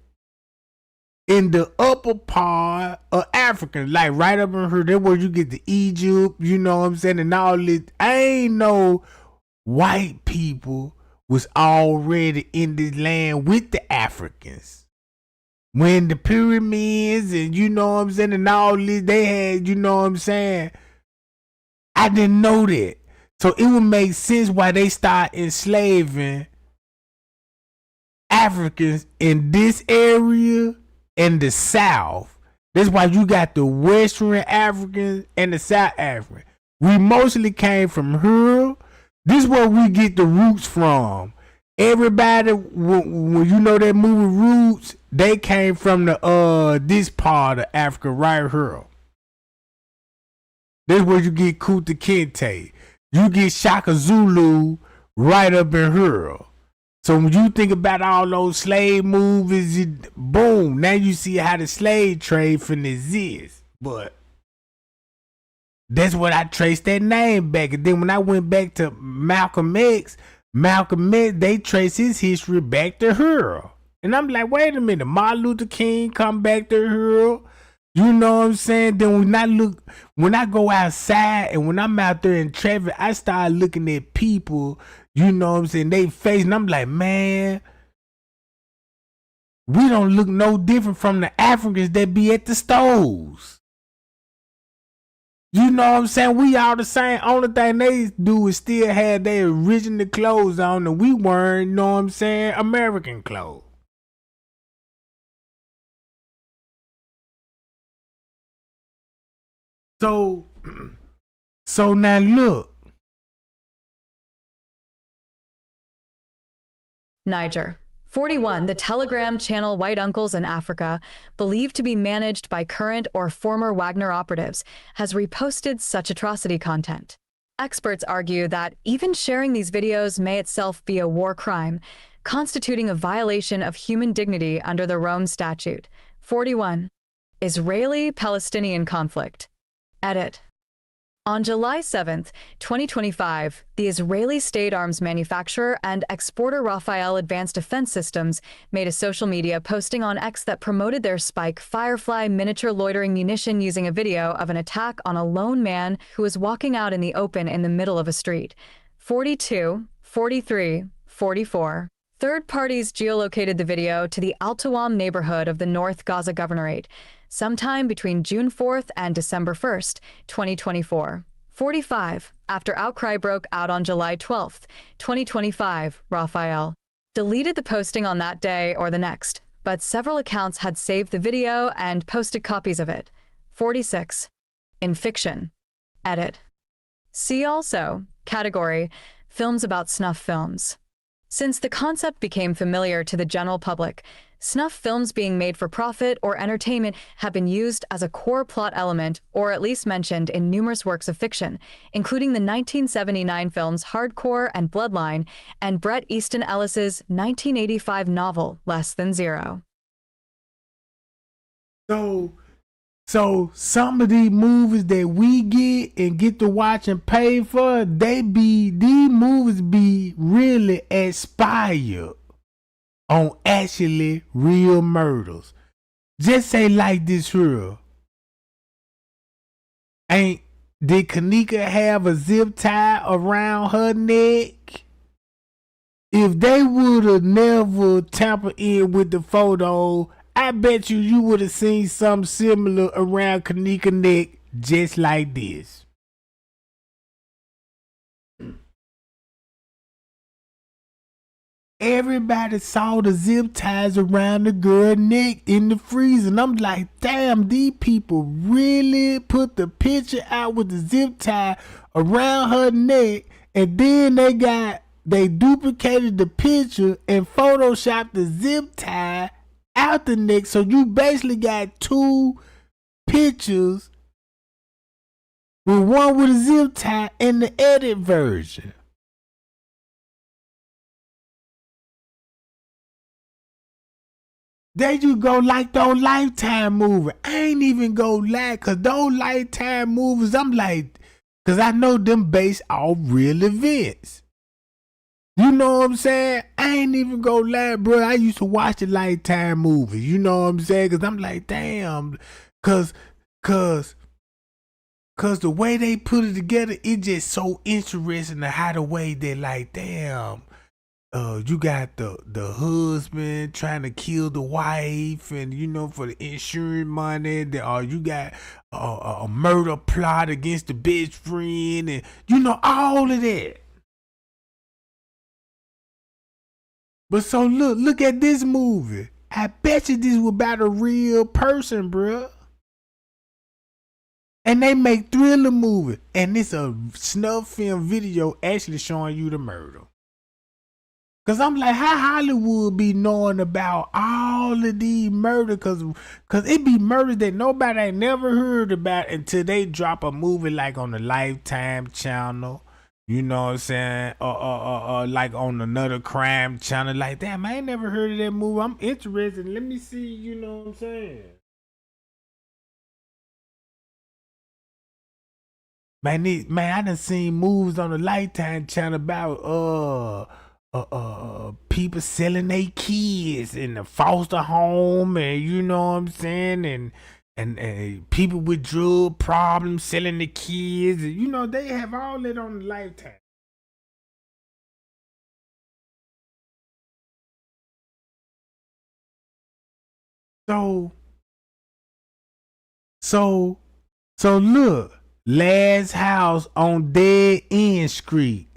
in the upper part of Africa, like right up in here, that's where you get to Egypt, you know what I'm saying, and all this. I ain't know white people was already in this land with the Africans. When the pyramids and you know what I'm saying, and all this, they had, you know what I'm saying. I didn't know that. So it would make sense why they start enslaving Africans in this area in the South. That's why you got the Western Africans and the South Africans. We mostly came from here. This is where we get the roots from. Everybody, when you know that movie Roots, they came from the this part of Africa right here. This is where you get Kunta Kinte. You get Shaka Zulu right up in here. So when you think about all those slave movies, boom, now you see how the slave trade finna exist. But that's what I traced that name back. And then when I went back to Malcolm X, they trace his history back to her. And I'm like, wait a minute, Martin Luther King come back to her. You know what I'm saying? Then when I go outside and when I'm out there in traffic, I start looking at people, you know what I'm saying, they face, and I'm like, man, we don't look no different from the Africans that be at the stores. You know what I'm saying? We all the same. Only thing they do is still have their original clothes on, and we wearing, you know what I'm saying, American clothes. So, so now look. Niger. 41. The Telegram channel White Uncles in Africa, believed to be managed by current or former Wagner operatives, has reposted such atrocity content. Experts argue that even sharing these videos may itself be a war crime, constituting a violation of human dignity under the Rome Statute. 41. Israeli-Palestinian conflict. Edit. On July 7, 2025, the Israeli state arms manufacturer and exporter Rafael Advanced Defense Systems made a social media posting on X that promoted their Spike Firefly miniature loitering munition using a video of an attack on a lone man who was walking out in the open in the middle of a street. 42, 43, 44. Third parties geolocated the video to the Al Tawam neighborhood of the North Gaza Governorate, sometime between June 4th and December 1st, 2024. 45. After outcry broke out on July 12th, 2025, Rafael deleted the posting on that day or the next, but several accounts had saved the video and posted copies of it. 46. In fiction. Edit. See also, category, films about snuff films. Since the concept became familiar to the general public, snuff films being made for profit or entertainment have been used as a core plot element, or at least mentioned in numerous works of fiction, including the 1979 films Hardcore and Bloodline, and Bret Easton Ellis's 1985 novel Less Than Zero. So some of these movies that we get and get to watch and pay for, these movies be really inspired on actually real murders. Just say like this here. Did Kenneka have a zip tie around her neck? If they would have never tampered in with the photo, I bet you would have seen something similar around Kenneka's neck just like this. Everybody saw the zip ties around the girl's neck in the freezer. And I'm like, damn, these people really put the picture out with the zip tie around her neck, and then they duplicated the picture and photoshopped the zip tie out the neck. So you basically got two pictures, with one with a zip tie and the edit version. There you go, like those Lifetime movies. I ain't even go lie, cause those Lifetime movies, I'm like, cause I know them based off real events. You know what I'm saying? I ain't even go lie, bro. I used to watch the Lifetime movies. You know what I'm saying? Cause I'm like, damn, cause the way they put it together, it just so interesting to how the way they like, damn. You got the husband trying to kill the wife, and for the insurance money. You got a murder plot against the best friend, and all of that. But so look at this movie. I bet you this was about a real person, bruh. And they make thriller movie, and it's a snuff film video actually showing you the murder. Cause I'm like, how Hollywood be knowing about all of these murders? Cause it be murders that nobody ain't never heard about until they drop a movie like on the Lifetime channel. You know what I'm saying? Like on another crime channel. Like, damn, I ain't never heard of that movie. I'm interested. Let me see. You know what I'm saying? Man, I done seen movies on the Lifetime channel about people selling their kids in the foster home, and you know what I'm saying, and people with drug problems selling the kids. They have all that on the Lifetime. So look, Last House on Dead End Street.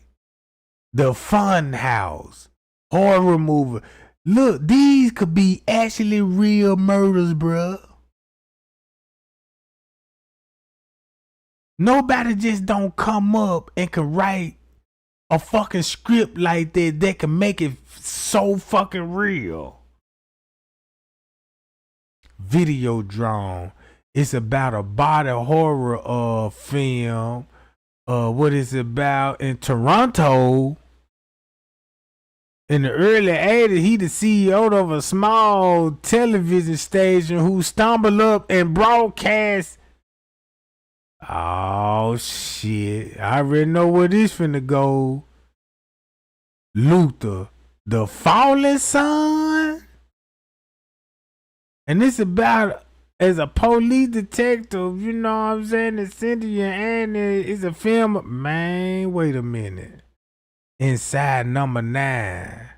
The Fun House, horror movie. Look, these could be actually real murders, bruh. Nobody just don't come up and can write a fucking script like that can make it so fucking real. Videodrome. It's about a body horror film. What is it about in Toronto? In the early 80s, he the CEO of a small television station who stumbled up and broadcast. Oh shit. I already know where this finna go. Luther, the fallen son? And it's about as a police detective, you know what I'm saying? It's Cynthia and it's a film. Man, wait a minute. Inside number 9.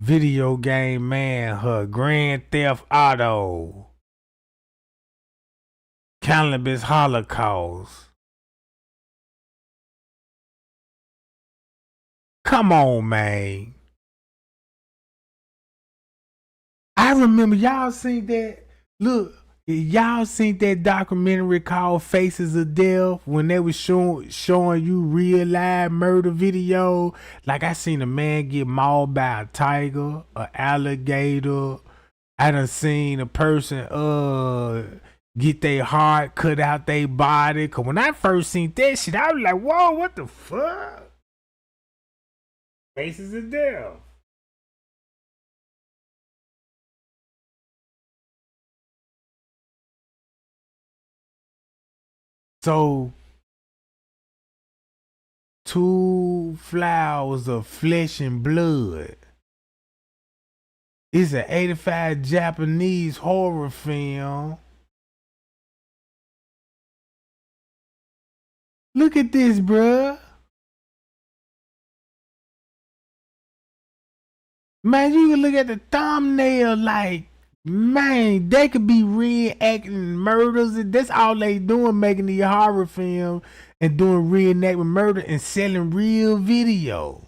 Video game manhunt, Grand Theft Auto, Cannabis Holocaust. Come on, man. I remember y'all seen that. Look, y'all seen that documentary called Faces of Death when they was showing you real live murder video. Like I seen a man get mauled by a tiger, an alligator. I done seen a person get their heart cut out their body. Cause when I first seen that shit, I was like, whoa, what the fuck? Faces of Death. So, 2 flowers of flesh and blood. It's an 85 Japanese horror film. Look at this, bruh. Man, you can look at the thumbnail like, man, they could be reenacting murders. That's all they doing, making these horror films and doing reenactment murder and selling real video.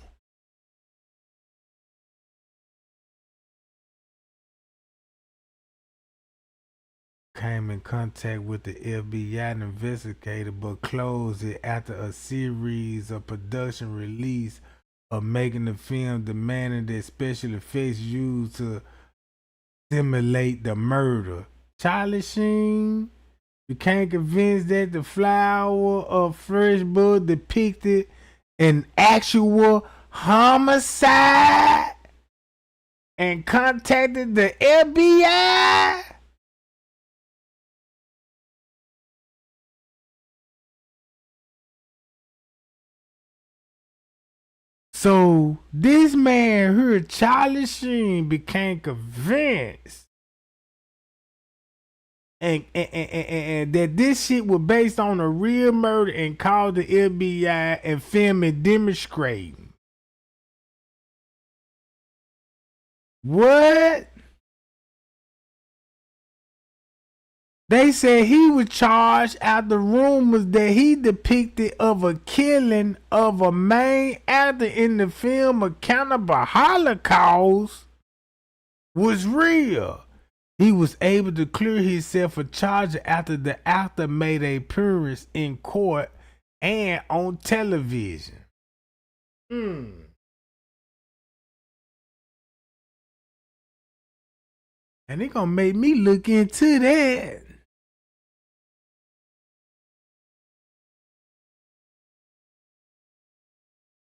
Came in contact with the FBI investigator, but closed it after a series of production release of making the film, demanding that special effects used to simulate the murder. Charlie Sheen became convinced that the flower of fresh blood depicted an actual homicide and contacted the FBI. So this man here, Charlie Sheen, became convinced and that this shit was based on a real murder and called the FBI and filmed it demonstrating. What? They said he was charged after rumors that he depicted of a killing of a main actor in the film A Cannibal Holocaust was real. He was able to clear himself for charges after the actor made a appearance in court and on television. And they gonna make me look into that.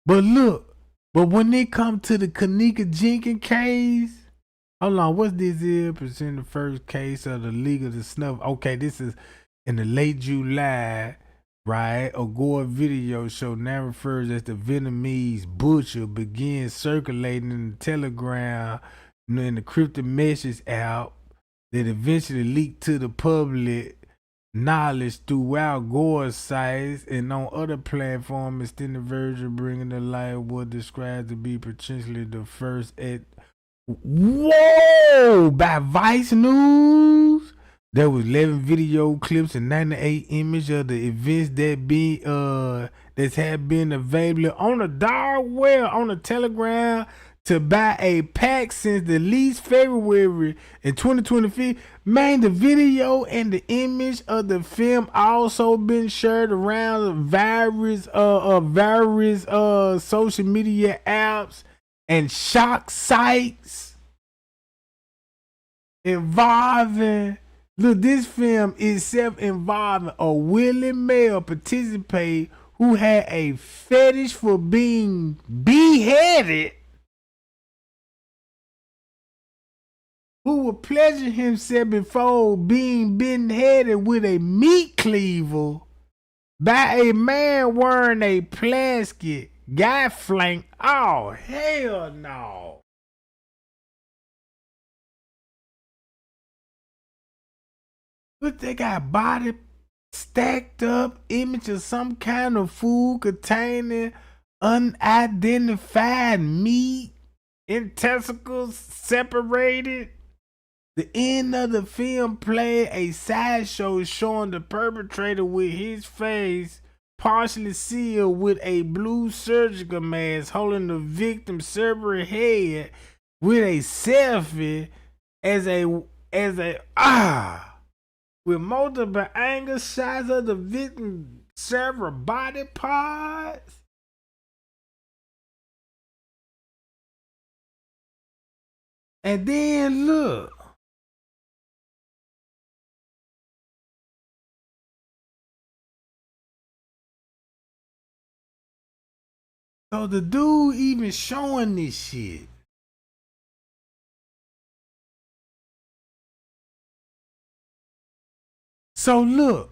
But look, but when it come to the Kenneka Jenkins case, hold on, what's this here? Present the first case of the League of the Snuff. Okay, this is in the late July, right? A gore video show now refers as the Vietnamese butcher begins circulating in the Telegram and the encrypted message app that eventually leaked to the public knowledge throughout Gore's sites and on other platforms. Extended version bringing to light what described to be potentially the first by Vice News. There was 11 video clips and 98 images of the events that had been available on the dark web, on the Telegram, to buy a pack since the least February in 2025. Man, the video and the image of the film also been shared around various social media apps and shock sites involving. Look, this film itself involving a willing male participant who had a fetish for being beheaded, who would pleasure himself before being beheaded with a meat cleaver by a man wearing a plastic guy flank. Oh, hell no. But they got body stacked up image of some kind of food containing unidentified meat, testicles separated. The end of the film played a sideshow showing the perpetrator with his face partially sealed with a blue surgical mask, holding the victim's severed head with a selfie with multiple angle shots of the victim's several body parts. And then look. So the dude even showing this shit. So look.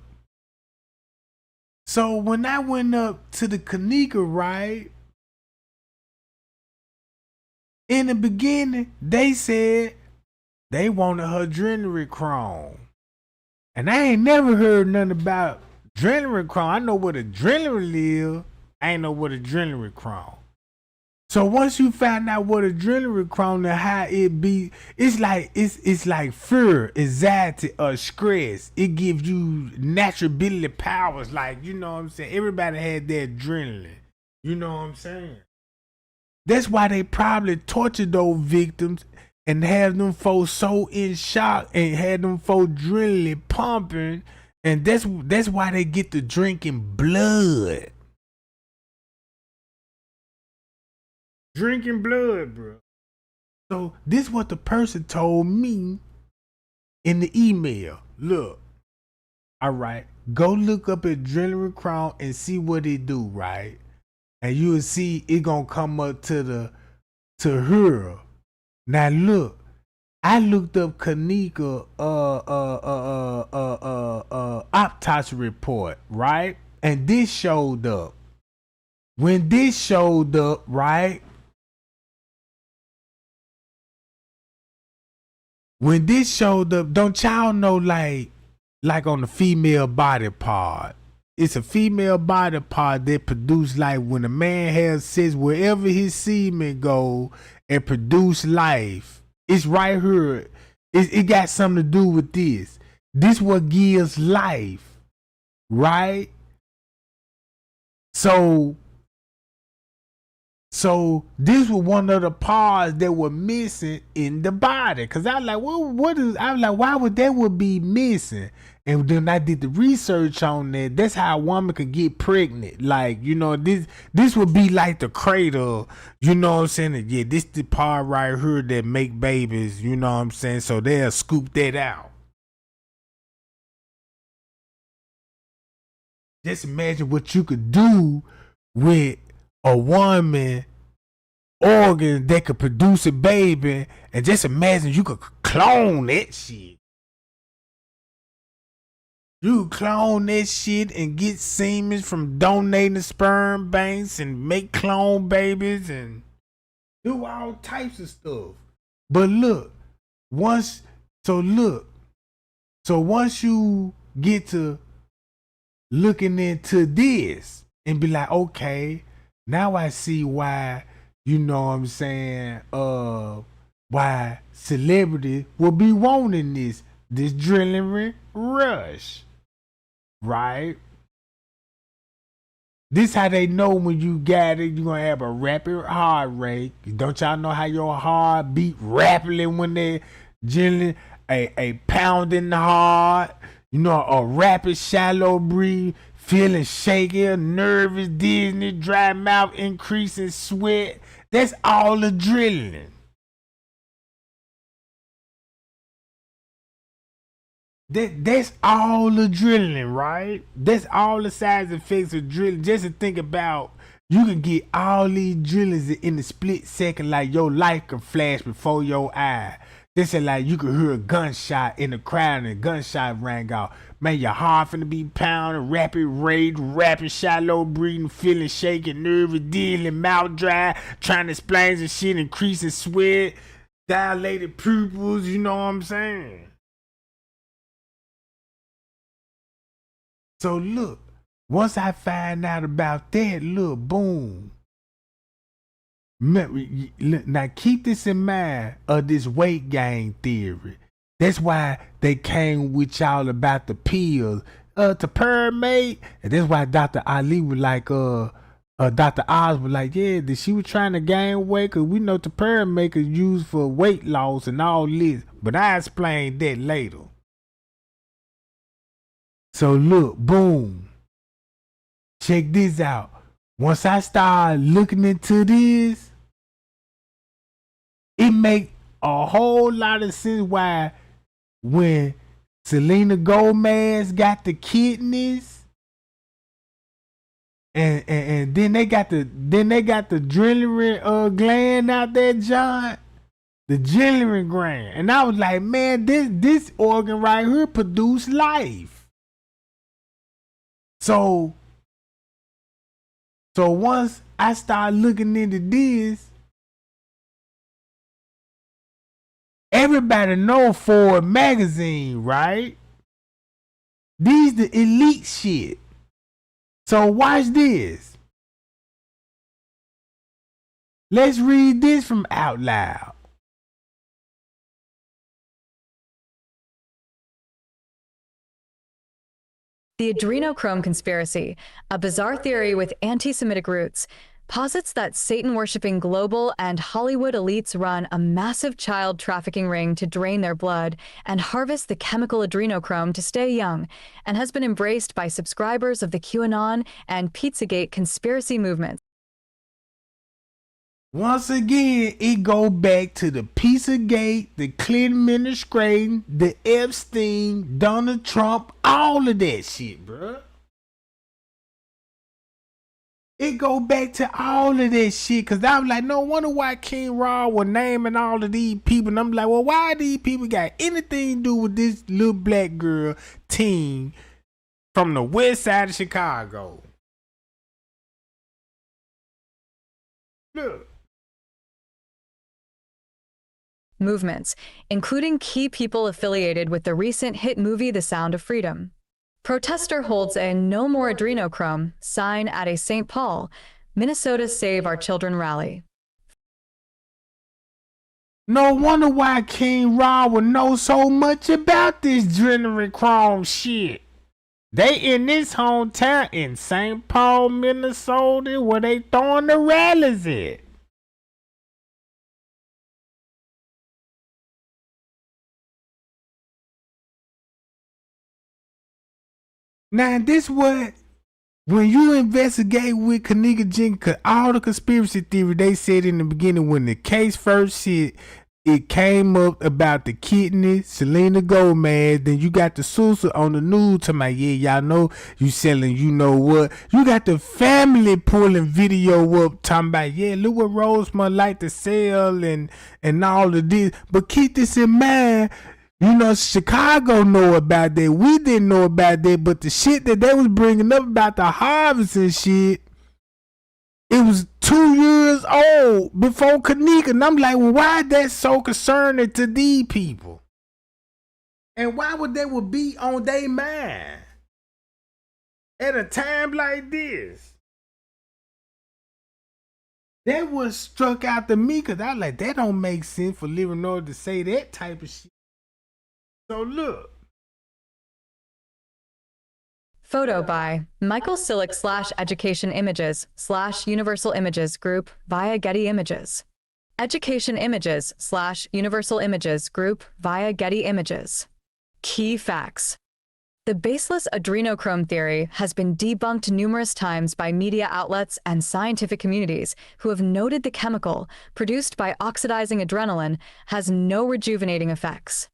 So when I went up to the Kenneka, right? In the beginning, they said they wanted her adrenochrome. And I ain't never heard nothing about adrenochrome. I know what adrenaline is. I ain't know what adrenochrome. So once you find out what adrenochrome and how it be, it's like fear, anxiety, or stress. It gives you natural ability powers. Like, you know what I'm saying? Everybody had their adrenaline. You know what I'm saying? That's why they probably tortured those victims and have them folks so in shock and had them folks adrenaline pumping. And that's why they get to drinking blood. Drinking blood, bro. So this what the person told me in the email. Look, all right, go look up adrenochrome and see what it do, right? And you will see it gonna come up to her. Now look, I looked up Kenneka autopsy report, right? And this showed up. When this showed up, right? When this showed up, don't y'all know like on the female body part? It's a female body part that produce life. When a man has sex, wherever his semen go and produce life, it's right here. It got something to do with this. This what gives life, right? So this was one of the parts that were missing in the body. Cause I was like, why would that would be missing? And then I did the research on that. That's how a woman could get pregnant. Like, you know, this would be like the cradle. You know what I'm saying? Yeah, this the part right here that make babies. You know what I'm saying? So they'll scoop that out. Just imagine what you could do with a woman organ that could produce a baby, and just imagine you could clone that shit. You clone that shit and get semen from donating sperm banks and make clone babies and do all types of stuff. But look, once you get to looking into this and be like, okay, now I see why, you know what I'm saying, why celebrities will be wanting this adrenaline rush. Right? This how they know when you got it, you're gonna have a rapid heart rate. Don't y'all know how your heart beat rapidly when they generally a pounding the heart, you know, a rapid shallow breathe, feeling shaky, nervous, dizzy, dry mouth, increasing sweat. That's all adrenaline. That's all adrenaline, right? That's all the side effects of adrenaline. Just to think about, you can get all these adrenalines in a split second, like your life can flash before your eye. This is like you could hear a gunshot in the crowd and a gunshot rang out. Man, your heart finna be pounding, rapid rate, rapid shallow breathing, feeling shaky, nervous, dizzy, mouth dry, trying to explain some shit, increasing sweat, dilated pupils, you know what I'm saying? So look, once I find out about that, look, boom. Now keep this in mind of this weight gain theory. That's why they came with y'all about the pills to pyramid. And that's why Dr. Ali was like, Dr. Oz was like, yeah, that she was trying to gain weight because we know the pyramid is used for weight loss and all this. But I explained that later. So look, boom. Check this out. Once I start looking into this, it make a whole lot of sense why when Selena Gomez got the kidneys and then they got the adrenaline gland out there, John. The adrenaline gland. And I was like, man, this organ right here produce life. So once I start looking into this, everybody know Ford magazine, right? These the elite shit. So watch this. Let's read this from out loud. The adrenochrome conspiracy, a bizarre theory with anti-Semitic roots, posits that Satan-worshipping global and Hollywood elites run a massive child trafficking ring to drain their blood and harvest the chemical adrenochrome to stay young, and has been embraced by subscribers of the QAnon and Pizzagate conspiracy movements. Once again, it go back to the Pizzagate, the Clinton administration, the Epstein, Donald Trump, all of that shit, bruh. It go back to all of that shit, cause I was like, no wonder why King Raw was naming all of these people, and I'm like, well, why these people got anything to do with this little black girl teen from the west side of Chicago? Look. Movements, including key people affiliated with the recent hit movie The Sound of Freedom. Protester holds a No More Adrenochrome sign at a St. Paul, Minnesota Save Our Children rally. No wonder why King Raw would know so much about this adrenochrome shit. They in this hometown in St. Paul, Minnesota, where they throwing the rallies at. Now, this what, when you investigate with Kenneka Jenkins, all the conspiracy theory they said in the beginning when the case first hit, it came up about the kidney, Selena Gomez, then you got the Sousa on the news talking about, yeah, y'all know you selling, you know what. You got the family pulling video up talking about, yeah, look what Rosemont like to sell and all of this. But keep this in mind, you know, Chicago know about that. We didn't know about that, but the shit that they was bringing up about the harvest and shit, it was 2 years old before Kenneka. And I'm like, well, why is that so concerning to these people? And why would they would be on their mind at a time like this? That was struck out to me because I was like, that don't make sense for Living North to say that type of shit. So look. Photo by Michael Sillick / Education Images / Universal Images Group via Getty Images. Education Images / Universal Images Group via Getty Images. Key facts. The baseless adrenochrome theory has been debunked numerous times by media outlets and scientific communities who have noted the chemical, produced by oxidizing adrenaline, has no rejuvenating effects.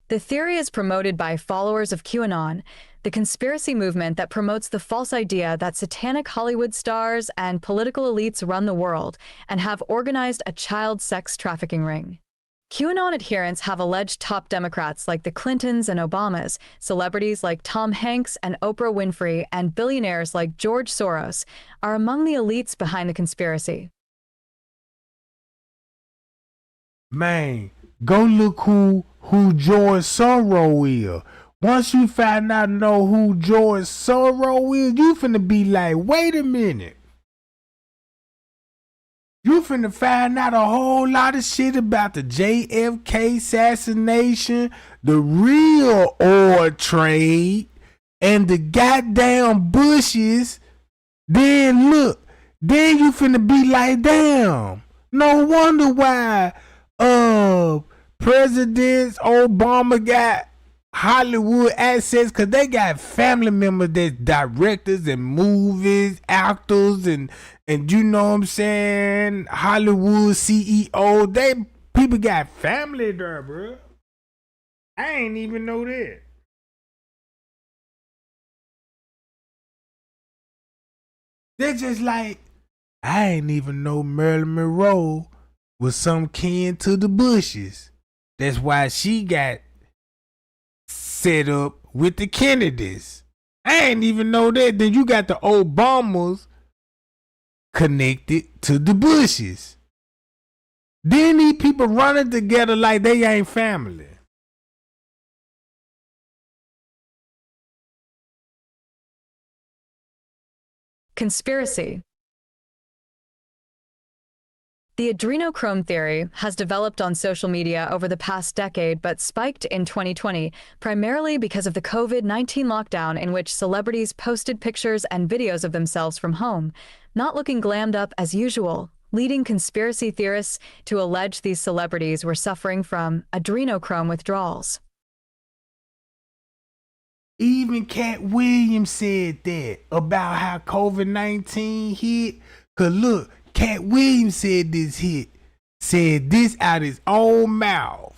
The theory is promoted by followers of QAnon, the conspiracy movement that promotes the false idea that satanic Hollywood stars and political elites run the world and have organized a child sex trafficking ring. QAnon adherents have alleged top Democrats like the Clintons and Obamas, celebrities like Tom Hanks and Oprah Winfrey, and billionaires like George Soros are among the elites behind the conspiracy. Man, go look who George Soros is. Once you find out know who George Soros is, you finna be like, wait a minute. You finna find out a whole lot of shit about the JFK assassination, the real oil trade, and the goddamn Bushes. Then look, then you finna be like, damn. No wonder why Presidents Obama got Hollywood assets, cause they got family members that's directors and movies, actors, and you know what I'm saying, Hollywood CEO. They people got family there, bro. I ain't even know that. They're just like, I ain't even know Marilyn Monroe was some kin to the Bushes. That's why she got set up with the Kennedys. I ain't even know that. Then you got the Obamas connected to the Bushes. Then these people running together like they ain't family. Conspiracy. The adrenochrome theory has developed on social media over the past decade but spiked in 2020, primarily because of the COVID-19 lockdown in which celebrities posted pictures and videos of themselves from home, not looking glammed up as usual, leading conspiracy theorists to allege these celebrities were suffering from adrenochrome withdrawals. Even Cat Williams said that about how COVID-19 hit. Cause look, Cat Williams said this out his own mouth.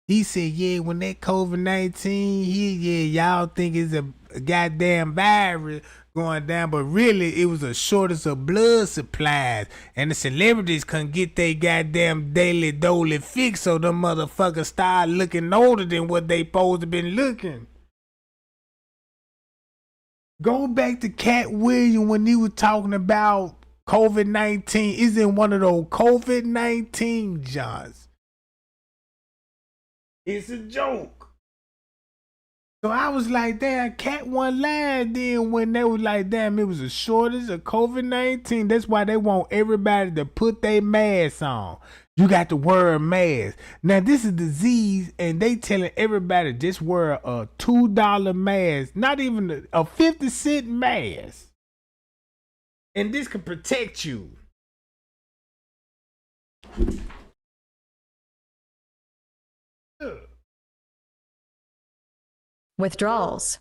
He said, yeah, when that COVID-19 hit, yeah, y'all think it's a goddamn virus going down, but really it was a shortage of blood supplies, and the celebrities couldn't get their goddamn daily dolly fix, so them motherfuckers started looking older than what they supposed to been looking. Go back to Cat Williams when he was talking about COVID-19. Is in one of those COVID-19 Johns. It's a joke. So I was like, damn, Cat one line then when they was like, damn, it was a shortage of COVID-19. That's why they want everybody to put their masks on. You got to wear a mask. Now this is disease, and they telling everybody just wear a $2 mask, not even a 50-cent mask. And this can protect you. Withdrawals.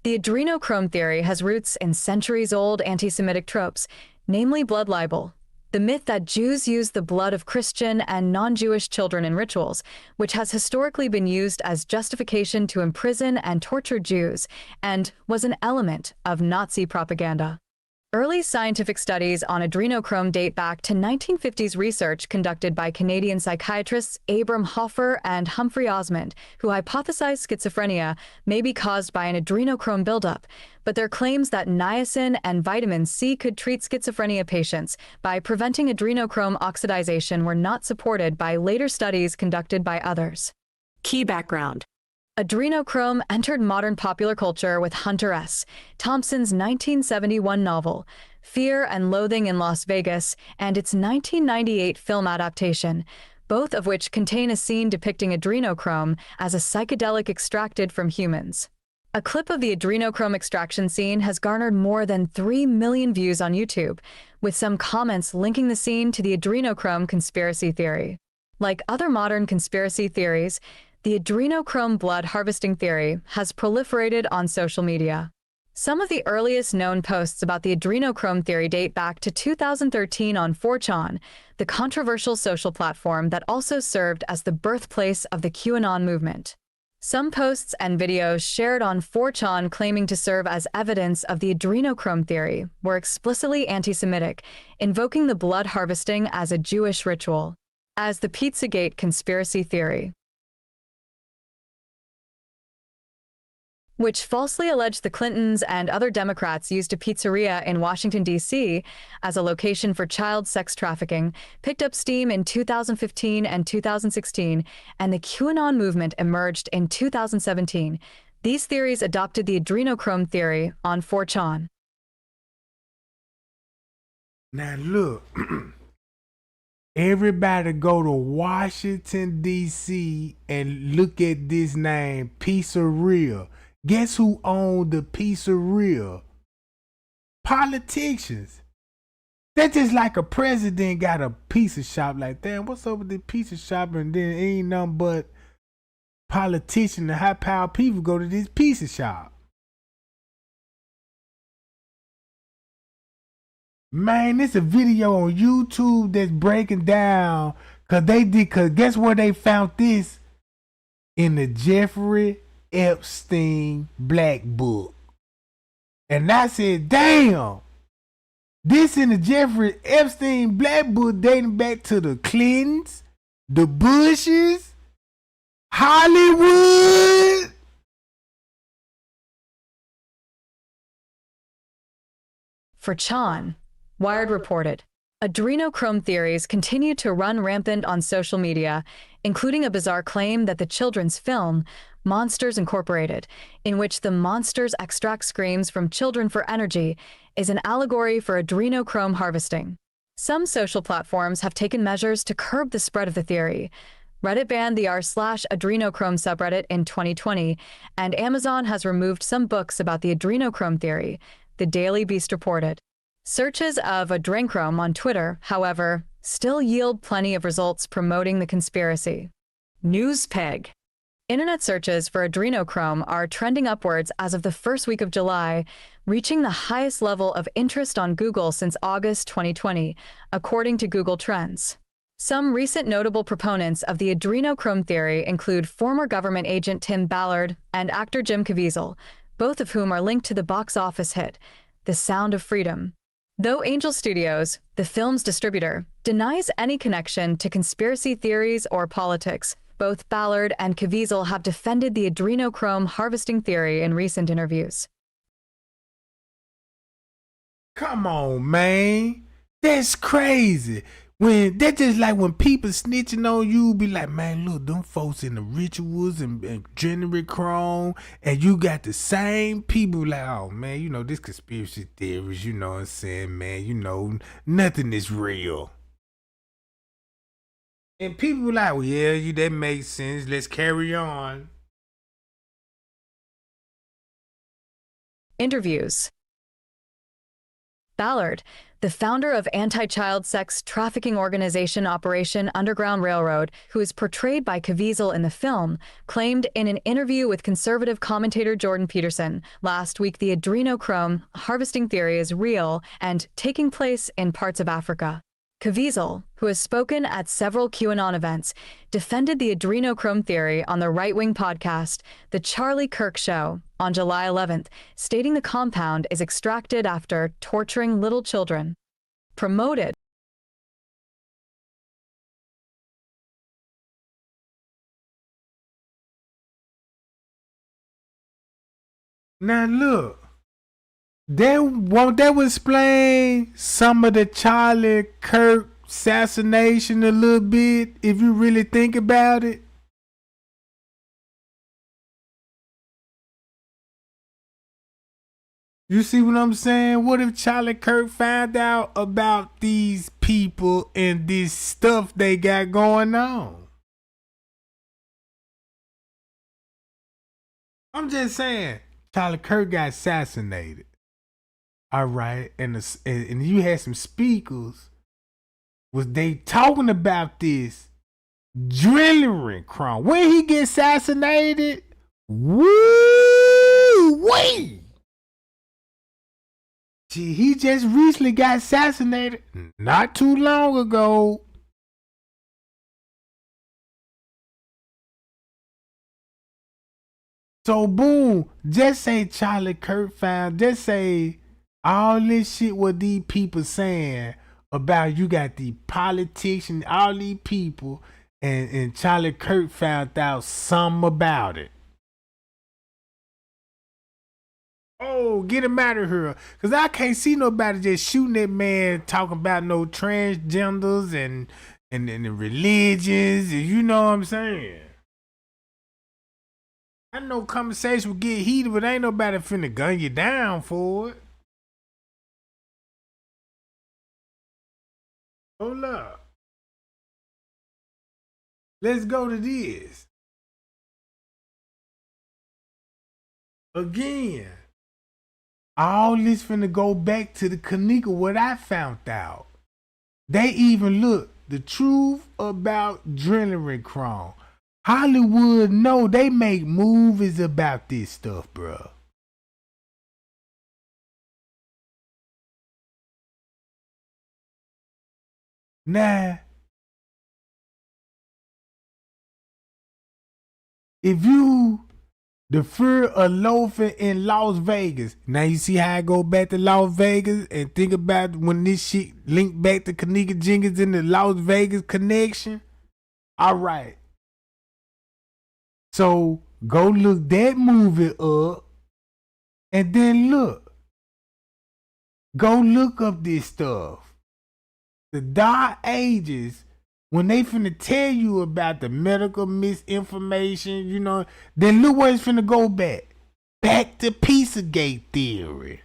The adrenochrome theory has roots in centuries-old anti-Semitic tropes, namely blood libel, the myth that Jews use the blood of Christian and non-Jewish children in rituals, which has historically been used as justification to imprison and torture Jews, and was an element of Nazi propaganda. Early scientific studies on adrenochrome date back to 1950s research conducted by Canadian psychiatrists Abram Hoffer and Humphrey Osmond, who hypothesized schizophrenia may be caused by an adrenochrome buildup, but their claims that niacin and vitamin C could treat schizophrenia patients by preventing adrenochrome oxidization were not supported by later studies conducted by others. Key background. Adrenochrome entered modern popular culture with Hunter S. Thompson's 1971 novel, Fear and Loathing in Las Vegas, and its 1998 film adaptation, both of which contain a scene depicting adrenochrome as a psychedelic extracted from humans. A clip of the adrenochrome extraction scene has garnered more than 3 million views on YouTube, with some comments linking the scene to the adrenochrome conspiracy theory. Like other modern conspiracy theories, the adrenochrome blood harvesting theory has proliferated on social media. Some of the earliest known posts about the adrenochrome theory date back to 2013 on 4chan, the controversial social platform that also served as the birthplace of the QAnon movement. Some posts and videos shared on 4chan claiming to serve as evidence of the adrenochrome theory were explicitly anti-Semitic, invoking the blood harvesting as a Jewish ritual. As the Pizzagate conspiracy theory, which falsely alleged the Clintons and other Democrats used a pizzeria in Washington, D.C. as a location for child sex trafficking, picked up steam in 2015 and 2016, and the QAnon movement emerged in 2017. These theories adopted the adrenochrome theory on 4chan. Now look, everybody go to Washington, D.C. and look at this name, Pizzeria. Guess who owned the pizzeria? Politicians. That's just like a president got a pizza shop like that. What's up with the pizza shop? And then ain't nothing but politicians and high power people go to this pizza shop. Man, there's a video on YouTube that's breaking down cause guess where they found this? In the Jeffrey Epstein Black Book. And I said, damn, this in the Jeffrey Epstein Black Book dating back to the Clintons, the Bushes, Hollywood. For Chan, Wired reported, adrenochrome theories continue to run rampant on social media, including a bizarre claim that the children's film, Monsters Incorporated, in which the monsters extract screams from children for energy, is an allegory for adrenochrome harvesting. Some social platforms have taken measures to curb the spread of the theory. Reddit banned the r/adrenochrome subreddit in 2020, and Amazon has removed some books about the adrenochrome theory, the Daily Beast reported. Searches of adrenochrome on Twitter, however, still yield plenty of results promoting the conspiracy. Newspeg. Internet searches for adrenochrome are trending upwards as of the first week of July, reaching the highest level of interest on Google since August 2020, according to Google Trends. Some recent notable proponents of the adrenochrome theory include former government agent Tim Ballard and actor Jim Caviezel, both of whom are linked to the box office hit, The Sound of Freedom. Though Angel Studios, the film's distributor, denies any connection to conspiracy theories or politics, both Ballard and Caviezel have defended the adrenochrome harvesting theory in recent interviews. Come on, man. That's crazy. That's just like when people snitching on you, be like, man, look, them folks in the rituals and adrenochrome, and you got the same people like, oh, man, this conspiracy theories, you know what I'm saying, man, nothing is real. And people be like, well, yeah, that makes sense. Let's carry on. Interviews. Ballard, the founder of anti-child sex trafficking organization Operation Underground Railroad, who is portrayed by Caviezel in the film, claimed in an interview with conservative commentator Jordan Peterson last week the adrenochrome harvesting theory is real and taking place in parts of Africa. Caviezel, who has spoken at several QAnon events, defended the adrenochrome theory on the right-wing podcast, The Charlie Kirk Show, on July 11th, stating the compound is extracted after torturing little children. Promoted. Now look. That would explain some of the Charlie Kirk assassination a little bit, if you really think about it. You see what I'm saying? What if Charlie Kirk found out about these people and this stuff they got going on? I'm just saying, Charlie Kirk got assassinated. All right, and you had some speakers. Was they talking about this Drillering Chrome? When he get assassinated, woo-wee! Gee, he just recently got assassinated not too long ago. So boom, just say Charlie Kirk found, just say all this shit what these people saying about you got the politicians, all these people, and Charlie Kirk found out something about it. Oh, get him out of here. Cause I can't see nobody just shooting that man talking about no transgenders and the religions, and you know what I'm saying? I know conversation will get heated, but ain't nobody finna gun you down for it. Hold up. Let's go to this. Again, all this finna go back to the Kenneka, what I found out. They even look, the truth about Drillering Chrome. Hollywood know they make movies about this stuff, bro. Now, if you defer a loafing in Las Vegas, now you see how I go back to Las Vegas and think about when this shit linked back to Kenneka Jenkins in the Las Vegas connection? All right. So go look that movie up and then look. Go look up this stuff. The dark ages, when they finna tell you about the medical misinformation, you know, then look where it's finna go back. Back to Pizzagate theory.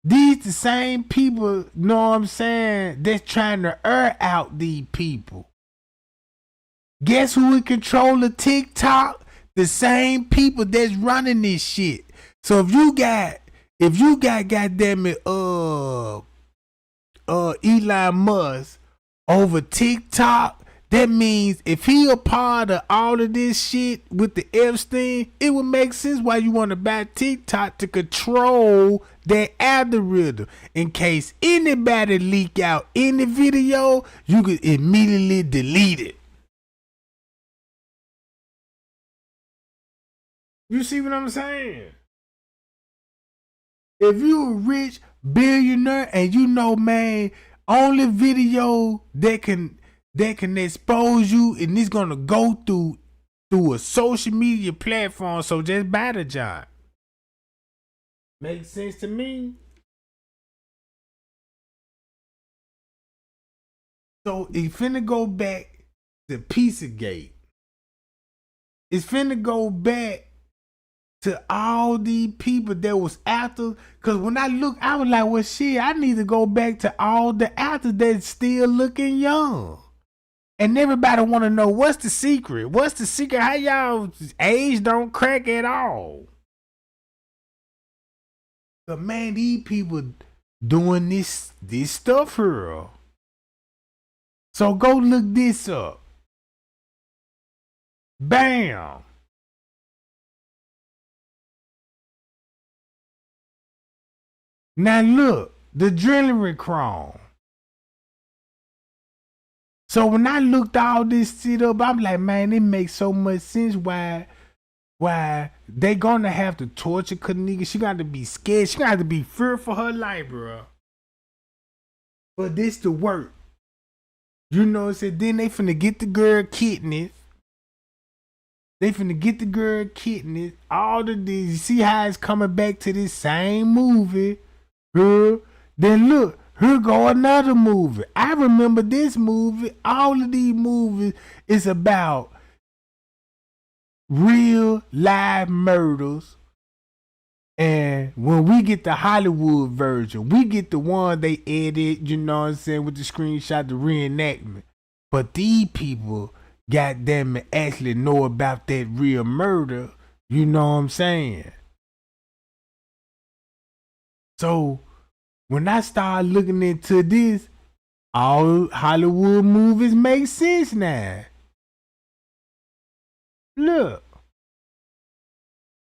These the same people, know what I'm saying, that's trying to air out these people. Guess who in control of TikTok? The same people that's running this shit. So if you got goddamn it, Elon Musk over TikTok, that means if he a part of all of this shit with the Epstein, it would make sense why you want to buy TikTok to control their algorithm. In case anybody leak out any video, you could immediately delete it. You see what I'm saying? If you a rich billionaire and you know, man, only video that can expose you and it's gonna go through a social media platform, so just buy the job. Makes sense to me. So it's finna go back to Pizzagate. It's finna go back to all these people that was after, cause when I look, I was like, well shit, I need to go back to all the actors that's still looking young. And everybody wanna know what's the secret? What's the secret? How y'all age don't crack at all? But man, these people doing this stuff here. So go look this up. Bam. Now look, the Drillering Chrome. So when I looked all this shit up, I'm like, man, it makes so much sense why they gonna have to torture Kenneka. She got to be scared. She got to be fearful for her life, bro. But this to work. You know what I'm saying? Then they finna get the girl kidneys. All of this. You see how it's coming back to this same movie. Girl, then look, here go another movie. I remember this movie. All of these movies is about real live murders. And when we get the Hollywood version, we get the one they edit, you know what I'm saying, with the screenshot, the reenactment. But these people, goddamn it, actually know about that real murder. You know what I'm saying? So when I started looking into this, all Hollywood movies make sense now. Look.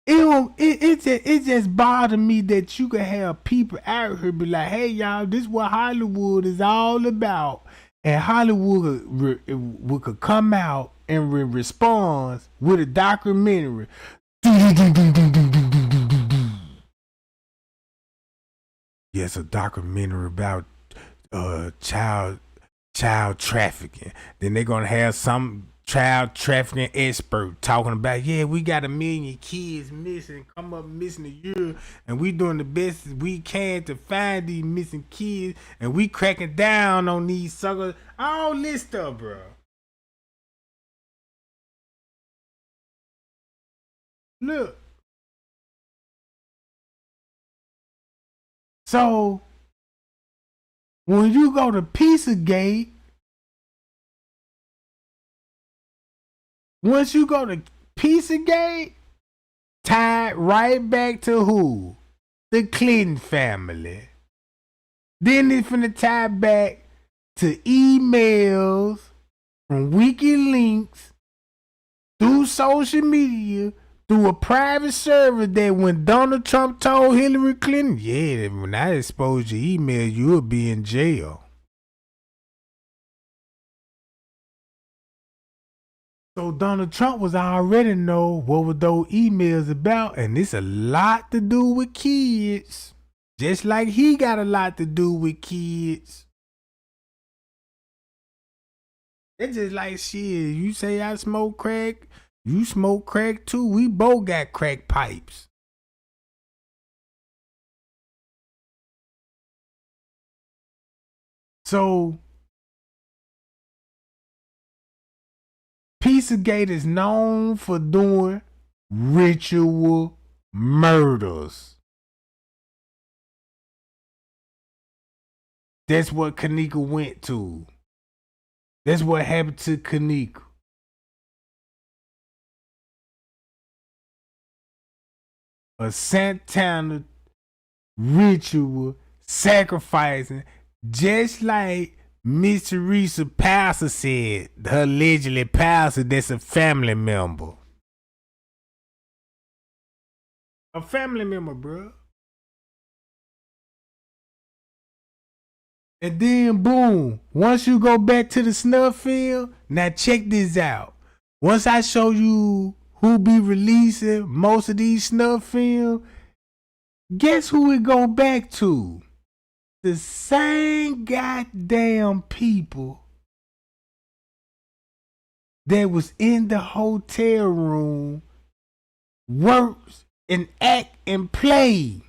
It just bothered me that you could have people out here be like, hey y'all, this is what Hollywood is all about. And Hollywood could come out and respond with a documentary. Yes, a documentary about child trafficking. Then they're gonna have some child trafficking expert talking about, yeah, we got 1 million kids missing, come up missing a year, and we doing the best we can to find these missing kids, and we cracking down on these suckers. All this stuff, bro. Look. So when you go to Pizzagate, once you go to Pizzagate, tied right back to who? The Clinton family. Then it's finna tie back to emails from WikiLeaks through social media, through a private server that when Donald Trump told Hillary Clinton, yeah, when I expose your email, you'll be in jail. So Donald Trump was already know what were those emails about, and it's a lot to do with kids. Just like he got a lot to do with kids. It's just like shit. You say I smoke crack, you smoke crack too. We both got crack pipes. So Pizzagate is known for doing ritual murders. That's what Kenneka went to. That's what happened to Kenneka. A Santana ritual sacrificing, just like Miss Teresa pastor said, her allegedly pastor that's a family member. A family member, bro. And then boom, once you go back to the snuff film, now check this out. Once I show you who be releasing most of these snuff films, guess who it go back to? The same goddamn people that was in the hotel room, works and act and play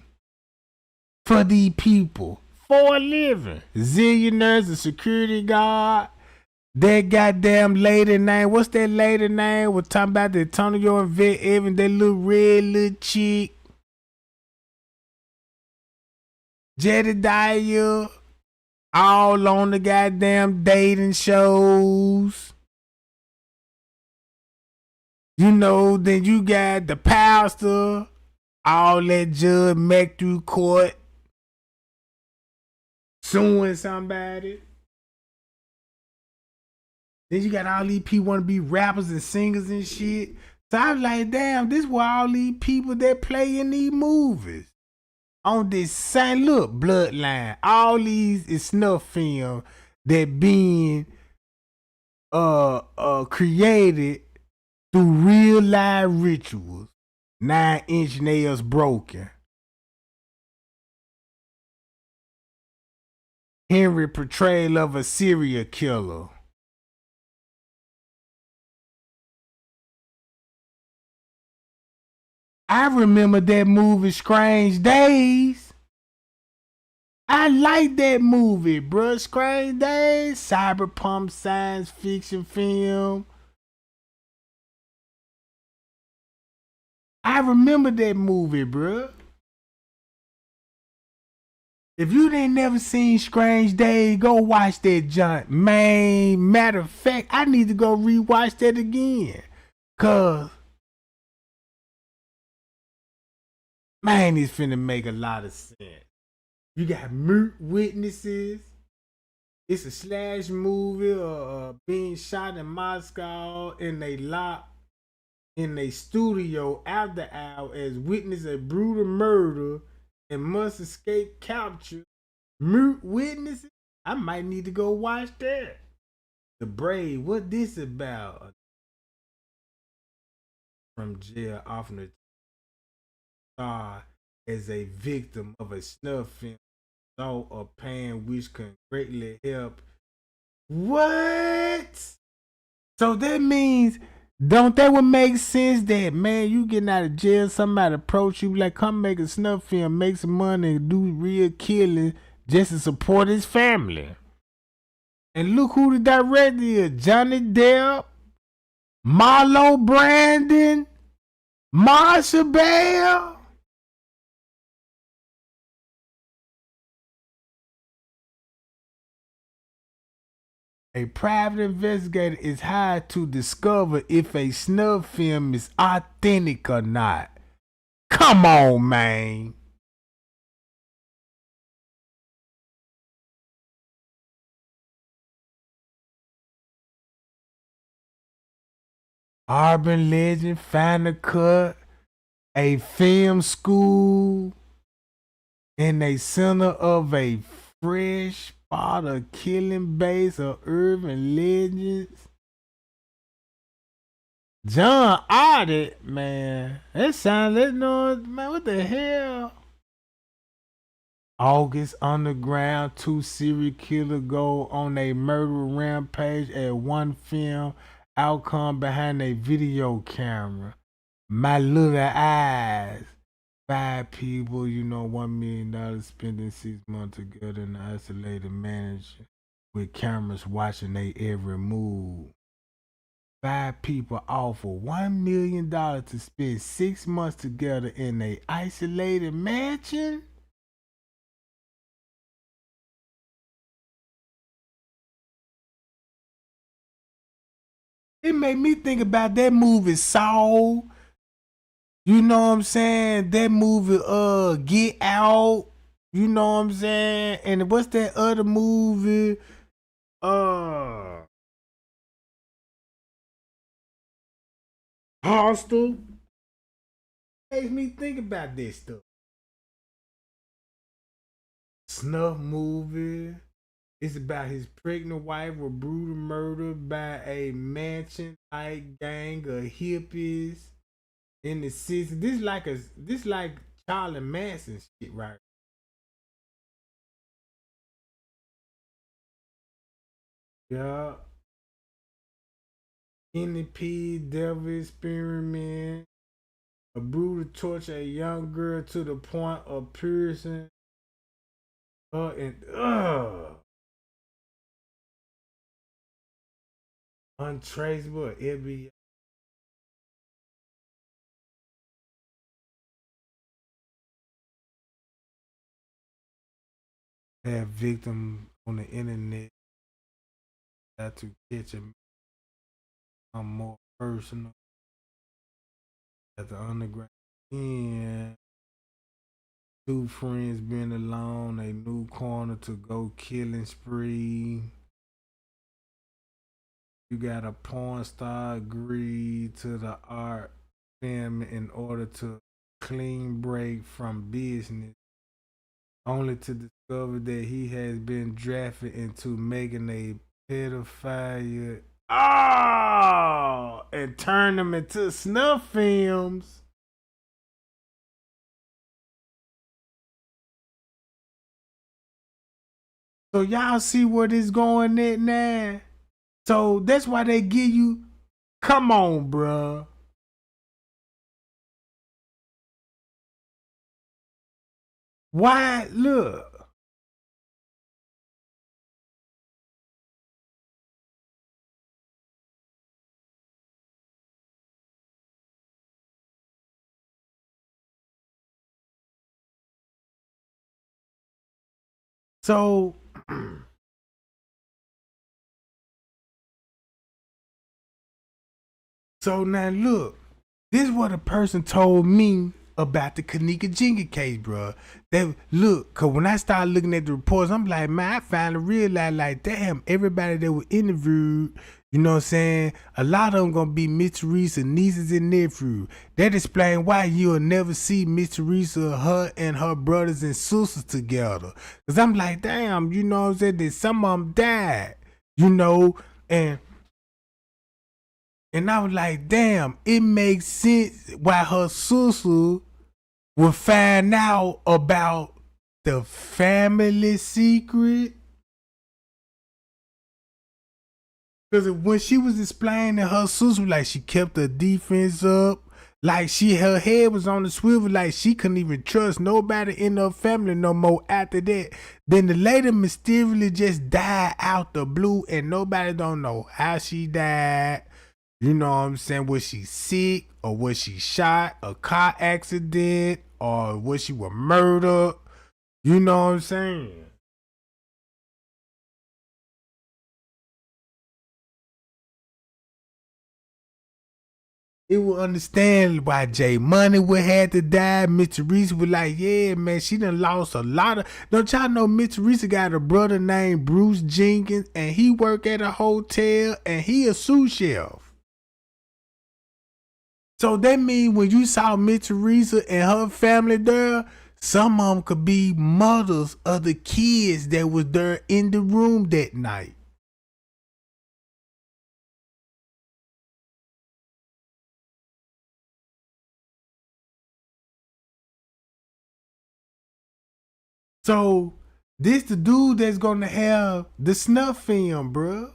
for these people for a living. Zillionaires, a security guard, that goddamn lady name, what's that lady name? We're talking about the Antonio and Vet Evans, that little red little chick. Jedediah, all on the goddamn dating shows. You know, then you got the pastor, all that judge met through court, suing somebody. Then you got all these people want to be rappers and singers and shit. So I was like, damn, this why all these people that play in these movies. On this same look, bloodline. All these is snuff film that being created through real live rituals. 9-inch nails broken. Henry portrayal of a serial killer. I remember that movie Strange Days. I like that movie, bruh. Strange Days, cyberpunk science fiction film. I remember that movie, bruh. If you didn't never seen Strange Days, go watch that junk. Man, matter of fact, I need to go rewatch that again. Cause Man, it's finna make a lot of sense. You got witnesses. It's a slash movie being shot in Moscow, and they locked in a studio after hour as witness a brutal murder and must escape capture. Witnesses? I might need to go watch that. The Brave, what this about? From jail, often a star as a victim of a snuff film, saw a pan which can greatly help. What? So that means, don't that would make sense that, man, you getting out of jail, somebody approach you like, come make a snuff film, make some money, and do real killing just to support his family. And look who the director is: Johnny Depp, Marlo Brandon, Marsha Bell. A private investigator is hired to discover if a snuff film is authentic or not. Come on, man. Urban legend, Final Cut, a film school, in a center of a fresh spot of killing base of urban legends. John Audit, man. That sounds, man, what the hell? August Underground, 2 serial killers go on a murder rampage at one film outcome behind a video camera. My Little Eyes. 5 people, $1 million spent in 6 months together in an isolated mansion with cameras watching their every move. 5 people offer $1 million to spend 6 months together in an isolated mansion? It made me think about that movie Saw. You know what I'm saying? That movie Get Out. You know what I'm saying? And what's that other movie? Hostel. Makes me think about this stuff. Snuff movie. It's about his pregnant wife was brutally murdered by a mansion-like gang of hippies in the 60s. This like Charlie Manson shit, right? Yeah. Guinea pig, devil experiment. A brutal torture a young girl to the point of piercing her and untraceable FBI. Have victim on the internet had to catch him more personal at the underground. And 2 friends been alone, a new corner to go killing spree. You got a porn star agreed to the art film in order to clean break from business, only to discover that he has been drafted into making a pedophile and turn them into snuff films. So y'all see where this going at now? So that's why they give you, come on, bruh. Why? Look. So now look, this is what a person told me about the Kenneka Jenkins case, bro. Look, cause when I started looking at the reports, I'm like, man, I finally realized, like, damn, everybody that was interviewed, you know what I'm saying? A lot of them gonna be Miss Teresa nieces and nephews. That explain why you'll never see Miss Teresa, her and her brothers and sisters together. Cause I'm like, damn, you know what I'm saying? That some of them died, you know, and I was like, damn, it makes sense why her sister would find out about the family secret. Because when she was explaining, her sister, like, she kept her defense up. Like, her head was on the swivel, like she couldn't even trust nobody in her family no more after that. Then the lady mysteriously just died out the blue, and nobody don't know how she died. You know what I'm saying? Was she sick, or was she shot, a car accident, or was she murdered? You know what I'm saying? It will understand why Jay Money would have to die. Miss Teresa was like, yeah, man, she done lost a lot of. Don't y'all know Miss Teresa got a brother named Bruce Jenkins, and he work at a hotel, and he a sous chef. So that means when you saw Miss Teresa and her family there, some of them could be mothers of the kids that was there in the room that night. So this the dude that's gonna have the snuff film, bruh.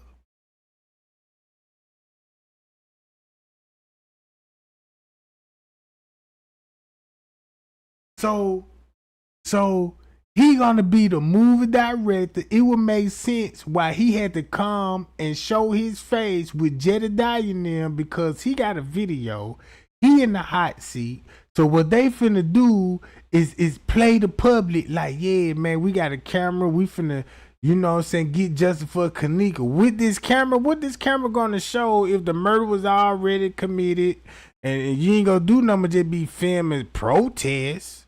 So he gonna be the movie director. It would make sense why he had to come and show his face with Jedediah in them, because he got a video. He in the hot seat. So what they finna do is play the public like, yeah, man, we got a camera. We finna, you know what I'm saying, get justice for Kenneka. With this camera, what this camera gonna show if the murder was already committed, and you ain't gonna do nothing but just be filming protests.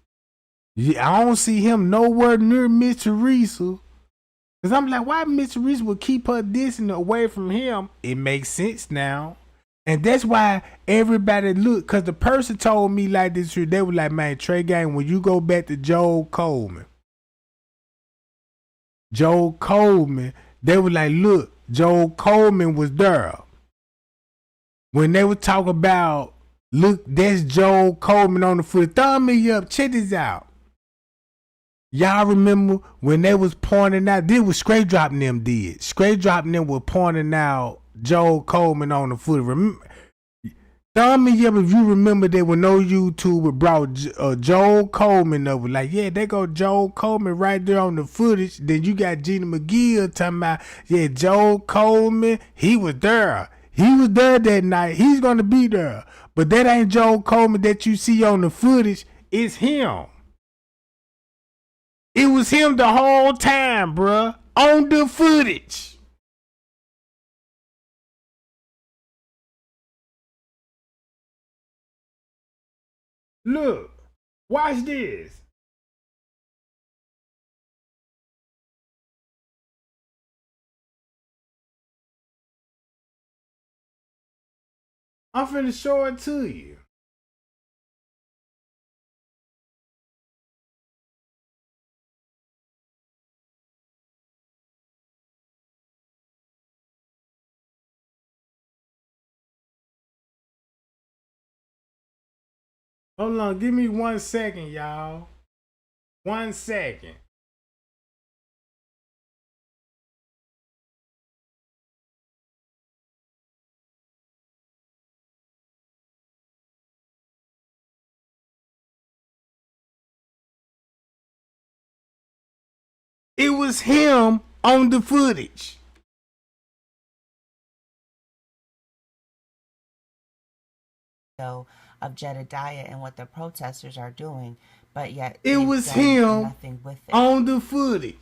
Yeah, I don't see him nowhere near Miss Teresa. Cause I'm like, why Miss Teresa would keep her distance away from him? It makes sense now. And that's why everybody look, cause the person told me like this, they were like, man, Trey Gang, when you go back to Joel Coleman, they were like, look, Joel Coleman was there. When they were talking about, look, that's Joel Coleman on the foot. Thumb me up, check this out. Y'all remember when they was pointing out, this was Straight Dropping them did. Straight Dropping them were pointing out Joel Coleman on the foot. Thumb me up if you remember that when no YouTuber brought Joel Coleman over. Like, yeah, they go Joel Coleman right there on the footage. Then you got Gina McGill talking about, yeah, Joel Coleman, he was there. He was there that night. He's going to be there. But that ain't Joel Coleman that you see on the footage. It's him. It was him the whole time, bruh, on the footage. Look, watch this. I'm finna show it to you. Hold on, give me 1 second, y'all. 1 second. It was him on the footage. Of Jedediah and what the protesters are doing, but yet it was him nothing with it. On the footage.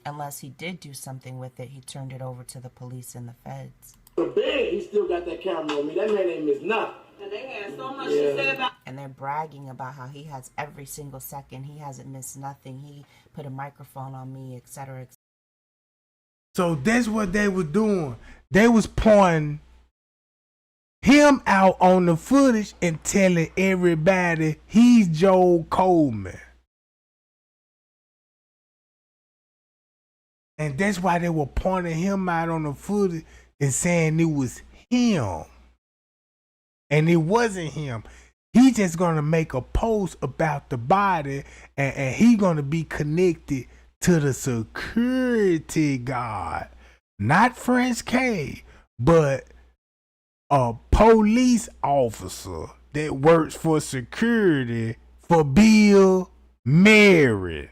Unless he did do something with it, he turned it over to the police and the feds. He still got that camera on me. That man ain't missed nothing. And they had so much to say about. And they're bragging about how he has every single second. He hasn't missed nothing. He put a microphone on me, etc. So that's what they were doing. They was pointing him out on the footage and telling everybody he's Joel Coleman. And that's why they were pointing him out on the footage and saying it was him. And it wasn't him. He just gonna make a post about the body, and he gonna be connected to the security guard. Not French K, but a police officer that works for security for Bill Murray.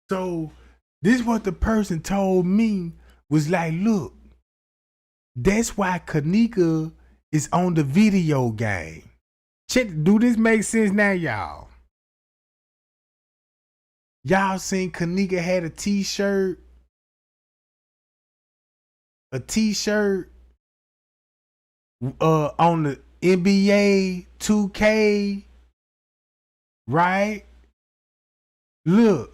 So this what the person told me was like, look, that's why Kenneka is on the video game. Check, do this make sense now, y'all? Y'all seen Kenneka had a t-shirt? A t-shirt on the NBA 2K, right? Look.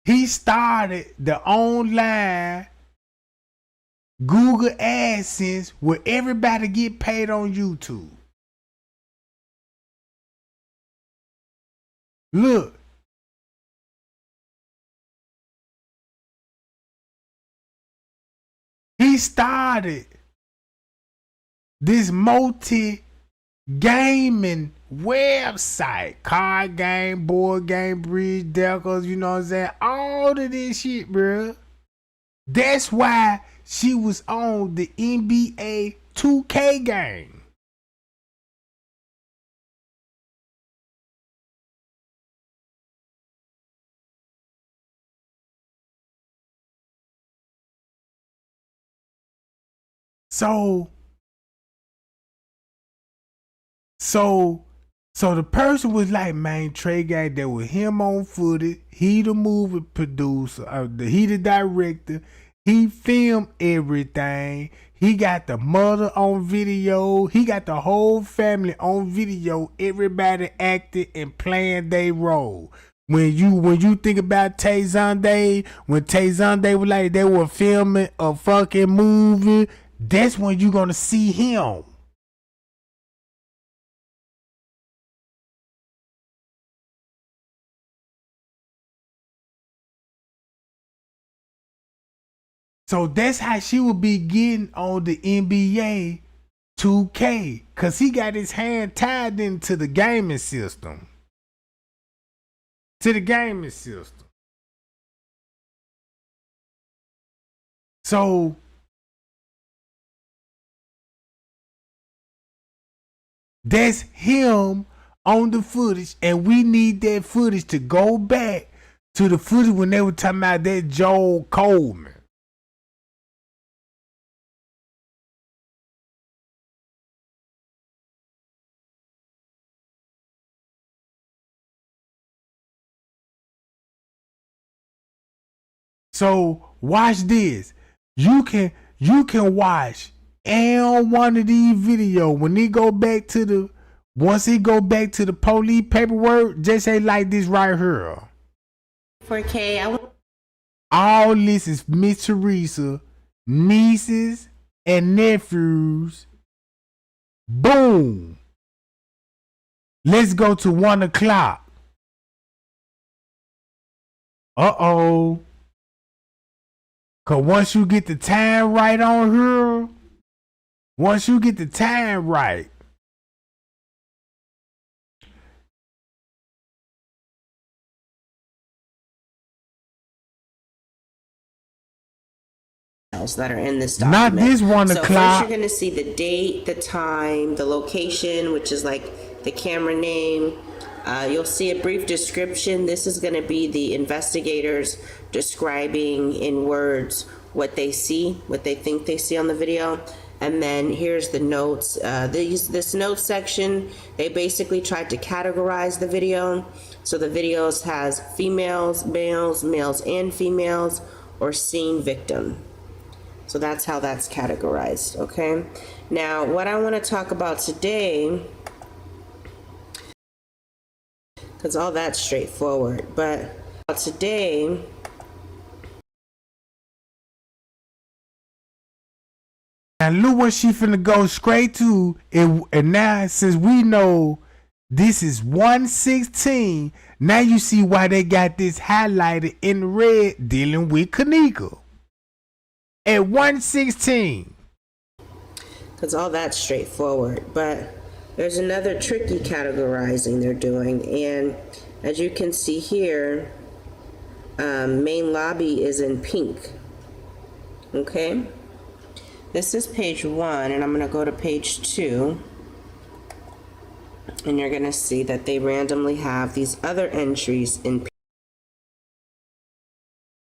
He started the online Google AdSense where everybody get paid on YouTube. Look. He started this multi-gaming website, card game, board game, bridge, deckers, you know what I'm saying? All of this shit, bro. That's why she was on the NBA 2K game. So the person was like, man, Trey Gang, that was him on footage. He the movie producer, he the director. He filmed everything. He got the mother on video. He got the whole family on video. Everybody acted and playing their role. When you think about Tay Zonday, when Tay Zonday was like they were filming a fucking movie, that's when you gonna see him. So that's how she would be getting on the NBA 2K, because he got his hand tied into the gaming system. To the gaming system. So that's him on the footage, and we need that footage to go back to the footage when they were talking about that Joel Coleman. So watch this. You can watch and one of these videos when he go back to the police paperwork, just say like this right here. 4K. All this is Miss Teresa, nieces and nephews. Boom. Let's go to 1 o'clock. Uh-oh. Cause once you get the time right on her, once you get the time right, that are in this document. Not this 1 so o'clock. First you're going to see the date, the time, the location, which is like the camera name. You'll see a brief description. This is going to be the investigators describing in words what they see, what they think they see on the video. And then here's the notes. This note section, they basically tried to categorize the video. So the videos has females, males and females, or scene victim. So that's how that's categorized, okay? Now, what I want to talk about today, because all that's straightforward, but today, now look what she finna go straight to, and now since we know this is 116, now you see why they got this highlighted in red dealing with Kenneka. At 116. because all that's straightforward, but there's another tricky categorizing they're doing, and as you can see here, main lobby is in pink, okay? This is page 1, and I'm going to go to page 2, and you're going to see that they randomly have these other entries in pink.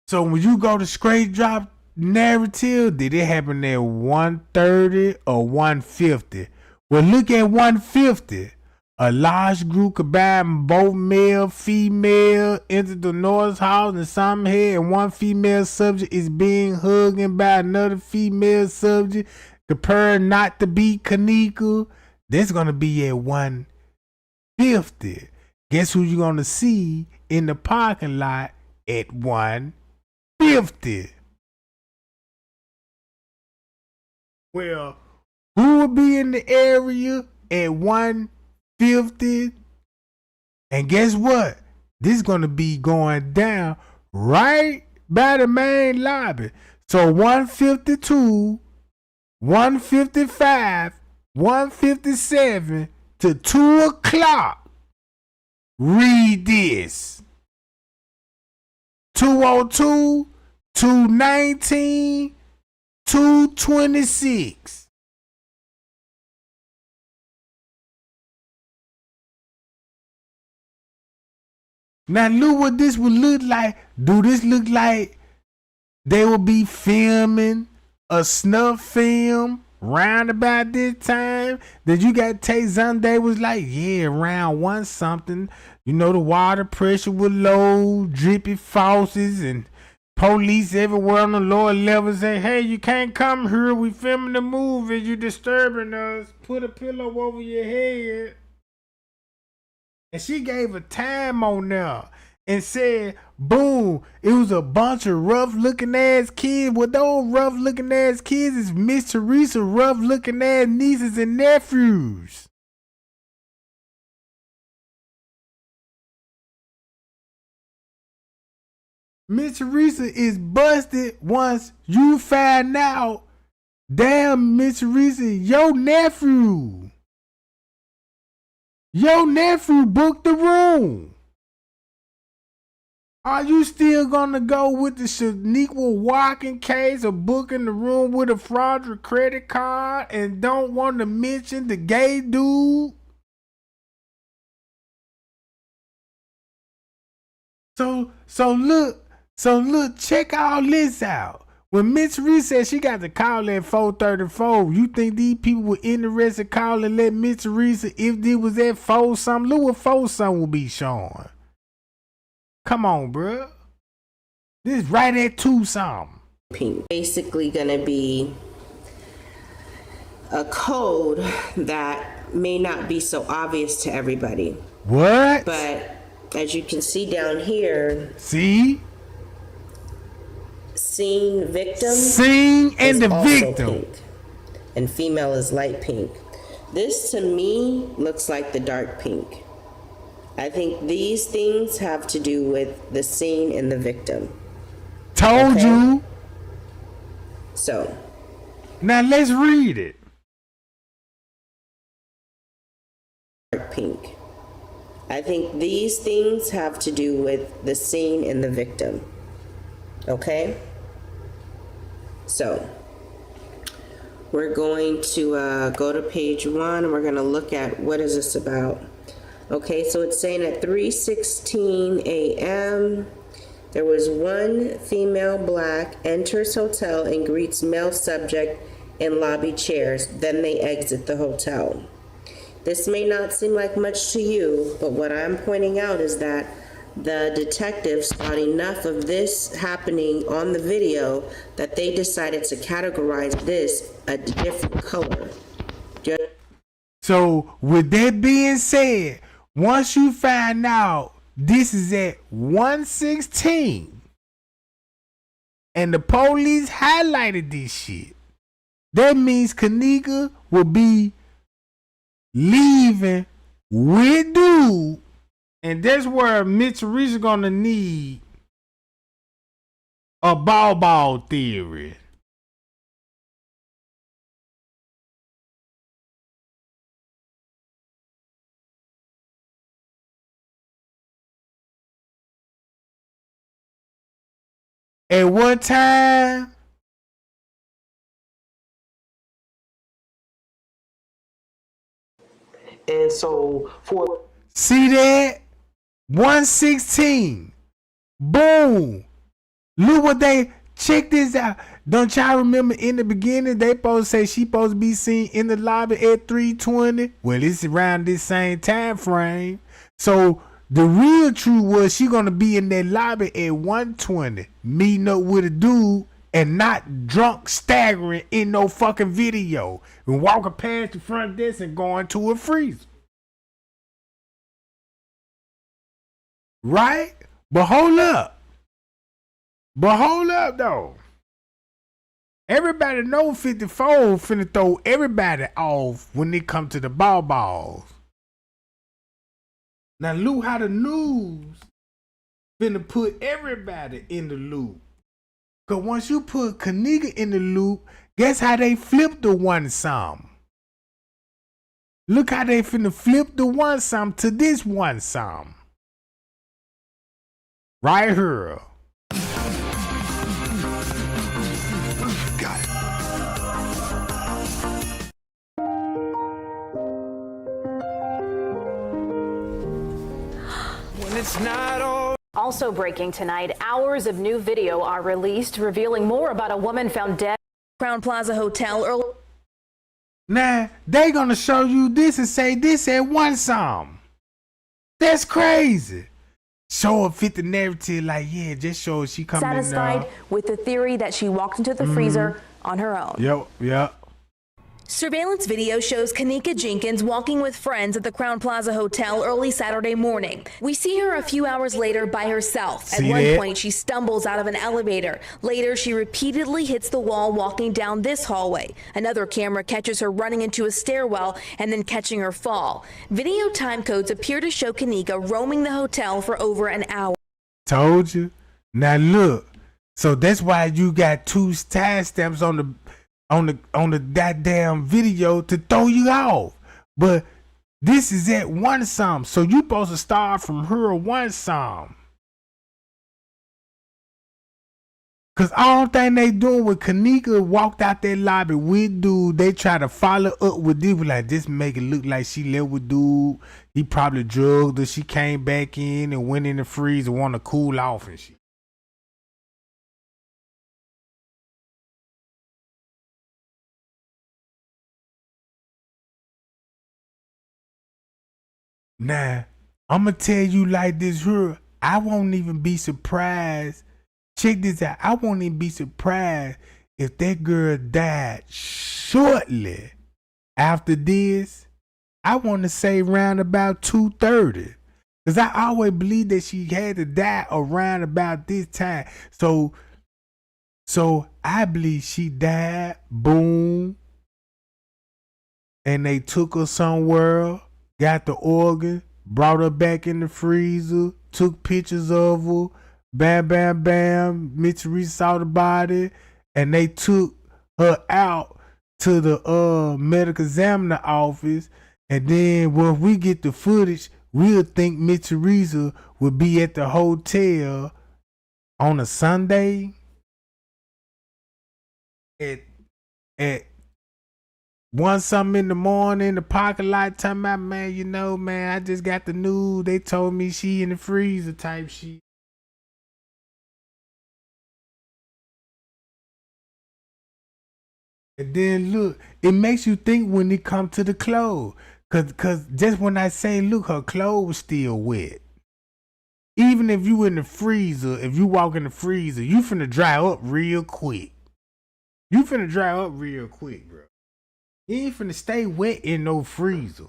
So when you go to straight drop narrative, did it happen at 130 or 150? Well, look at 150. A large group combined both male, female entered the North house and some head, and one female subject is being hugged by another female subject, compared not to be Kenneka. That's gonna be at 150. Guess who you're gonna see in the parking lot at 150? Well, who will be in the area at 150? And guess what? This is going to be going down right by the main lobby. So 152, 155, 157 to 2 o'clock. Read this. 202, 219, 226. Now look what this would look like. Do this look like they will be filming a snuff film round about this time? That you got Tay Sunday was like, yeah, around 1 something. You know, the water pressure was low, drippy faucets, and police everywhere on the lower level say, hey, you can't come here. We filming the movie. You disturbing us. Put a pillow over your head. And she gave a time on there and said, boom, it was a bunch of rough looking ass kids. Well, those rough looking ass kids is Miss Teresa rough looking ass nieces and nephews. Miss Teresa is busted once you find out, damn, Miss Teresa, your nephew booked the room. Are you still gonna go with the Shaniqua Walking case of booking the room with a fraudulent credit card and don't want to mention the gay dude? So look, check all this out. When Miss Reese said she got the call at 4:34, you think these people were interested in calling and let Miss Reese if they was at 4 something? Look what 4 something will be showing. Come on, bro. This right at 2 something. Pink. Basically gonna be a code that may not be so obvious to everybody. What? But as you can see down here. See? Scene victim. Scene and the victim. Pink, and female is light pink. This to me looks like the dark pink. I think these things have to do with the scene and the victim. Told you. So. Now let's read it. Dark pink. I think these things have to do with the scene and the victim. Okay? So, we're going to go to page 1 and we're going to look at what is this about. Okay, so it's saying at 3:16 a.m. there was one female black enters hotel and greets male subject in lobby chairs, then they exit the hotel. This may not seem like much to you, but what I'm pointing out is that the detectives thought enough of this happening on the video that they decided to categorize this a different color. So with that being said, once you find out this is at 116 and the police highlighted this shit, that means Kenneka will be leaving with dude, and that's where Mitch Reese gonna need a ball theory. At one time, and so for see that 116, boom. Look what they check this out. Don't y'all remember in the beginning they supposed to say she supposed to be seen in the lobby at 3:20? Well, it's around this same time frame. So the real truth was she gonna be in that lobby at 1:20, meeting up with a dude and not drunk staggering in no fucking video and walking past the front desk and going to a freezer. Right? But hold up. Though. Everybody know 54 finna throw everybody off when it come to the balls. Now look how the news finna put everybody in the loop. Cause once you put Kenneka in the loop, guess how they flip the one some? Look how they finna flip the one some to this one some. Right here. It's not all. Also breaking tonight, hours of new video are released revealing more about a woman found dead at Crown Plaza Hotel early. Now, they gonna show you this and say this at one some. That's crazy. Show her fit the narrative like, yeah, just show she coming in Satisfied with the theory that she walked into the freezer on her own. Yep. Surveillance video shows Kenneka Jenkins walking with friends at the Crown Plaza Hotel early Saturday morning. We see her a few hours later by herself. At one point, she stumbles out of an elevator. Later, she repeatedly hits the wall walking down this hallway. Another camera catches her running into a stairwell and then catching her fall. Video time codes appear to show Kenneka roaming the hotel for over an hour. Told you. Now look. So that's why you got two time stamps on the goddamn video to throw you off. But this is at one some. So you supposed to start from her one some. Cause all thing they doing with Kenneka walked out that lobby with dude, they try to follow up with this, like this make it look like she left with dude. He probably drugged her. She came back in and went in the freezer, want to cool off and shit. Now, I'm going to tell you like this here. I won't even be surprised. Check this out. I won't even be surprised if that girl died shortly after this. I want to say around about 2:30. Because I always believed that she had to die around about this time. So I believe she died, boom. And they took her somewhere. Got the organ, brought her back in the freezer, took pictures of her, bam, bam, bam. Mitch Reese saw the body, and they took her out to the medical examiner office. And then when we get the footage, we'll think Mitch Reese would be at the hotel on a Sunday at 1 something in the morning in the parking lot talking about, man, you know, man, I just got the news. They told me she in the freezer type shit. And then look, it makes you think when it come to the clothes. Cause just when I say, look, her clothes was still wet. Even if you in the freezer, if you walk in the freezer, you finna dry up real quick. You finna dry up real quick, bro. You ain't finna stay wet in no freezer.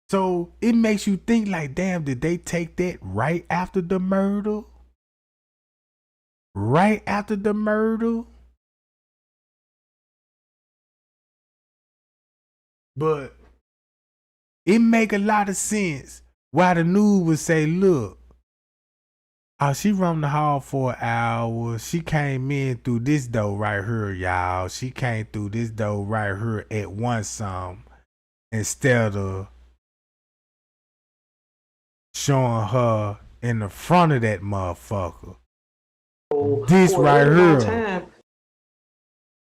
So it makes you think like, damn, did they take that right after the murder? Right after the murder? But it make a lot of sense why the news would say, look, oh, she roamed the hall for an hour. She came in through this door right here, y'all. She came through this door right here at one some instead of showing her in the front of that motherfucker. This right here.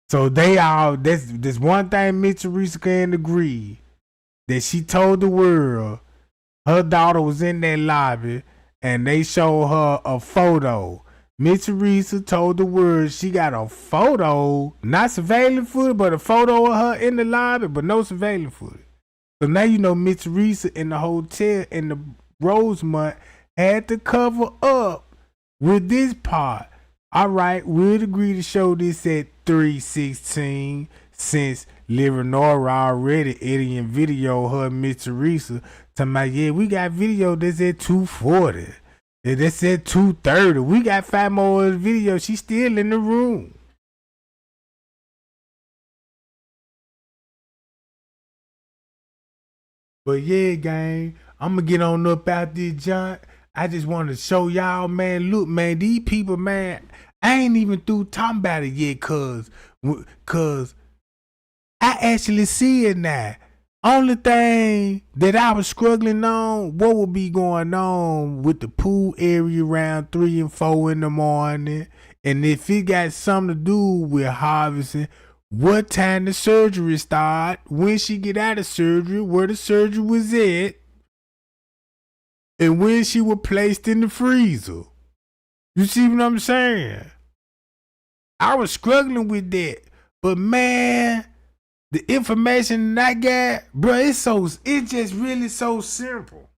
So they all, this one thing Miss Teresa can agree, that she told the world her daughter was in that lobby and they showed her a photo. Miss Teresa told the world she got a photo, not surveillance footage, but a photo of her in the lobby, but no surveillance footage. So now you know Miss Teresa in the hotel in the Rosemont had to cover up with this part. All right, we'd agree to show this at 3:16 since Leonora already editing video her and Miss Teresa talking about, yeah, we got video that's at 2:40. Yeah, that's at 2:30. We got 5 more video. She's still in the room. But yeah, gang, I'm gonna get on up out this junk. I just want to show y'all, man. Look, man, these people, man, I ain't even through talking about it yet, cause I actually see it now. Only thing that I was struggling on, what would be going on with the pool area around 3 and 4 in the morning, and if it got something to do with harvesting, what time the surgery start, when she get out of surgery, where the surgery was at, and when she was placed in the freezer. You see what I'm saying? I was struggling with that, but man, the information that I got, bro, it's just really so simple.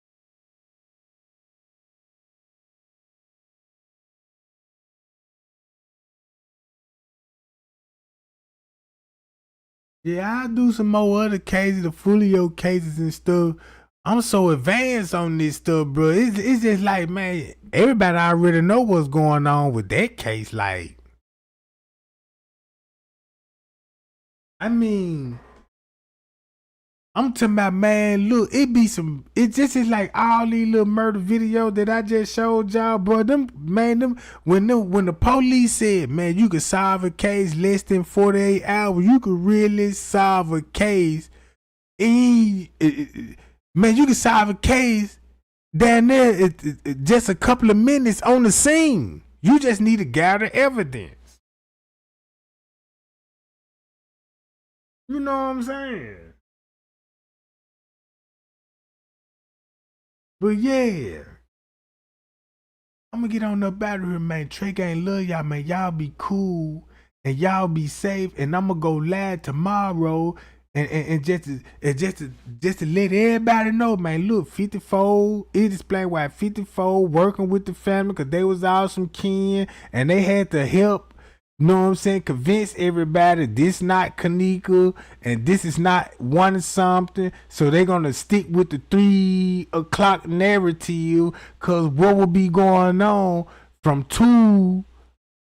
Yeah, I'll do some more other cases, the Fulio cases and stuff. I'm so advanced on this stuff, bro. It's just like, man, everybody already know what's going on with that case. Like, I mean, I'm talking about, man, look, it just is like all these little murder videos that I just showed y'all, bro. When the police said, man, you could solve a case less than 48 hours, you could really solve a case. Man, you can solve a case down there just a couple of minutes on the scene. You just need to gather evidence. You know what I'm saying? But yeah, I'm gonna get on up out of here, man. Trey Gang love y'all, man. Y'all be cool and y'all be safe. And I'm gonna go live tomorrow and just to let everybody know, man. Look, 54. It explained why 54 working with the family because they was all some kin and they had to help. You know what I'm saying? Convince everybody this not Kenneka and this is not one something. So they're gonna stick with the 3 o'clock narrative, cause what will be going on from 2?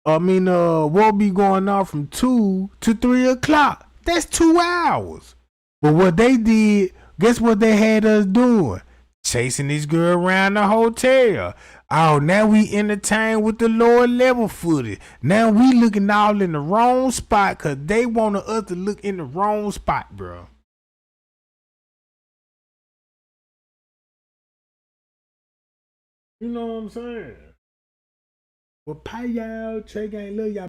What will be going on from 2 to 3 o'clock? That's 2 hours. But what they did, guess what they had us doing? Chasing this girl around the hotel. Oh, now we entertained with the lower level footage. Now we looking all in the wrong spot because they wanted us to look in the wrong spot, bro. You know what I'm saying? Well, pay y'all. Trey Gang love y'all.